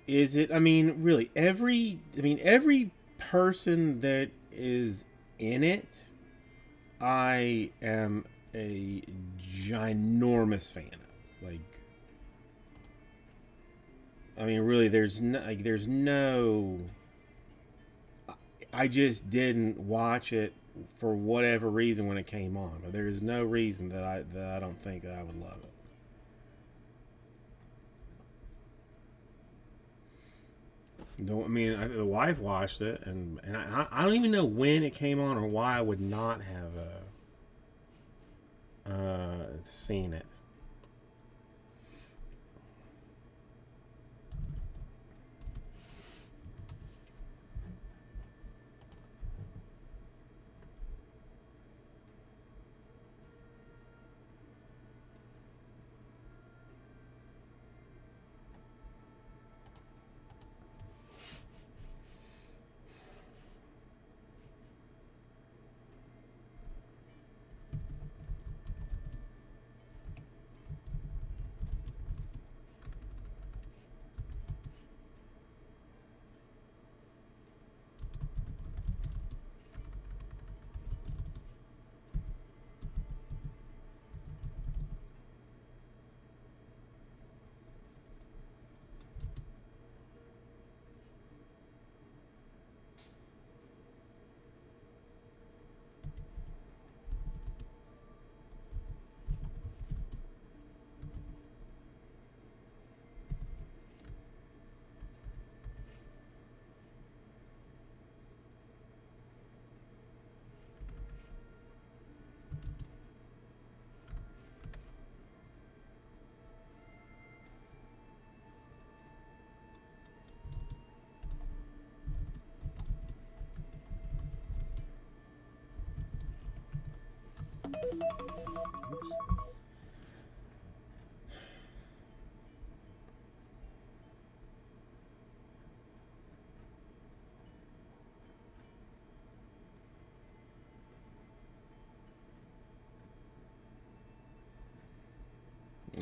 Is it? I mean, really, every person that is in it, I am a ginormous fan of. Like, I mean, really, there's no. I just didn't watch it for whatever reason when it came on, but there is no reason that I don't think that I would love it. The wife watched it, and I don't even know when it came on or why I would not have seen it.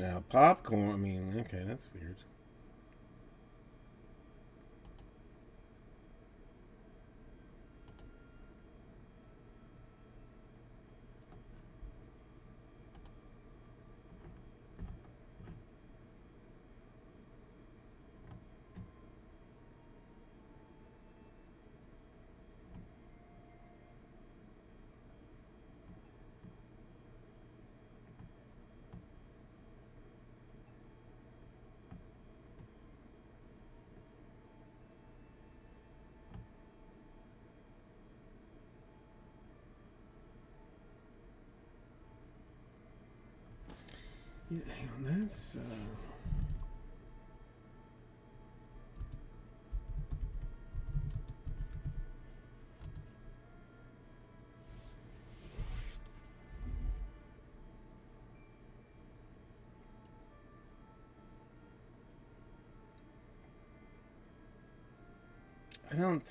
Now popcorn. I mean, okay, that's weird. Yeah, hang on, that's. I don't.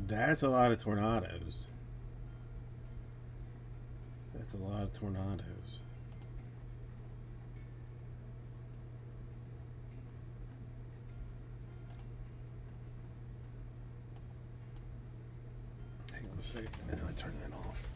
That's a lot of tornadoes. That's a lot of tornadoes. Hang on a second. I know I turned that off.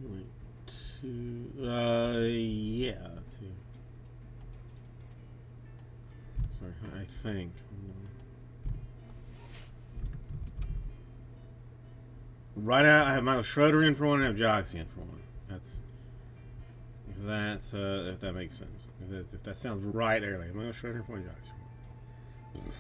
Like two. Yeah, two. Sorry, I think. Right out, I have Michael Schroeder in for one, and I have Joxie in for one. That's if that makes sense. If that sounds right early, Michael Schroeder for one, Joxie for one.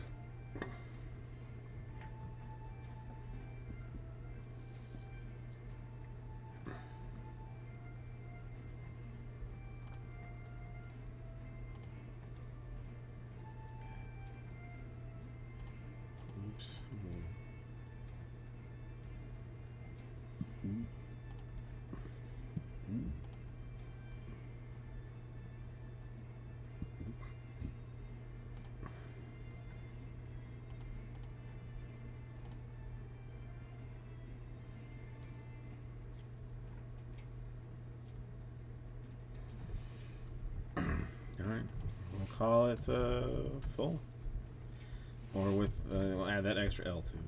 Alright, we'll call it full. Or with, we'll add that extra L to it.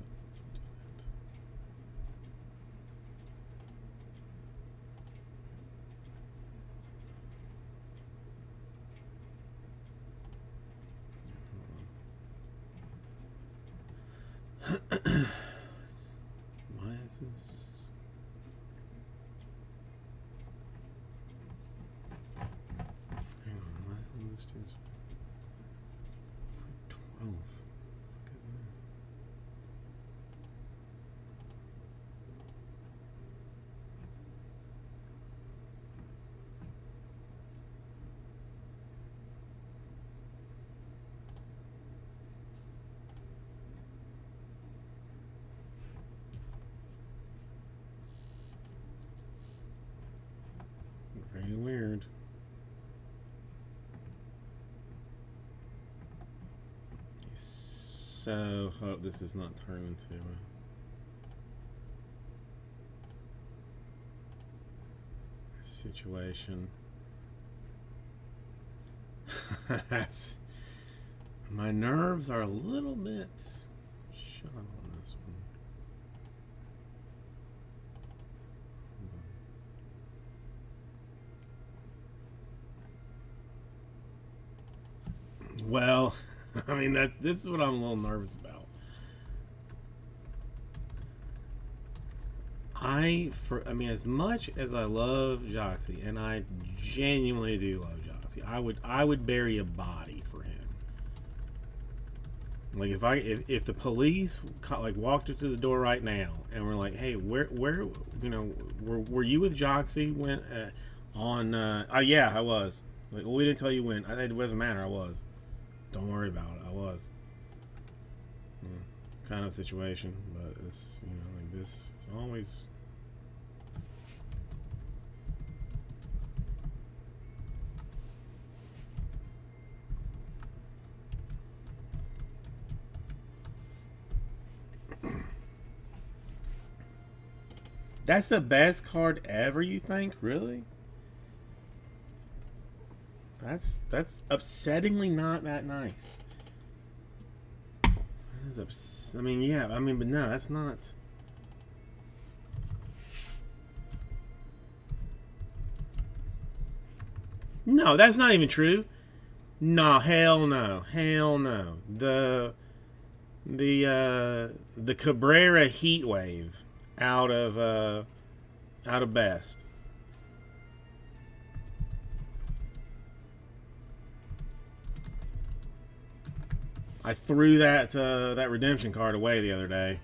Why is this? Hang on, what this stands for? 12. Look at that. Very weird. So hope this is not turned into a situation. That's, my nerves are a little bit shot on this one. Well, I mean, this is what I'm a little nervous about. I mean, as much as I love Joxy, and I genuinely do love Joxy, I would bury a body for him. Like if the police like walked up to the door right now and were like, "Hey, where you know, were you with Joxy when on yeah, I was." Like, well, we didn't tell you when. It doesn't matter. I was. Don't worry about it. I was. Kind of situation, but it's, you know, like this. It's always. That's the best card ever, you think? Really? That's upsettingly not that nice. That is I mean, yeah, I mean, but no, that's not. No, that's not even true. No, hell no. Hell no. The Cabrera heat wave out of best. I threw that redemption card away the other day.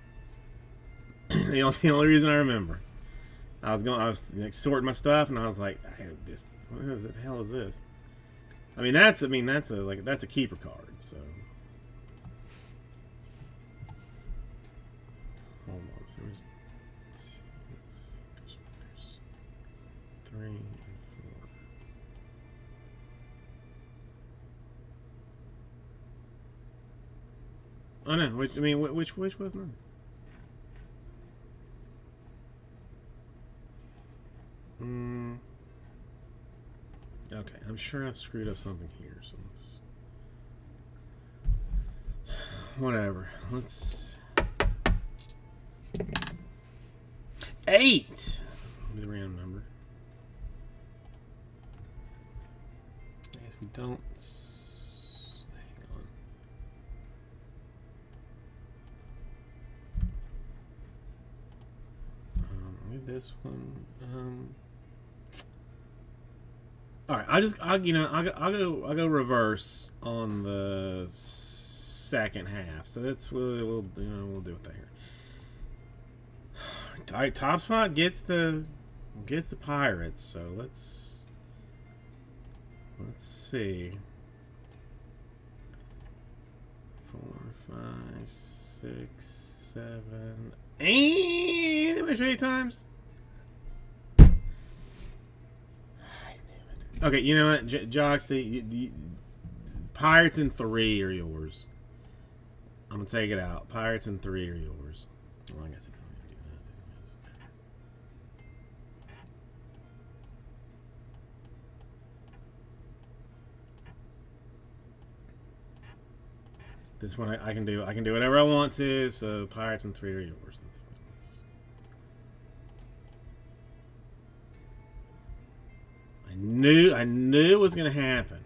the only reason I remember, I was like, sorting my stuff, and I was like, what the hell is this? I mean, that's a keeper card. So hold on, so there's 3 and 4. Oh no, which was nice. Okay, I'm sure I've screwed up something here, so let's. Whatever. Let's. 8! Be the random number. I guess we don't. Hang on. With this one. All right, I'll go reverse on the second half. So that's what we'll do with that here. All right, Top Spot gets the Pirates. So let's see. 4, 5, 6, 7, 8. Did I show 8 times? I knew it. Okay, you know what, Jocks, the Pirates in 3 are yours. I'm gonna take it out. Pirates in 3 are yours. Well, I guess I can't do that. This one I can do. I can do whatever I want to. So Pirates in 3 are yours. That's fine. I knew it was gonna happen.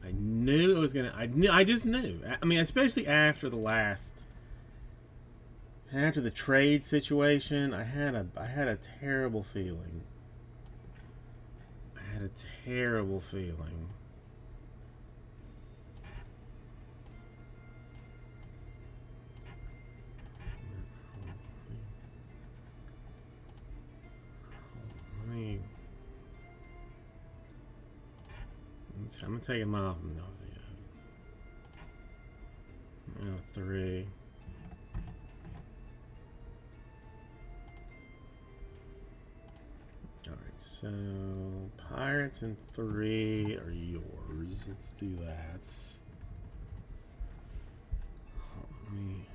I knew it was gonna. I just knew. I mean, especially after the trade situation, I had a terrible feeling. I had a terrible feeling. I'm gonna take him off. No, 3. All right, so Pirates in 3 are yours. Let's do that. Let me.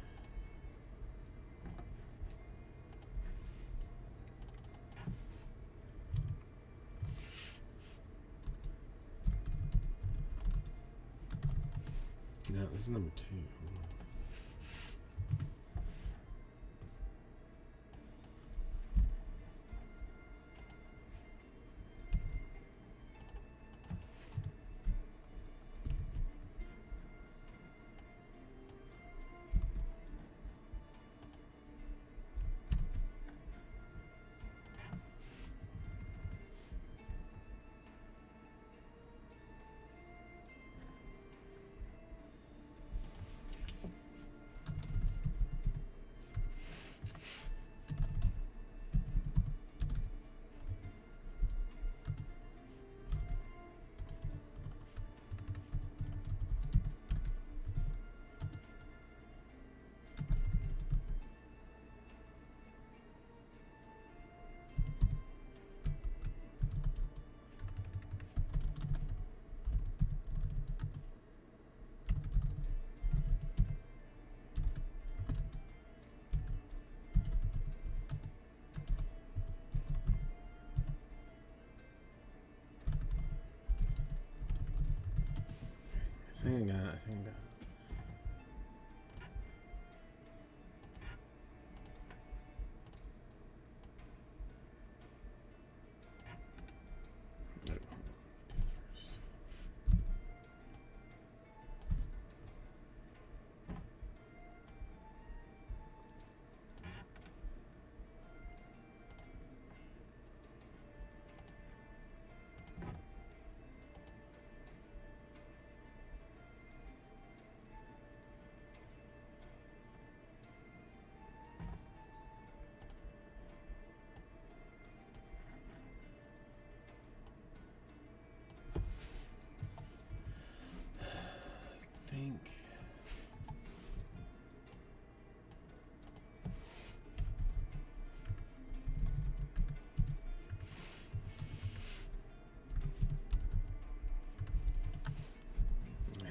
No, this is number 2. I think I got it.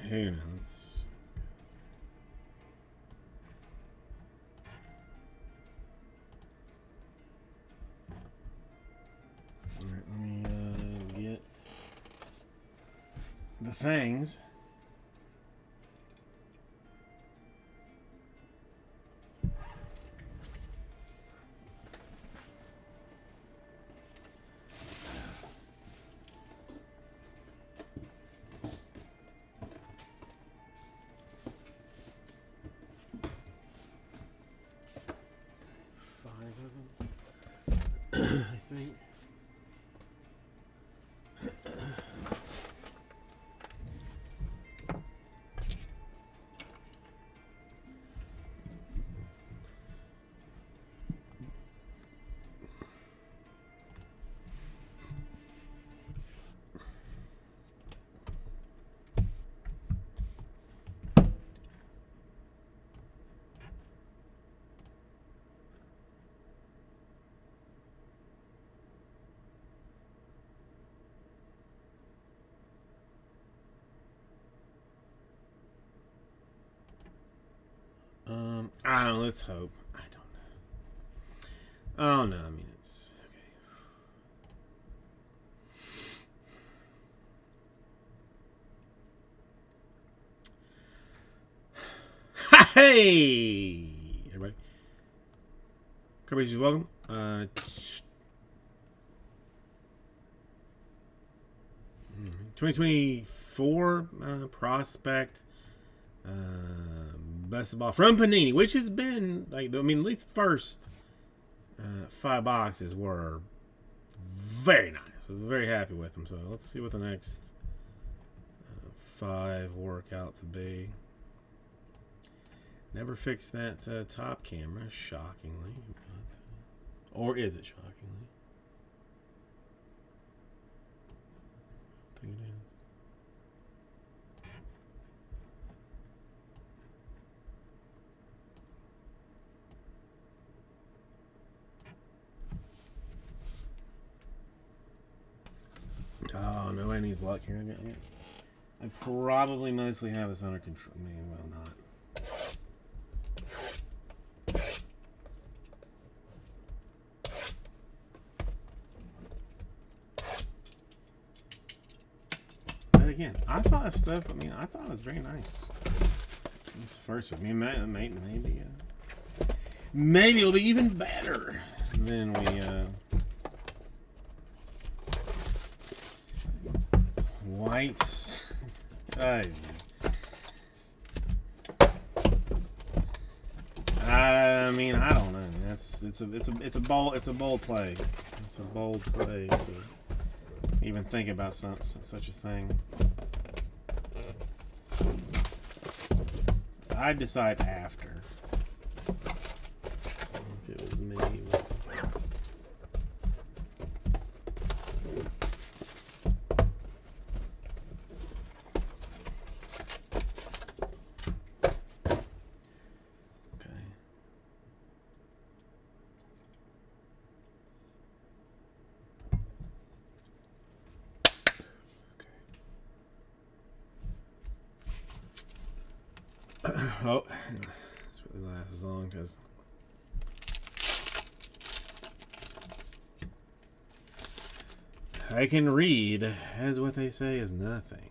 Who knows? Alright, let me get the things. I think. I don't know. Let's hope. I don't know. Oh no, I mean it's okay. Hey, everybody. Everybody's welcome. 2024 prospect best of all from Panini, which has been like, I mean, at least first 5 boxes were very nice. I was very happy with them. So let's see what the next 5 work out to be. Never fixed that top camera, shockingly. But, or is it shockingly? I think it is. Oh, nobody needs luck here. I probably mostly have this under control. I mean, well, not. But again, I thought stuff. I mean, I thought it was very nice. This first one, I mean, maybe it'll be even better than we. Whites. I mean, I don't know. It's a bold play. It's a bold play to even think about such a thing. I'd decide after if it was me. Oh, this really lasts as long because I can read, as what they say is nothing.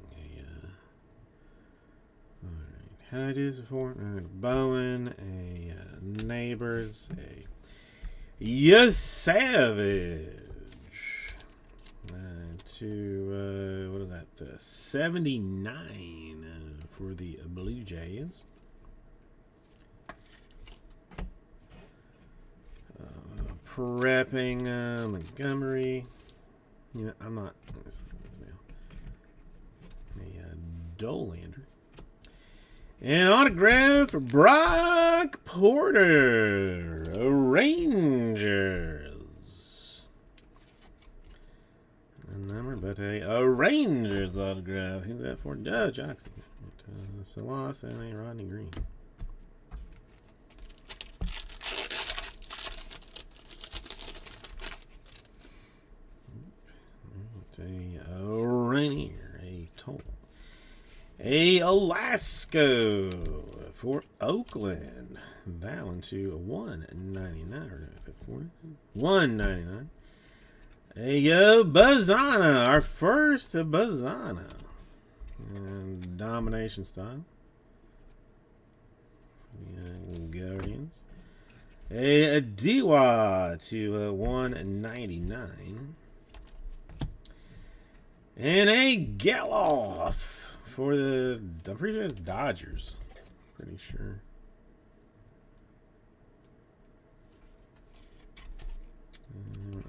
Alright, how did I do this before? Bowen, a Neighbors, a Savage. To what is that? 79 for the Blue Jays. Prepping Montgomery. You know, I'm not. Dolander. An autograph for Brock Porter, Rangers. A number, but a Rangers autograph. Who's that for? Jackson. Salas and a Rodney Green. A Rainier, a Toll, a Alaska for Oakland. That one to $1.99 or $1.99. A Bazana, our first Bazana, and domination style. Guardians. A Diwa to $1.99. And a Geloff for the, I'm pretty sure it's Dodgers. Pretty sure.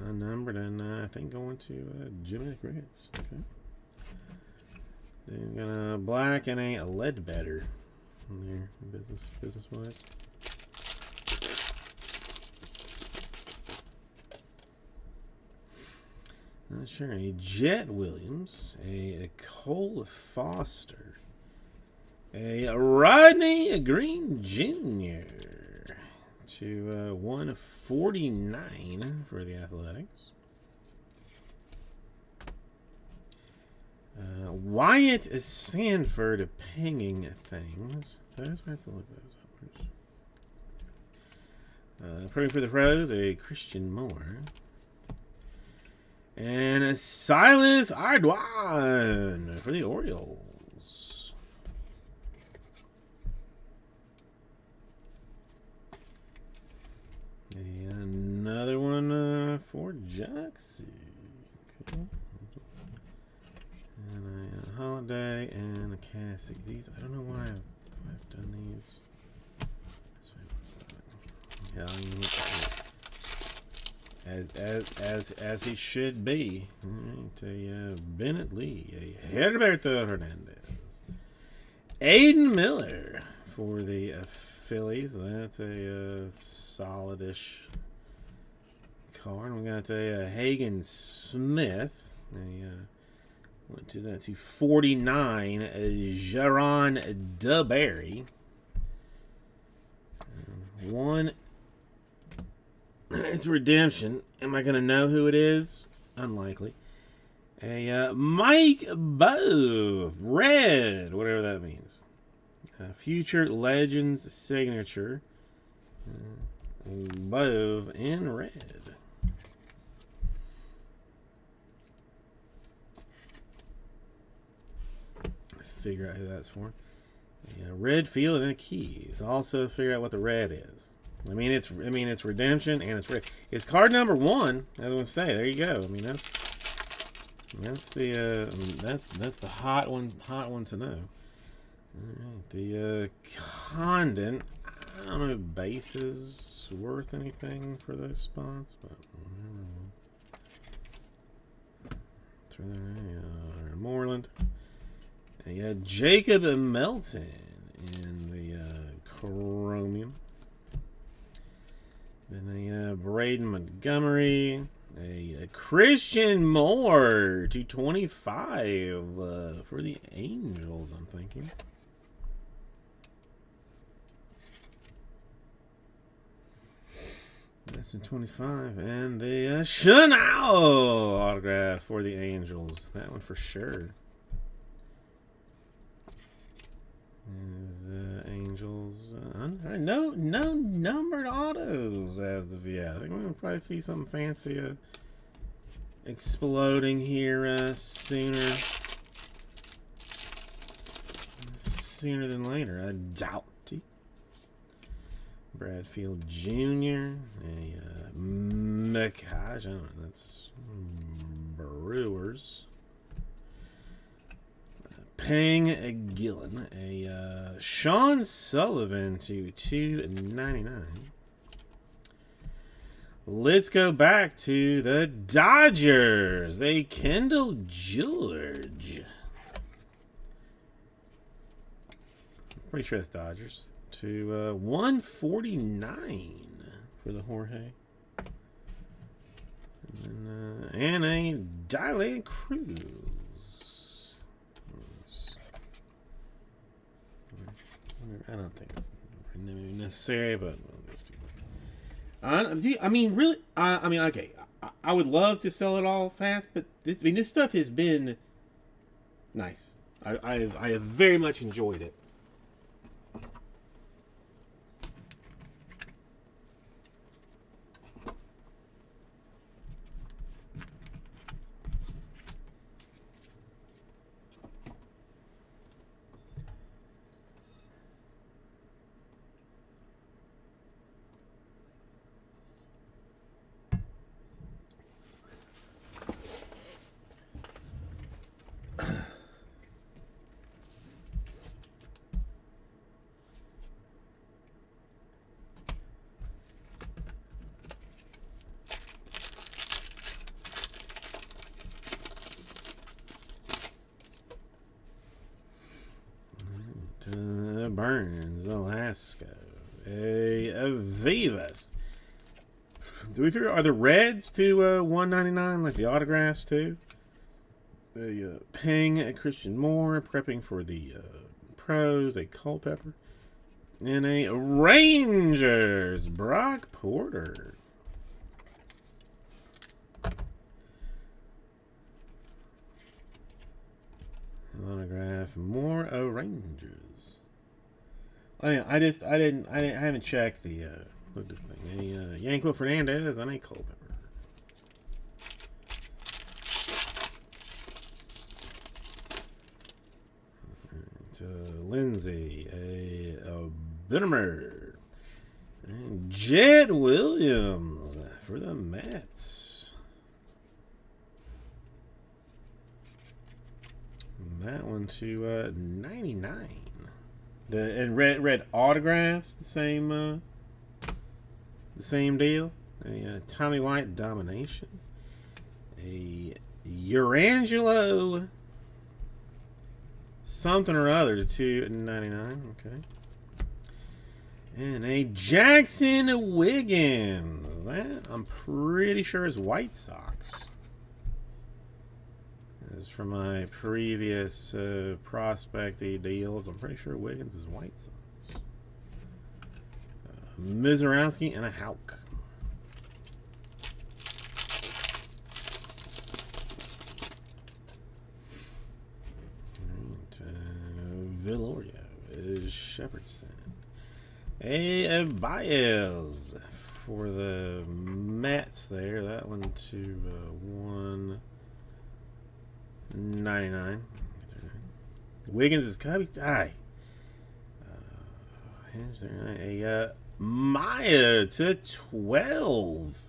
Unnumbered, and I think going to Jimmy Crickets. Okay. Then got a black and a Ledbetter in there, business wise. Not sure. A Jet Williams, a Cole Foster, a Rodney Green Jr. to 149 for the Athletics. Wyatt Sanford pinging things. I just have to look those up. Praying for the pros, a Christian Moore. And a Silas Ardwan for the Orioles. Another one for Jaxie. Okay. And a Holiday and a Cassick. These, I don't know why I've done these. As he should be. All right, Bennett Lee, a Herberto Hernandez, Aiden Miller for the Phillies. That's a solidish card. We got a Hagen Smith. Went to that to 49. Jaron DeBerry. One. It's redemption. Am I going to know who it is? Unlikely. A Mike Bove. Red. Whatever that means. Future Legends signature. Bove in red. Figure out who that's for. A red field and a keys. Also figure out what the red is. I mean it's redemption and it's red. It's card number 1. I was gonna say, there you go. I mean that's the hot one to know. Alright, the Condon. I don't know if base is worth anything for those spots, but throw there. Moreland. Jacob Melton in the chromium. Then a Braden Montgomery, a Christian Moore, 225 for the Angels, I'm thinking. That's in 25. And the Chanel autograph for the Angels. That one for sure. Angels. No numbered autos as of yet. I think we're going to probably see something fancy exploding here sooner than later. I doubt it. Bradfield Jr. A Mekaj. I don't know. That's Brewers. Pang Gillen, a Sean Sullivan to 299. Let's go back to the Dodgers. A Kendall George. Pretty sure it's Dodgers. To 149 for the Jorge. And a Dile Cruz. I don't think it's necessary, but we'll just do this. I mean, really, okay. I would love to sell it all fast, but this stuff has been nice. I have very much enjoyed it. Burns, Alaska, a Vivas. Do we figure, are the reds to 199 like the autographs too? The Pang, a Christian Moore, prepping for the pros, a Culpepper, and a Rangers, Brock Porter. Autograph, more Rangers. I haven't checked the Look at the thing. A Yanko Fernandez and a Culpepper. Lindsay, a Bittermer, and Jed Williams for the Mets. And that one to 99. And red autographs, the same deal. A Tommy White domination. A Urangelo something or other to 299. Okay. And a Jackson Wiggins. That I'm pretty sure is White Sox. This is from my previous prospecty deals. I'm pretty sure Wiggins is White Sox. Mizorowski and a Houck. Villorio is Shepherdson. A Baez for the Mets there. That one to 199. Wiggins is Cubby. Aye. A Maya to 12.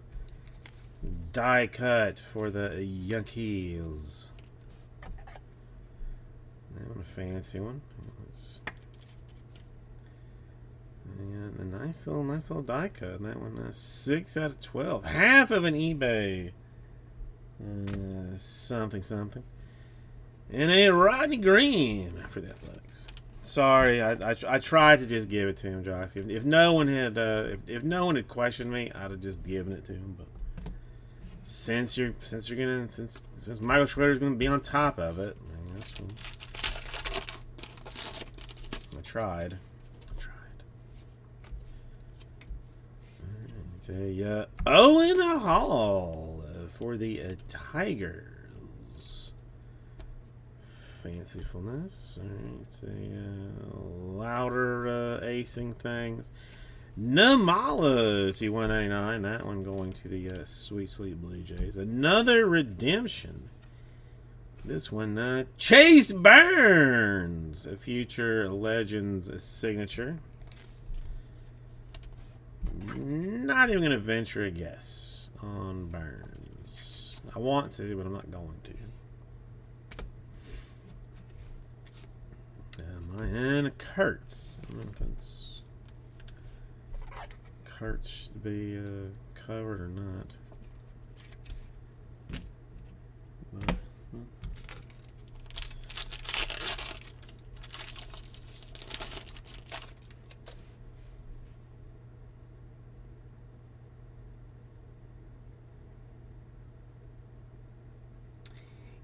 Die cut for the Yankees. That one a fancy one. And a nice little die cut. And that one 6 out of 12. Half of an eBay. Something. And a Rodney Green for the Athletics. Sorry, I tried to just give it to him, Josh. If no one had questioned me, I'd have just given it to him. But since Michael Schroeder's gonna be on top of it, that's cool. I tried. A Owen Hall for the Tigers. Fancifulness. Alright, a louder acing things. Namala to 199. That one going to the sweet Blue Jays. Another redemption. This one, Chase Burns, a future Legends signature. Not even going to venture a guess on Burns. I want to, but I'm not going to. And Kurtz. I don't know if that's Kurtz should be covered or not. But,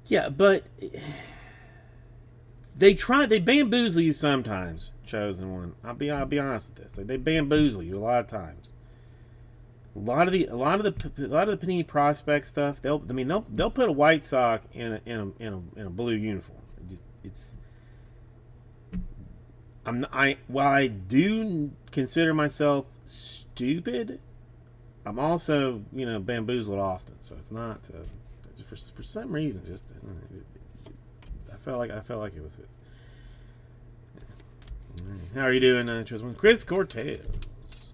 yeah, but they bamboozle you sometimes. Chosen one. I'll be honest with this. They bamboozle you a lot of times. A lot of the Panini prospect stuff. They'll put a White Sox in a blue uniform. While I do consider myself stupid, I'm also bamboozled often. So it's not. For some reason, just I felt like it was his. How are you doing, Chris Cortez?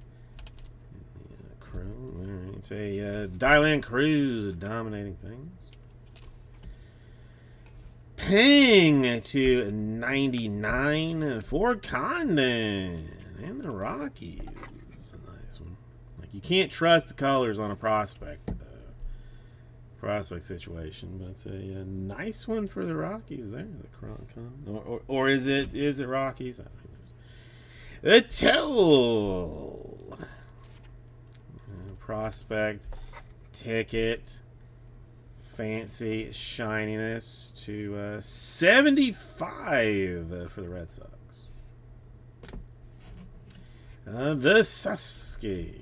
Chrome. All right, it's a Dylan Cruz dominating things. Ping to 99 for Condon and the Rockies. This is a nice one. Like, you can't trust the colors on a prospect situation, but it's a nice one for the Rockies there. The Croncon, or is it Rockies? I think the Toll prospect ticket, fancy shininess to 75 for the Red Sox. The Sasuke,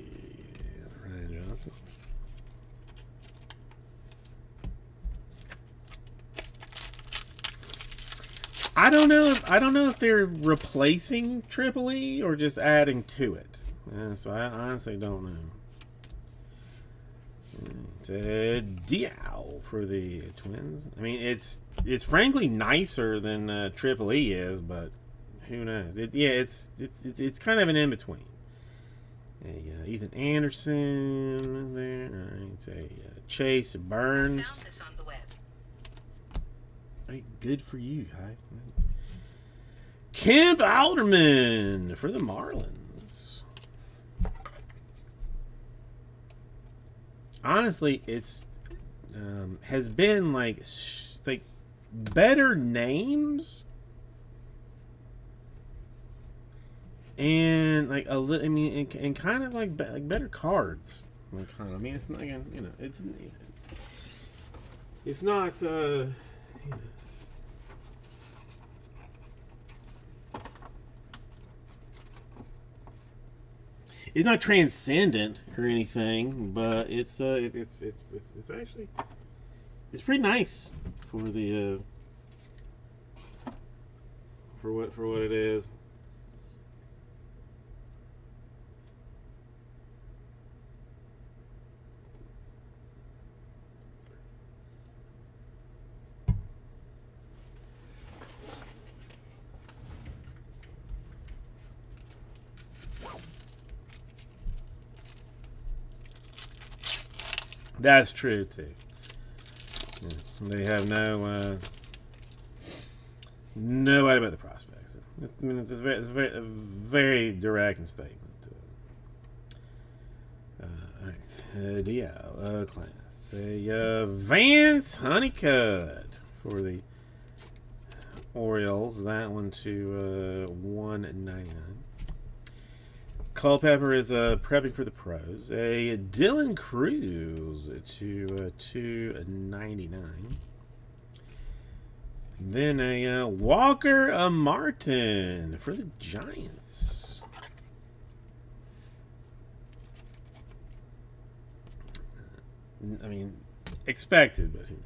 Ryan Johnson. I don't know if they're replacing Tripoli or just adding to it. So I honestly don't know. Diao for the Twins. I mean, it's frankly nicer than Triple E is, but who knows? It's kind of an in between. Ethan Anderson there. All right, Chase Burns. Found this on the web. Hey, good for you, guy. Kemp Alderman for the Marlins. Honestly, it's has been like better names and like a little. I mean, and kind of like better cards. Like kind of. I mean, it's not again. You know, it's not. You know, it's not transcendent or anything, but it's actually it's pretty nice for the for what it is. That's true too. Yeah. They have no idea about the prospects. I mean, it's a very direct statement. All right, Dio class. Vance Honeycutt for the Orioles. That one to 199. Culpepper is prepping for the pros. A Dylan Cruz to 299. Then a Walker Martin for the Giants. I mean, expected, but who knows?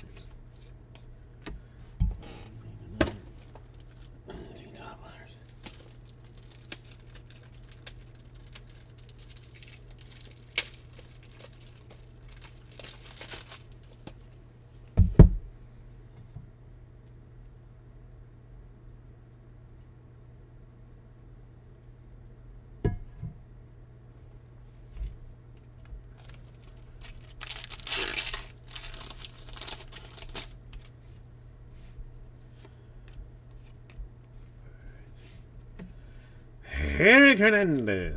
Eric Hernandez.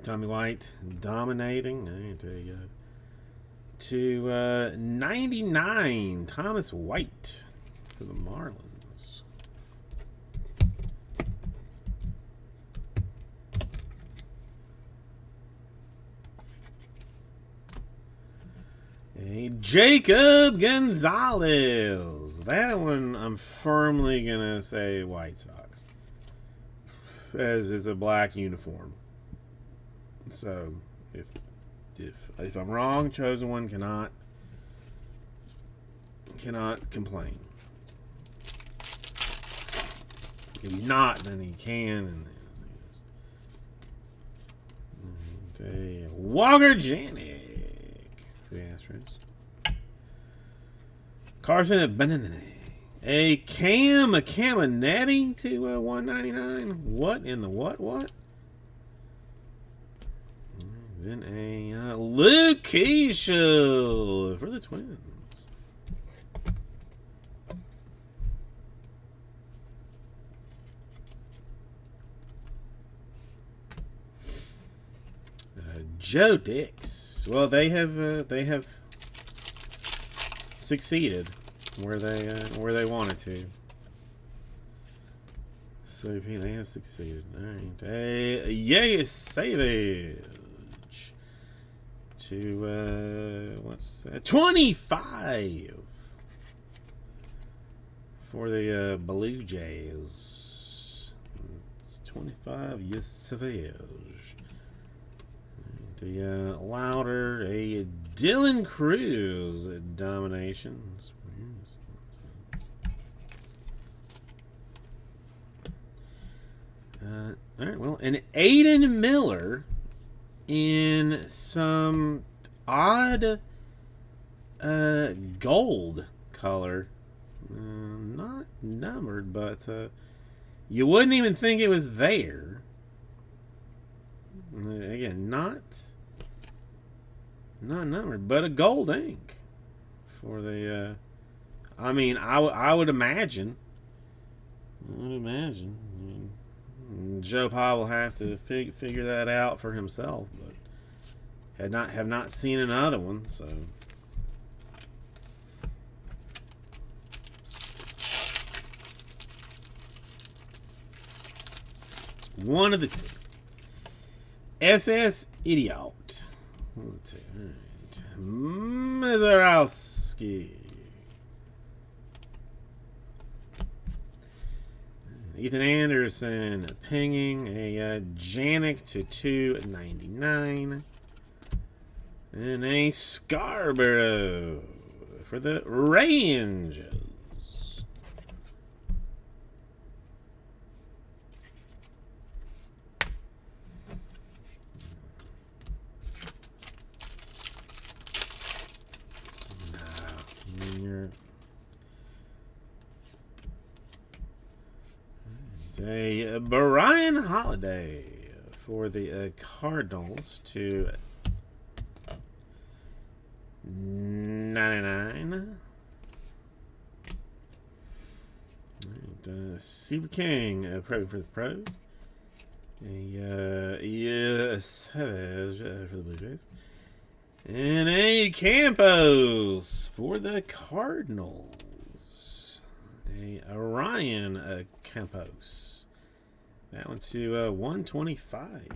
Tommy White dominating. There you go. To 99, Thomas White for the Marlins. A Jacob Gonzalez. That one I'm firmly going to say White Sox. As it's a black uniform. So, if I'm wrong, chosen one cannot complain. If he's not, then he can. And Walker Janik for the Astros. Carson at Benene. A Caminiti to 199. What in the what? Then a Luke Keishel for the Twins. Joe Dix. Well, they have succeeded where they wanted to. So they have succeeded. All right, Yes Savage. To what's that? 25 for the Blue Jays. It's 25. Yes, Savage. The Louder, a Dylan Cruz dominations. All right, well, an Aiden Miller in some odd gold color. Not numbered, but you wouldn't even think it was there. Again, not numbered, but a gold ink for the. I mean, I would imagine. Joe Pa will have to figure that out for himself, but have not seen another one, so. One of the two. SS Idiot. Right. Mizarowski. Ethan Anderson pinging a Janik to 299. And a Scarborough for the Rangers. A Brian Holiday for the Cardinals to 99. Right, Super King prepping for the pros. Yes, for the Blue Jays. And a Campos for the Cardinals. A Ryan Campos. That one to 125.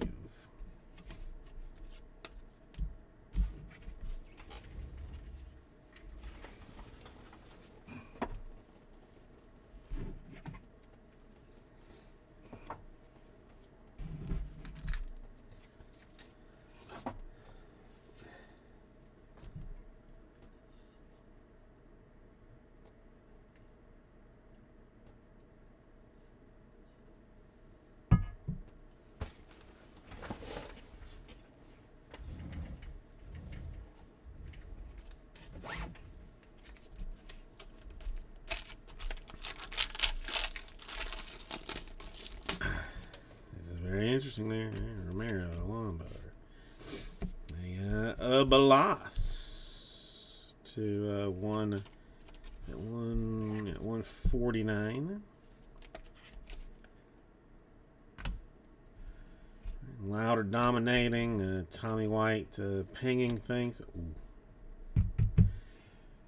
Very interesting there. Romero, Lombard. A Balas to 149. Louder dominating. Tommy White pinging things. Ooh.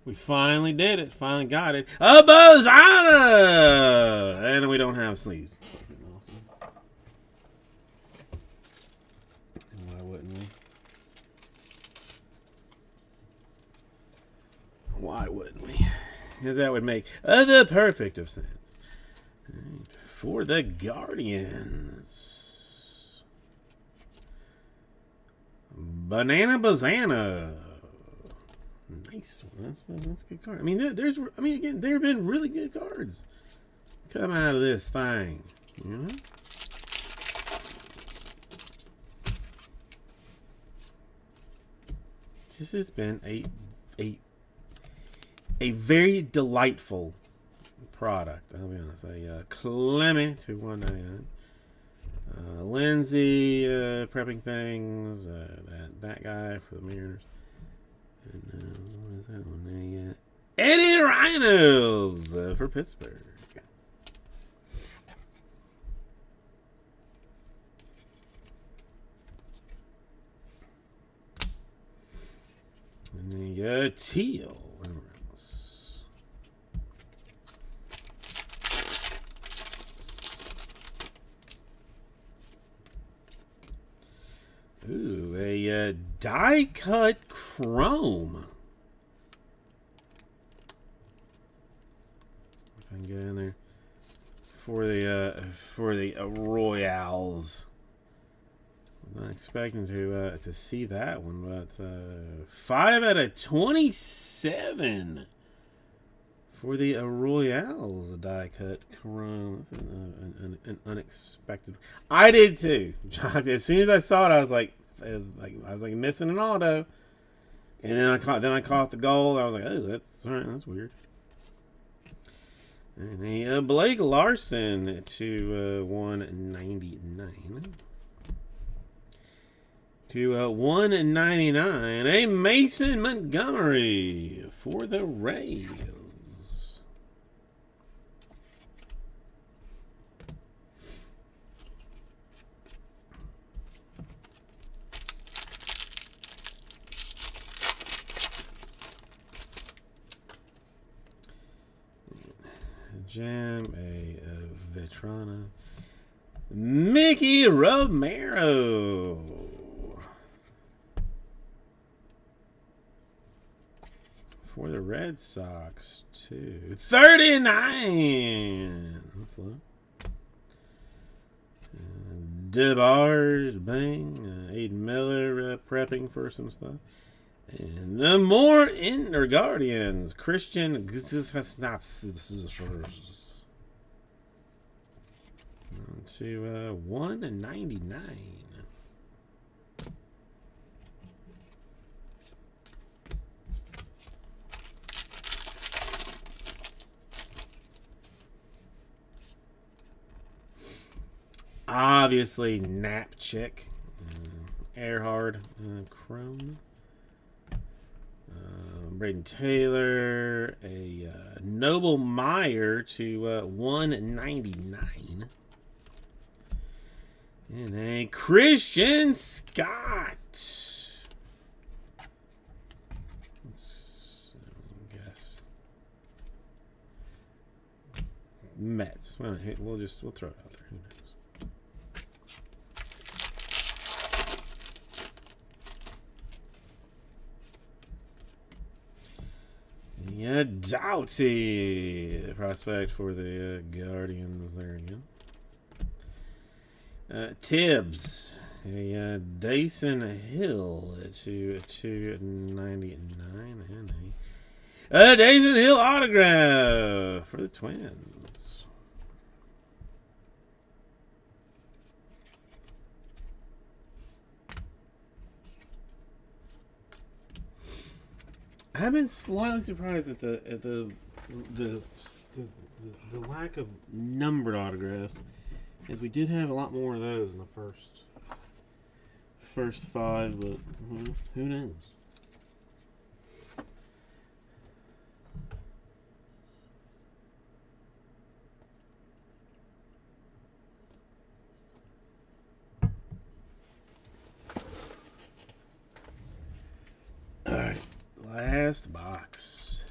We finally did it. Finally got it. A Bozana! And we don't have sleeves. Why wouldn't we? That would make the perfect of sense. Right. For the Guardians. Banana Bazana. Nice one. That's a good card. I mean, again, there have been really good cards come out of this thing. You know? This has been a very delightful product. I'll be honest. Clemmy to 199. Lindsay prepping things. That guy for the Mariners. And what is that one? Eddie Rhinos for Pittsburgh. And then you got Teal. Ooh, a die-cut chrome. If I can get in there for the Royals. I'm not expecting to see that one, but 5 out of 27 For the Royals die cut chrome. That's an unexpected. I did too. As soon as I saw it, I was like missing an auto. And then I caught the goal. I was like, oh, that's all right, that's weird. And a Blake Larson to 199. To 199, a Mason Montgomery for the Rays. Jam, a Vetrana. Mickey Romero. For the Red Sox, too. 39! That's low. DeBarge, bang. Aiden Miller prepping for some stuff. And more Inner Guardians. Christian to 199. Obviously, Napchick, Earhart, Chrome, Braden Taylor, a Noble Meyer to 199, and a Christian Scott. Let's guess Mets. We'll throw it out there. Who knows? Yeah, Doughty, the prospect for the Guardians there again. Tibbs, a Dyson Hill to 299, and a Dyson Hill autograph for the Twins. I've been slightly surprised at the lack of numbered autographs, as we did have a lot more of those in the first five, but who knows? All right. Last box.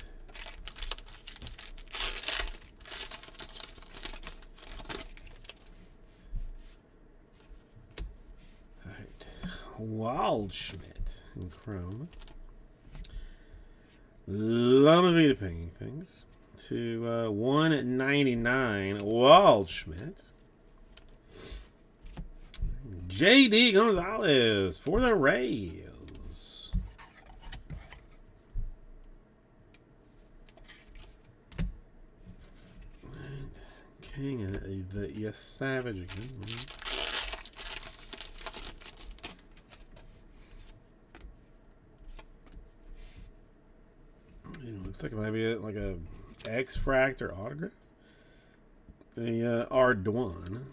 All right. Waldschmidt in Chrome. Lamavita pinging things. To 199, Waldschmidt. J.D. Gonzalez for the Rays. King and the Savage again. It looks like it might be like a X-Fractor autograph. The Ardoin.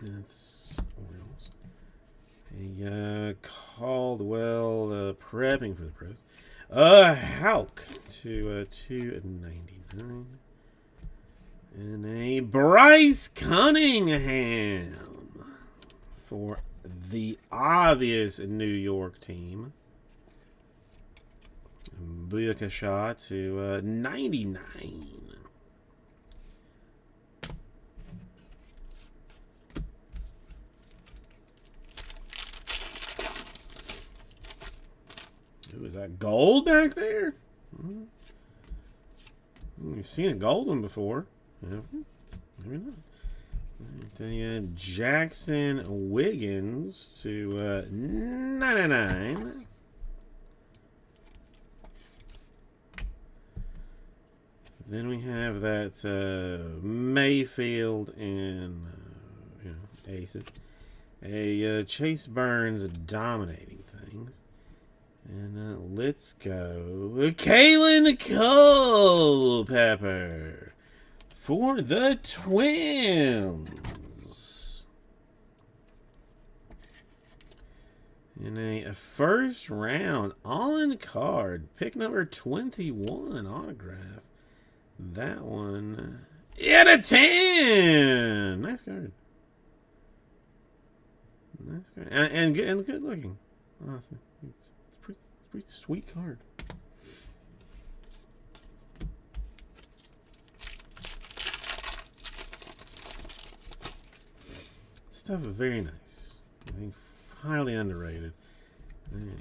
That's Orioles. A Caldwell prepping for the pros. Houck to 299. And a Bryce Cunningham for the obvious New York team. Buyakasha to 99. Ooh, is that gold back there? You've seen a gold one before. Yeah, maybe not. The Jackson Wiggins to 99. Then we have that Mayfield and Aces. A Chase Burns dominating things. And let's go Kalen Culpepper for the Twins. In a first round on card, pick number 21 autograph. That one at a 10. Nice card. Nice card. And good looking. Honestly, it's pretty sweet card. Stuff is very nice. I think highly underrated.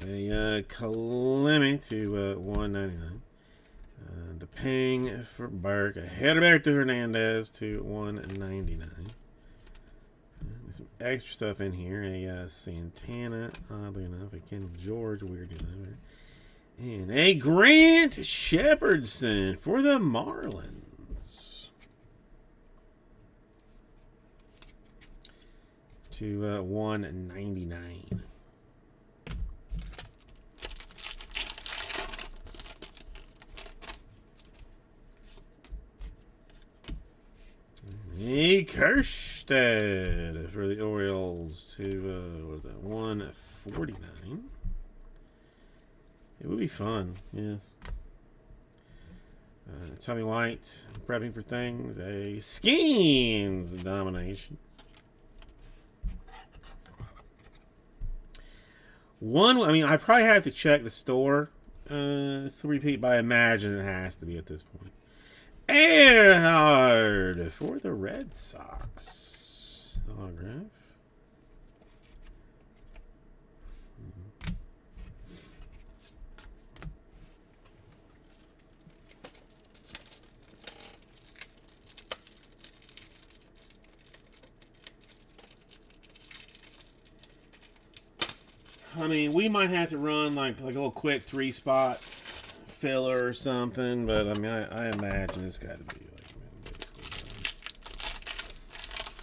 A Clement to 199. The ping for Burke. A header back to Hernandez to 199. Some extra stuff in here. A Santana, oddly enough. A Kendall George, weirdly enough. And a Grant Shepherdson for the Marlins. To 199. A Kerstead for the Orioles to what is that? 149. It would be fun, yes. Tommy White prepping for things. A Skeens domination. I probably have to check the store to repeat, but I imagine it has to be at this point. Earhart for the Red Sox. Autograph. I mean, we might have to run like a little quick 3-spot filler or something, but I mean, I imagine it's got to be like basically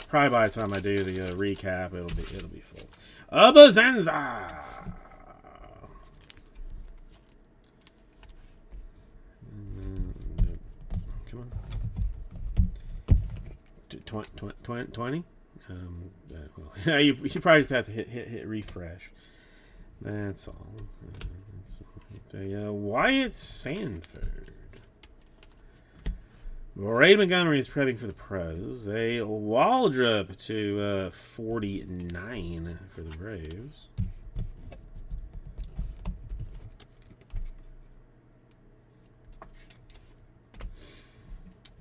probably by the time I do the recap, it'll be full. Abazenza. Come on, 20. Well, you probably just have to hit refresh. That's all. Wyatt Sanford. Ray Montgomery is prepping for the pros. A Waldrop to 49 for the Braves.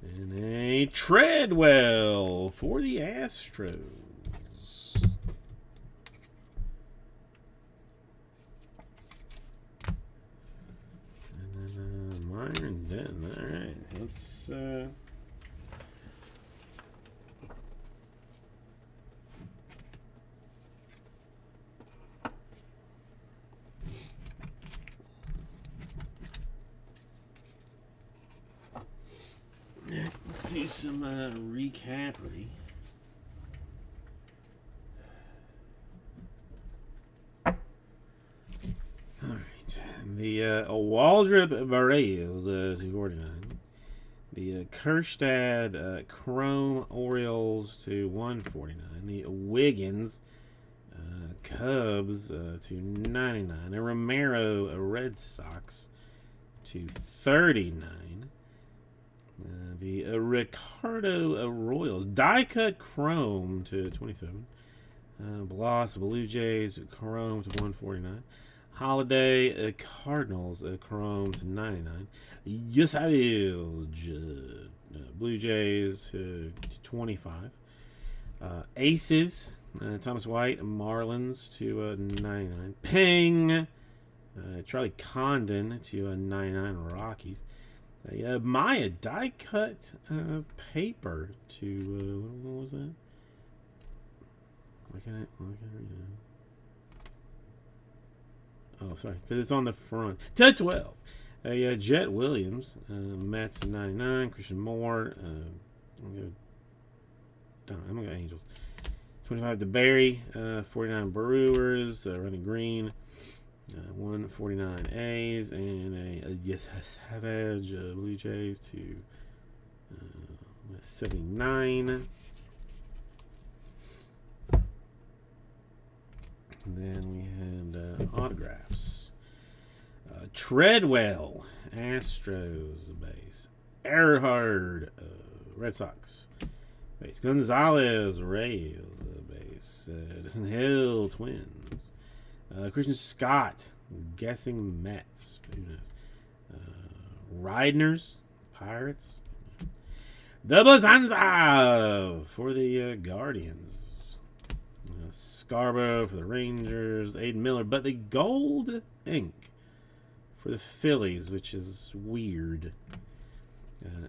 And a Treadwell for the Astros. Myron Denton. All right, let's see some recapery. The Waldrop Barrios 249. The Kerstad Chrome Orioles to 149. The Wiggins Cubs to 99. A Romero Red Sox to 39. The Ricardo Royals die cut Chrome to 27. Bloss Blue Jays Chrome to 149. Holiday Cardinals Chrome to 99. Yes, I will. Blue Jays to 25. Aces Thomas White Marlins to 99. Ping Charlie Condon to 99 Rockies. Maya die cut paper to what was that? What can I read? Oh, sorry, because it's on the front. 10-12. Jet Williams, Mets 99, Christian Moore. I'm gonna go Angels. 25 to Barry, 49 Brewers, Running Green, 149 A's, and a Savage Blue Jays to 79. And then we had autographs. Treadwell, Astros base. Earhart, Red Sox base. Gonzalez, Rays base. Edison Hill, Twins. Christian Scott, guessing Mets. Who knows? Riders, Pirates. The Bozanza for the Guardians. Scarborough for the Rangers. Aiden Miller, but the gold ink for the Phillies, which is weird.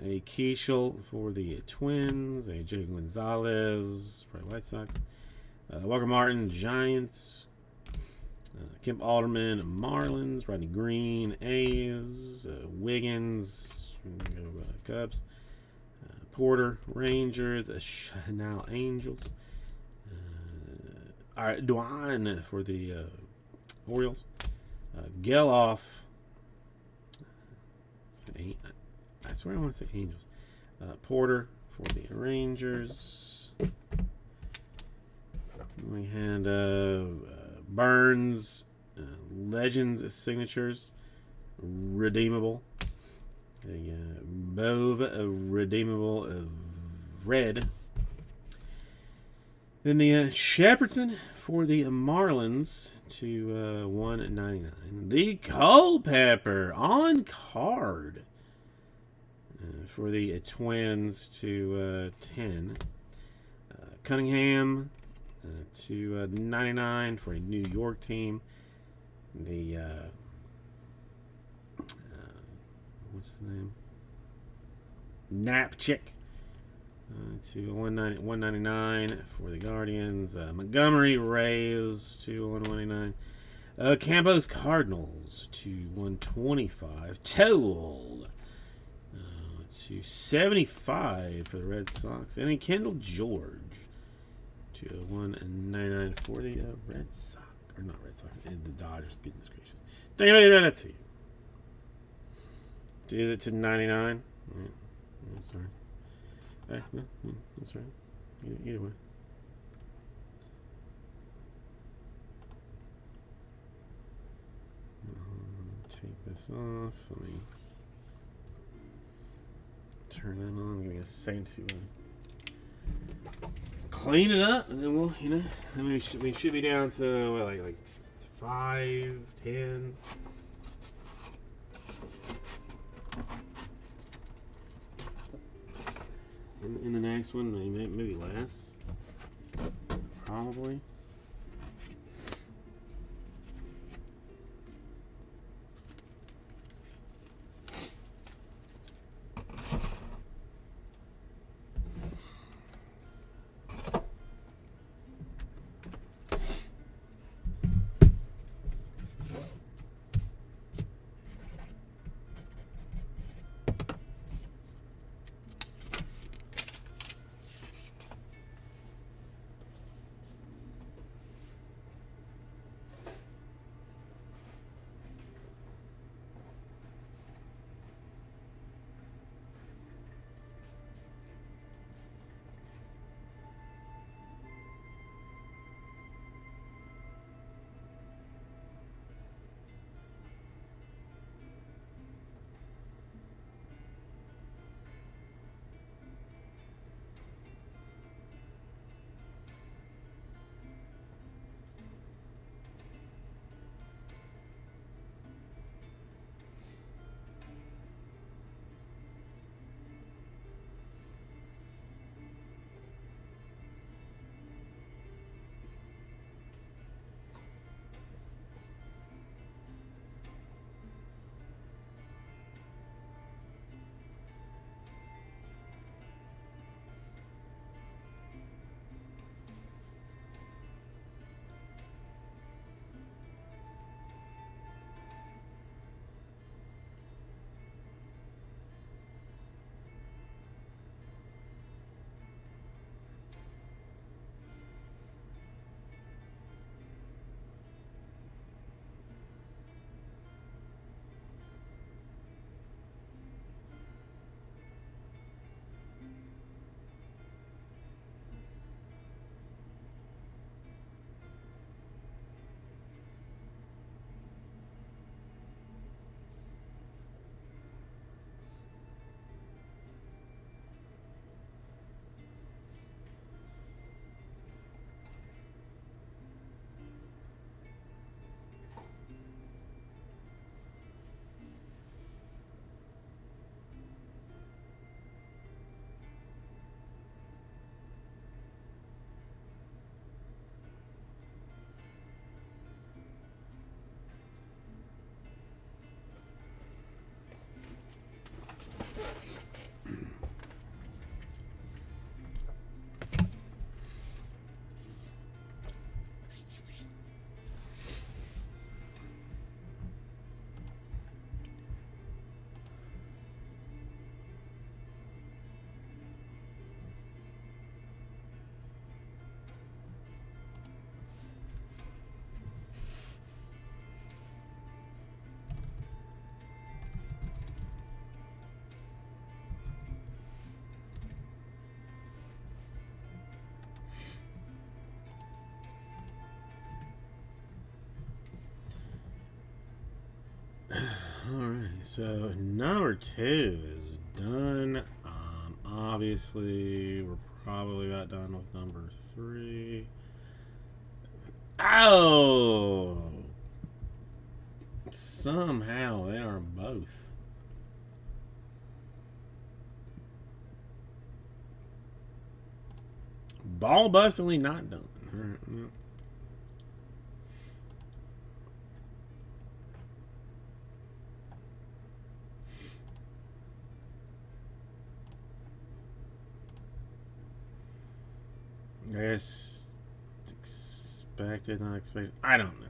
A Keishel for the Twins. A Jay Gonzalez, probably White Sox. Walker Martin, Giants. Kemp Alderman, Marlins. Rodney Green, A's. Wiggins, Cubs. Porter, Rangers. Chanel, Angels. Dwan for the Orioles. Geloff. I swear I want to say Angels. Porter for the Rangers. We had Burns, Legends signatures, redeemable. Bove, redeemable, red. Then the Shepardson for the Marlins to 199. The Culpepper on card for the Twins to 10. Cunningham to 99 for a New York team. The what's his name? Napchick to 199 for the Guardians. Montgomery Rays to 129. Campos Cardinals to 125. Toll to 75 for the Red Sox. And then Kendall George to 199 for the Red Sox. Or not Red Sox, and the Dodgers. Goodness gracious. Thank you very much to you. Is it to 99? Yeah. Oh, sorry. No, that's right. Either way. Take this off. Let me turn that on. Give me a second to clean it up, and then we'll, I mean, we should be down to what, like 5, 10. In the next one, maybe less. Probably. Alright, so number 2 is done. Obviously, we're probably about done with number 3. Oh! Somehow they are both. Ball bustingly not done. Alright, I guess expected, not expected. I don't know.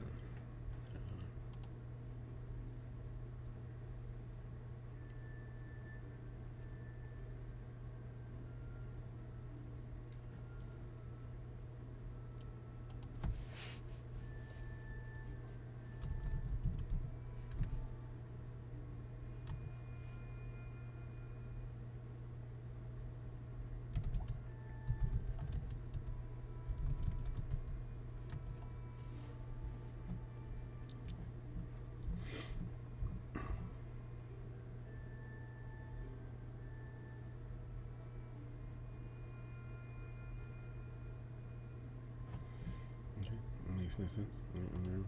Okay, makes no sense. Alright.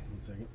One second.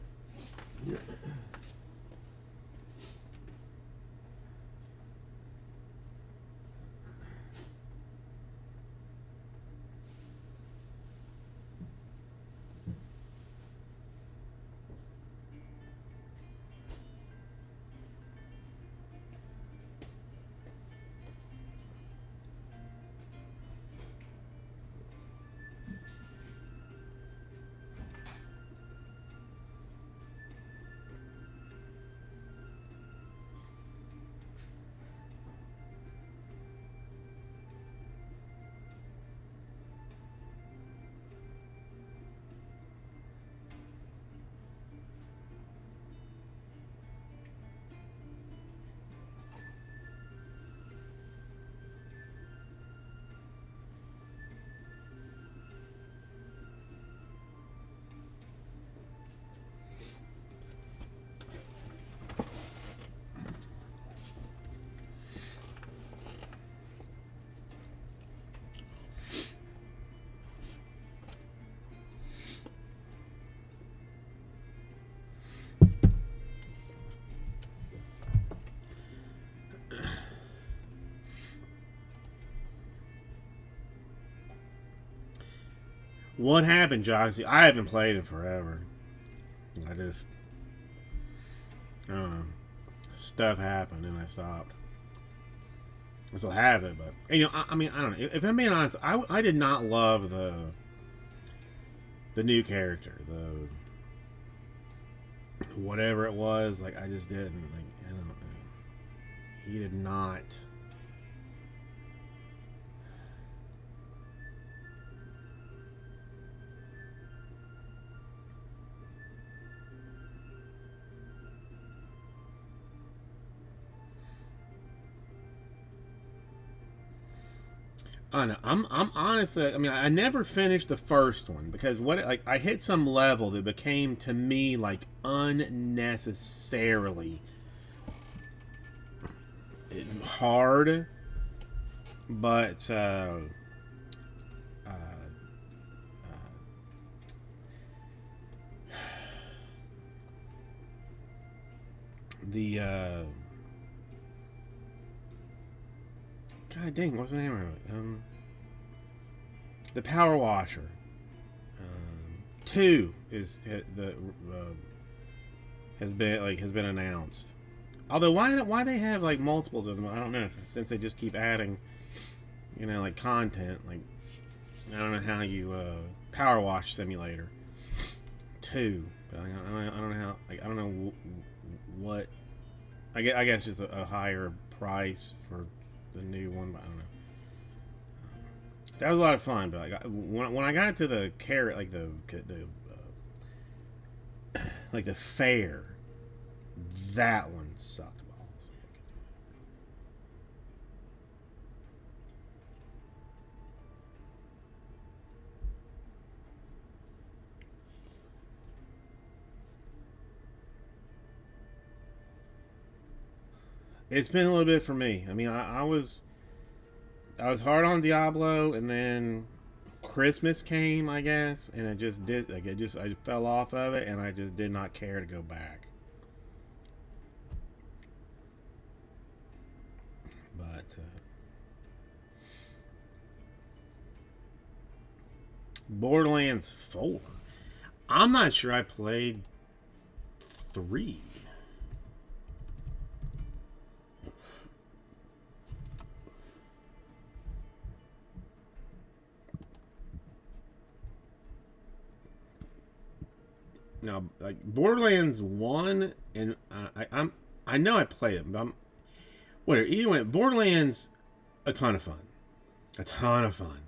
What happened, Joxy? I haven't played it forever. I just, stuff happened and I stopped. I still have it, but you know, I mean, I don't know. If I'm being honest, I did not love the new character, the whatever it was. Like, I just didn't. Like, I don't know. He did not. I don't know. I'm honestly. I mean, I never finished the first one because like I hit some level that became to me like unnecessarily hard, but the God dang, what's the name of it? The Power Washer. 2 is has been announced. Although why they have like multiples of them, I don't know. Since they just keep adding, like content. Like I don't know how you Power Wash Simulator 2. But I don't know how. Like I don't know what. I guess just a higher price for the new one. But I don't know. That was a lot of fun. But like, when I got to the carrot, like the fair, that one sucked balls. It's been a little bit for me. I mean, I was hard on Diablo, and then Christmas came, I guess, and I just did. Like I fell off of it, and I just did not care to go back. But Borderlands 4. I'm not sure I played 3. Now, like Borderlands 1, and I know I played it, but whatever. Either way, Borderlands, a ton of fun, a ton of fun.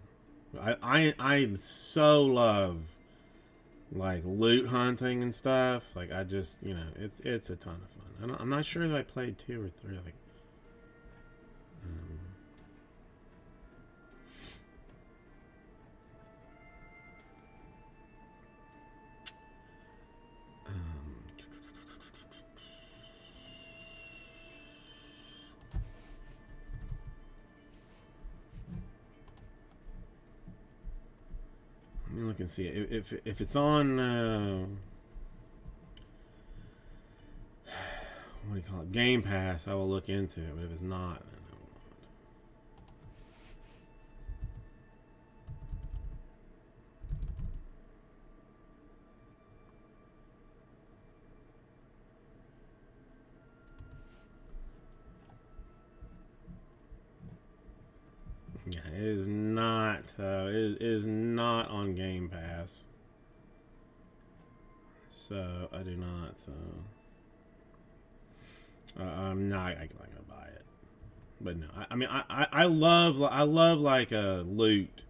I so love like loot hunting and stuff. Like I just it's a ton of fun. I'm not sure that I played 2 or 3. Like um, let me look and see if it's on. What do you call it? Game Pass. I will look into it, but if it's not, then I won't. Yeah, it is not. It is not on Game Pass, so I do not. I'm not gonna buy it. But no, I mean, I love like a loot,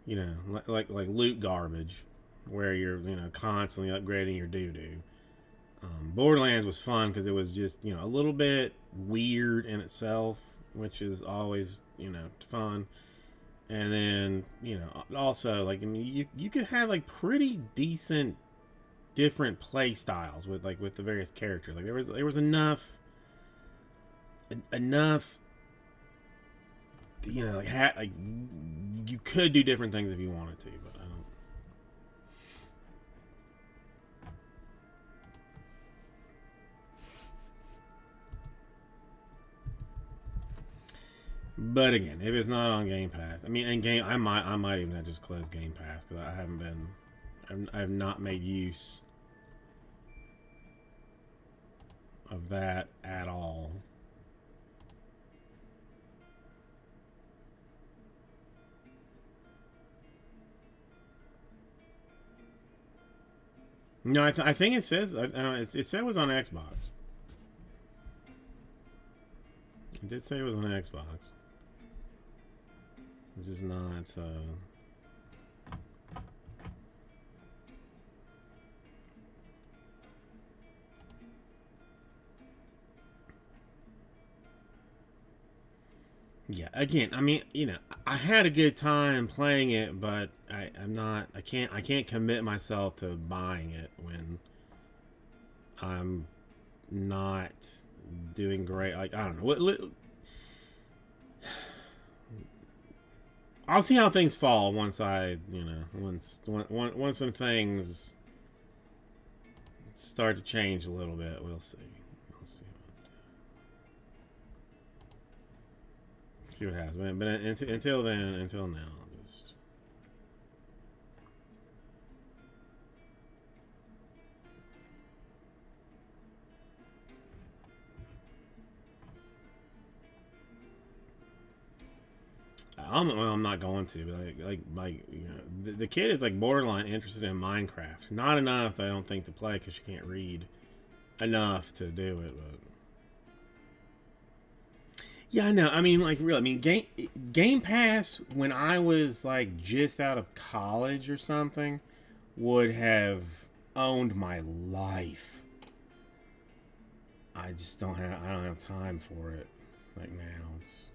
like loot garbage, where you're constantly upgrading your doo doo. Borderlands was fun because it was just a little bit weird in itself, which is always fun. And then also like I mean you could have like pretty decent different play styles with the various characters. Like there was enough like you could do different things if you wanted to, but I don't. But again, if it's not on Game Pass, I mean, I might even have just closed Game Pass because I have not made use of that at all. No, I think it says it said it was on Xbox. It did say it was on Xbox. This is not. Yeah, again, I mean, I had a good time playing it, but I'm not. I can't commit myself to buying it when I'm not doing great. Like I don't know. I'll see how things fall once once some things start to change a little bit. We'll see. See what happens. But until then, until now, just I'm not going to, but like you know, the kid is like borderline interested in Minecraft. Not enough, I don't think, to play because she can't read enough to do it. But yeah, I know. I mean, like, really, I mean, Game Pass when I was like just out of college or something would have owned my life. I don't have time for it. Like now, it's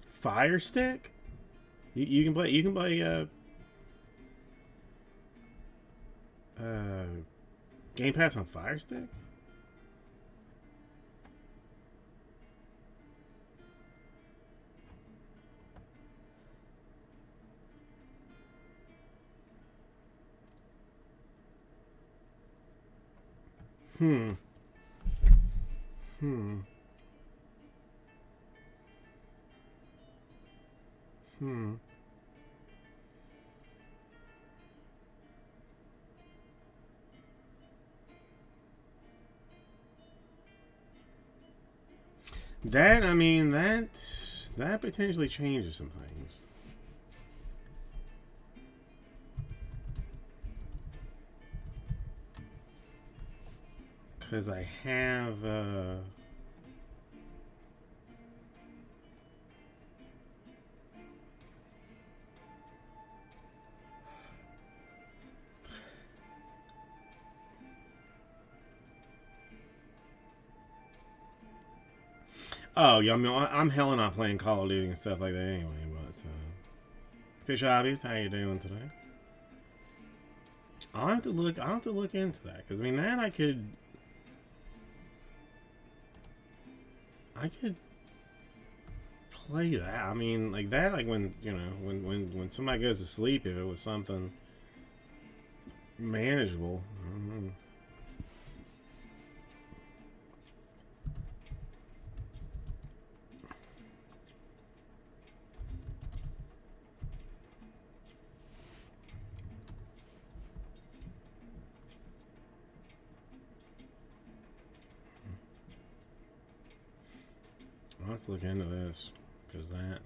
Fire Stick. You can play. You can play. Uh, Game Pass on Fire Stick. Hmm. Hmm. Hmm. That I mean that potentially changes some things because I have. Oh yeah, I mean I'm hella not playing Call of Duty and stuff like that anyway. But Fish Hobbies, how you doing today? I'll have to look. I'll have to look into that because I mean that I could play that. I mean like that like when you know when somebody goes to sleep if it was something manageable. I'll have to look into this because that.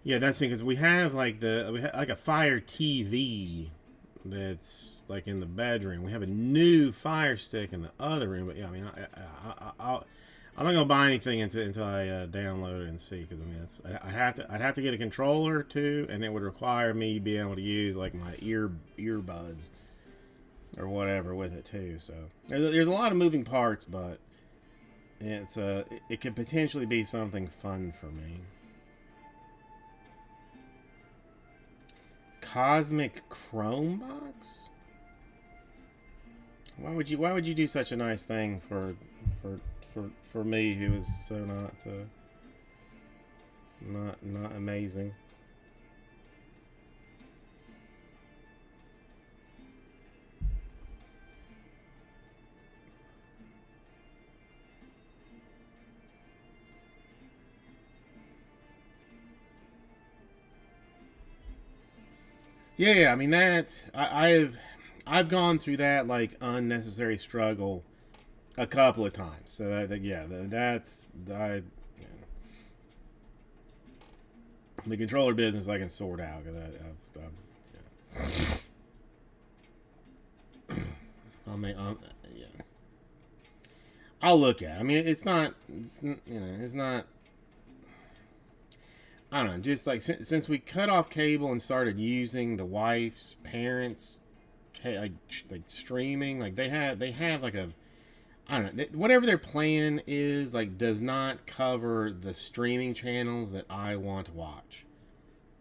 Yeah, that's because we have like a Fire TV that's like in the bedroom. We have a new Fire Stick in the other room, but yeah, I mean, I'm not gonna buy anything until I download it and see because I mean, I'd have to get a controller too, and it would require me being able to use like my earbuds or whatever with it too. So there's a lot of moving parts, but it could potentially be something fun for me. Cosmic Chrome Box? Why would you do such a nice thing for for me who is so not amazing? Yeah, I mean I've gone through that like unnecessary struggle a couple of times. So yeah, that's yeah, the controller business I can sort out because I mean, yeah, I'll look at it. I mean, it's not. I don't know. Just like since we cut off cable and started using the wife's parents, like streaming, like they have like a I don't know whatever their plan is like does not cover the streaming channels that I want to watch.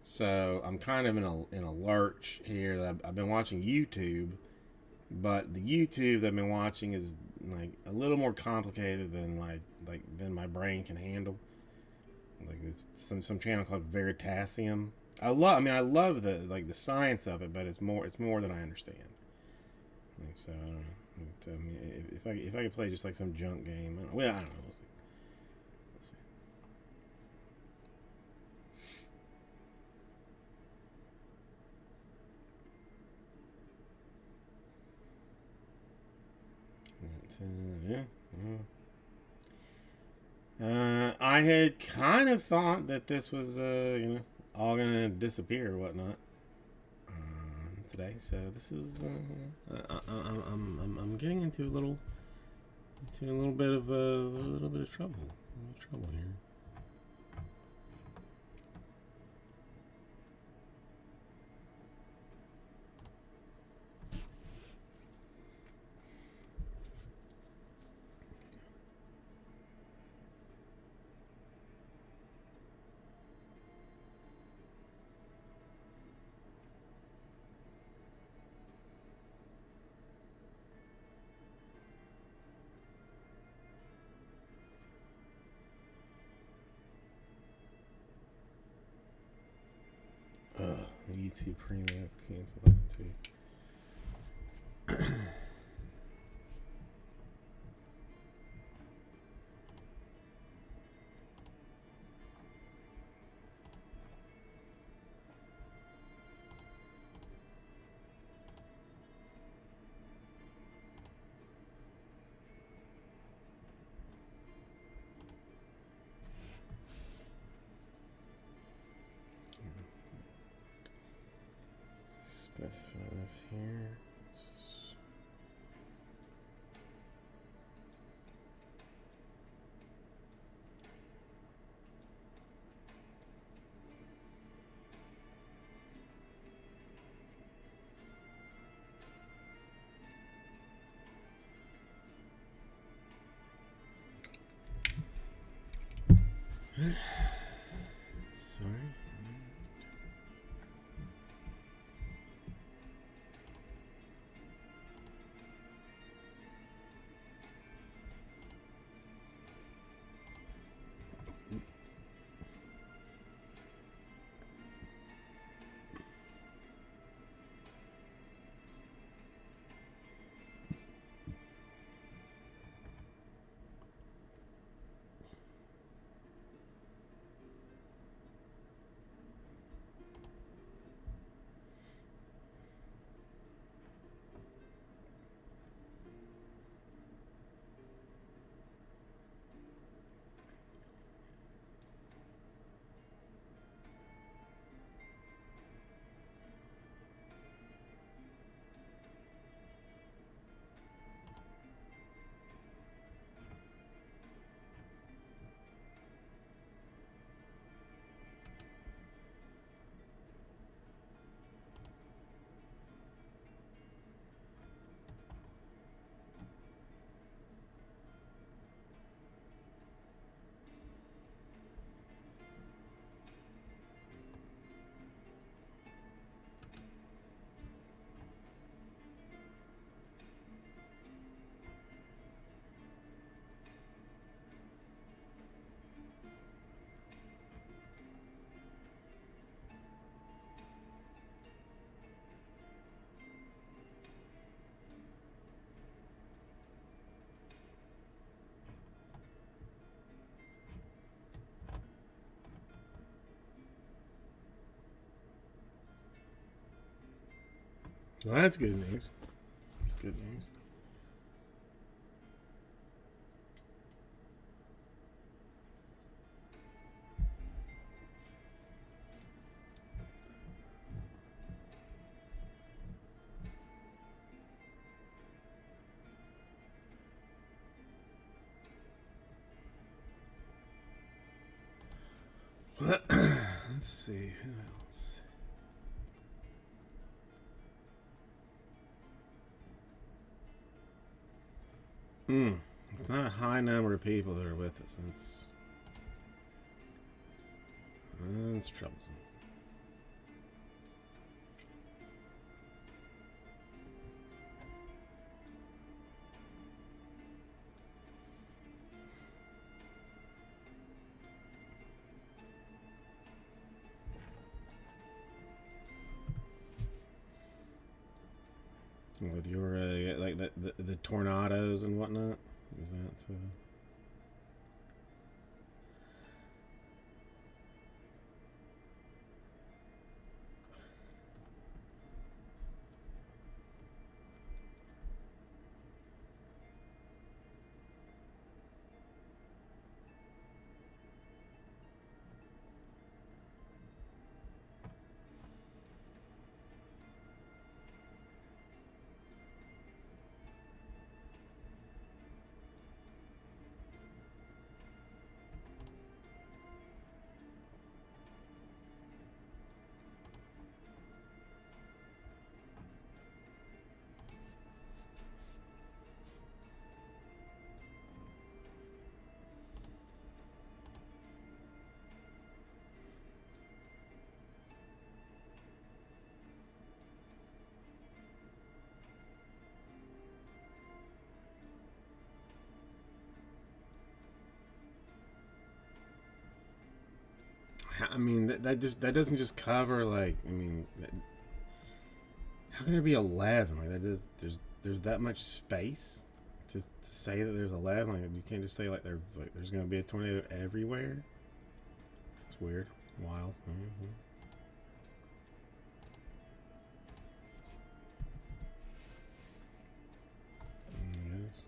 So I'm kind of in a lurch here. That I've been watching YouTube, but the YouTube that I've been watching is like a little more complicated than than my brain can handle. Like it's some channel called Veritasium. I love the like the science of it, but it's more than I understand. Like, so I don't know. I mean, if I could play just like some junk game, well I don't know. We'll see. But, yeah. I had kind of thought that this was, all gonna disappear or whatnot today. So this is, I'm getting into a little bit of trouble. A little trouble here. YouTube Premium, cancel that too. Specify this here. Sorry. Well, that's good news. That's good news. Let's see who else. It's not a high number of people that are with us. That's troublesome. With your like the tornadoes and whatnot, is that? I mean, that doesn't just cover like. I mean, how can there be 11? Like that is there's that much space to say that there's 11. Like you can't just say there's going to be a tornado everywhere. It's weird, wild. Mm-hmm. Yes.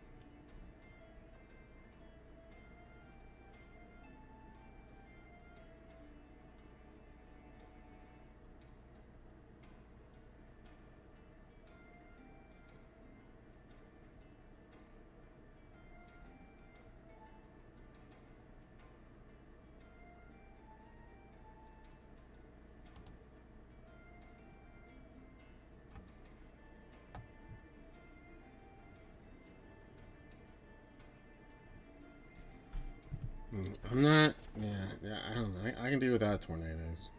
I'm not. Yeah. I don't know. I can do without tornadoes.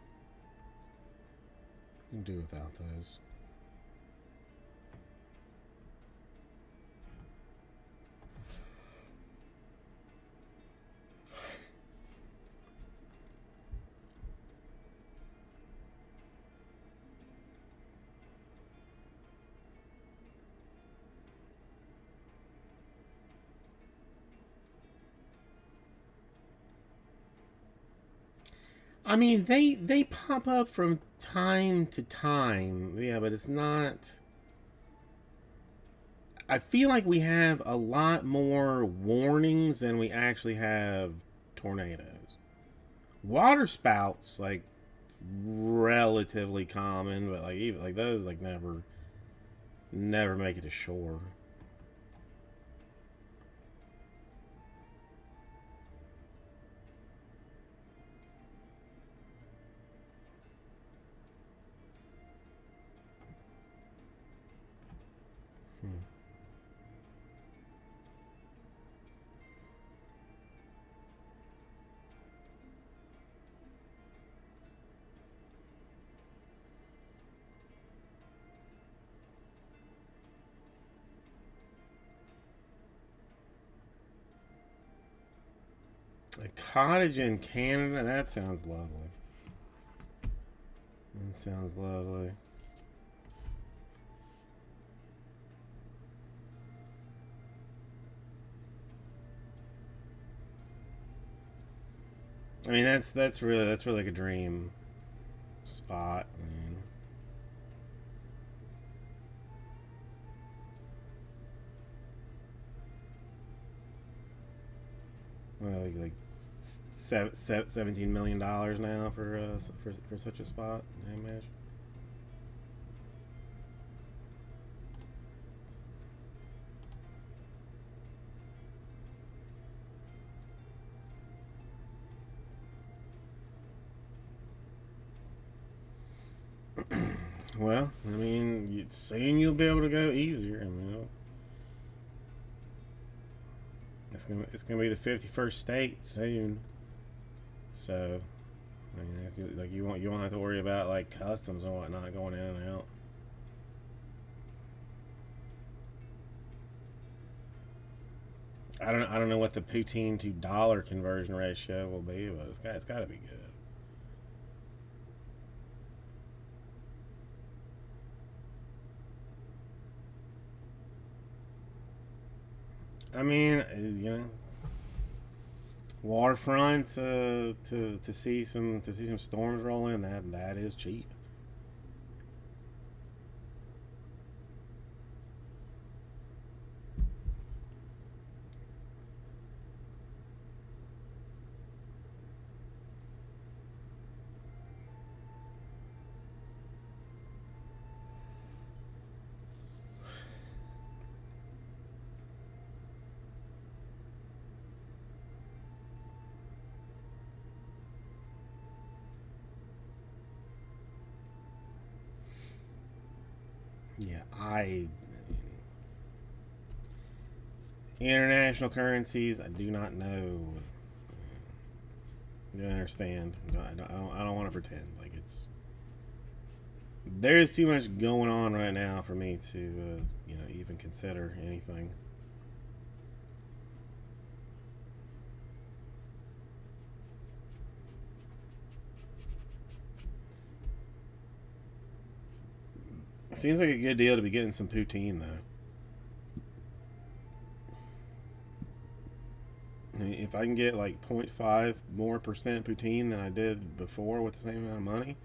I can do without those. I mean, they pop up from time to time. Yeah, but it's not. I feel like we have a lot more warnings than we actually have tornadoes. Water spouts like relatively common, but like even like those like never make it to shore. Hmm. A cottage in Canada? That sounds lovely. That sounds lovely. I mean, that's really like a dream spot. I mean, well, like $17 million now for such a spot. I imagine. Well, I mean, soon you'll be able to go easier. I mean, it's gonna be the 51st state soon. So, I mean, like you won't have to worry about like customs and whatnot going in and out. I don't know what the poutine to dollar conversion ratio will be, but it's got to be good. I mean, waterfront to see some storms roll in. That is cheap. Yeah, I international currencies. I do not know. You understand? I don't want to pretend like it's. There's too much going on right now for me to even consider anything. Seems like a good deal to be getting some poutine though. I mean, if I can get like 0.5 more percent poutine than I did before with the same amount of money,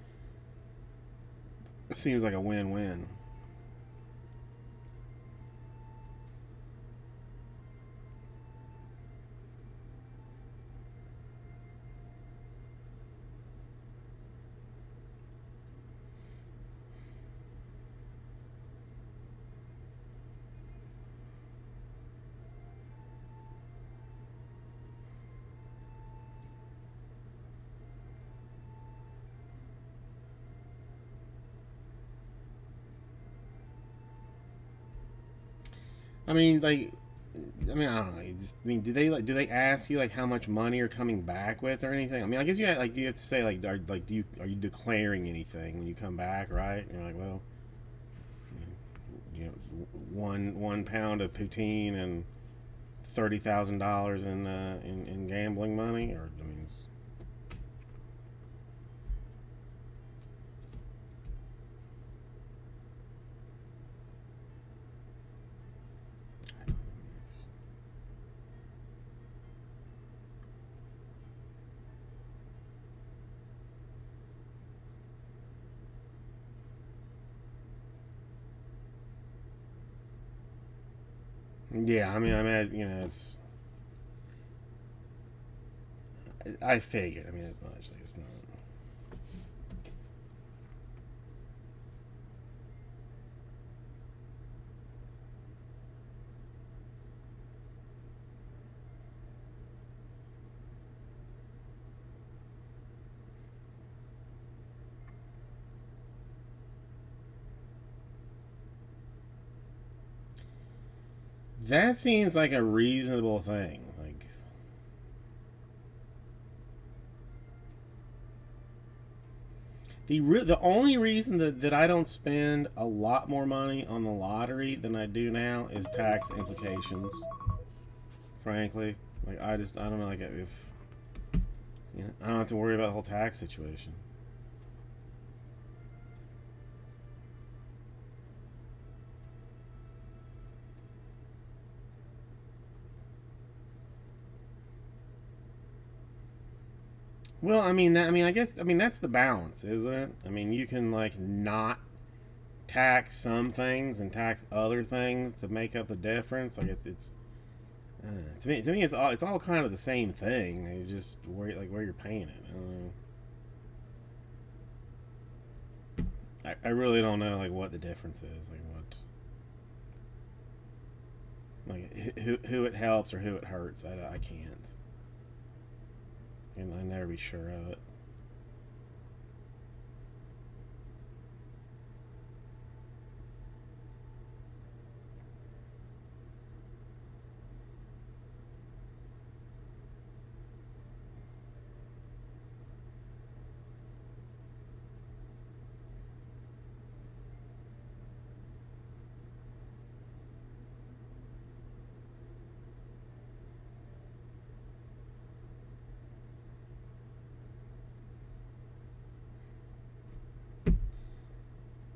it seems like a win-win. I mean, like, I don't know. Do they do they ask you like how much money you're coming back with or anything? I mean, I guess do you have to say like are you declaring anything when you come back, right? And you're like, well, you know, one pound of poutine and $30,000 in gambling money, or I mean, it's, yeah. I mean, you know, it's I figured. I mean, as much like it's not. That seems like a reasonable thing. Like, the only reason that I don't spend a lot more money on the lottery than I do now is tax implications. Frankly, like I don't know, like if you know, I don't have to worry about the whole tax situation. Well, I guess that's the balance, isn't it? I mean, you can like not tax some things and tax other things to make up the difference. Like to me, it's all kind of the same thing. You just where you're paying it. I don't know. I really don't know like what the difference is. Who it helps or who it hurts. I can't. And I never be sure of it.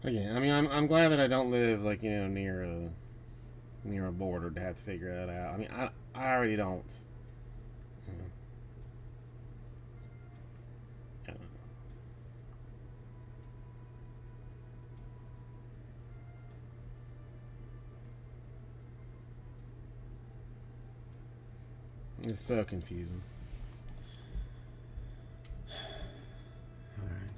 Again, I'm glad that I don't live like near a border to have to figure that out. I mean, I already don't. You know, I don't know. It's so confusing. All right.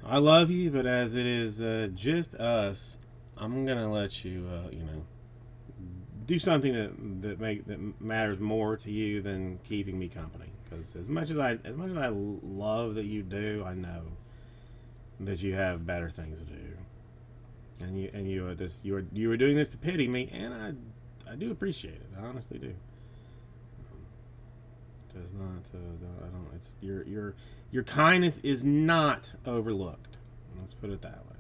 I love you, but as it is just us, I'm gonna let you, do something that matters more to you than keeping me company. Because as much as I love that you do, I know that you have better things to do, and you are doing this to pity me, and I do appreciate it. I honestly do. So it's not. I don't. It's your kindness is not overlooked. Let's put it that way.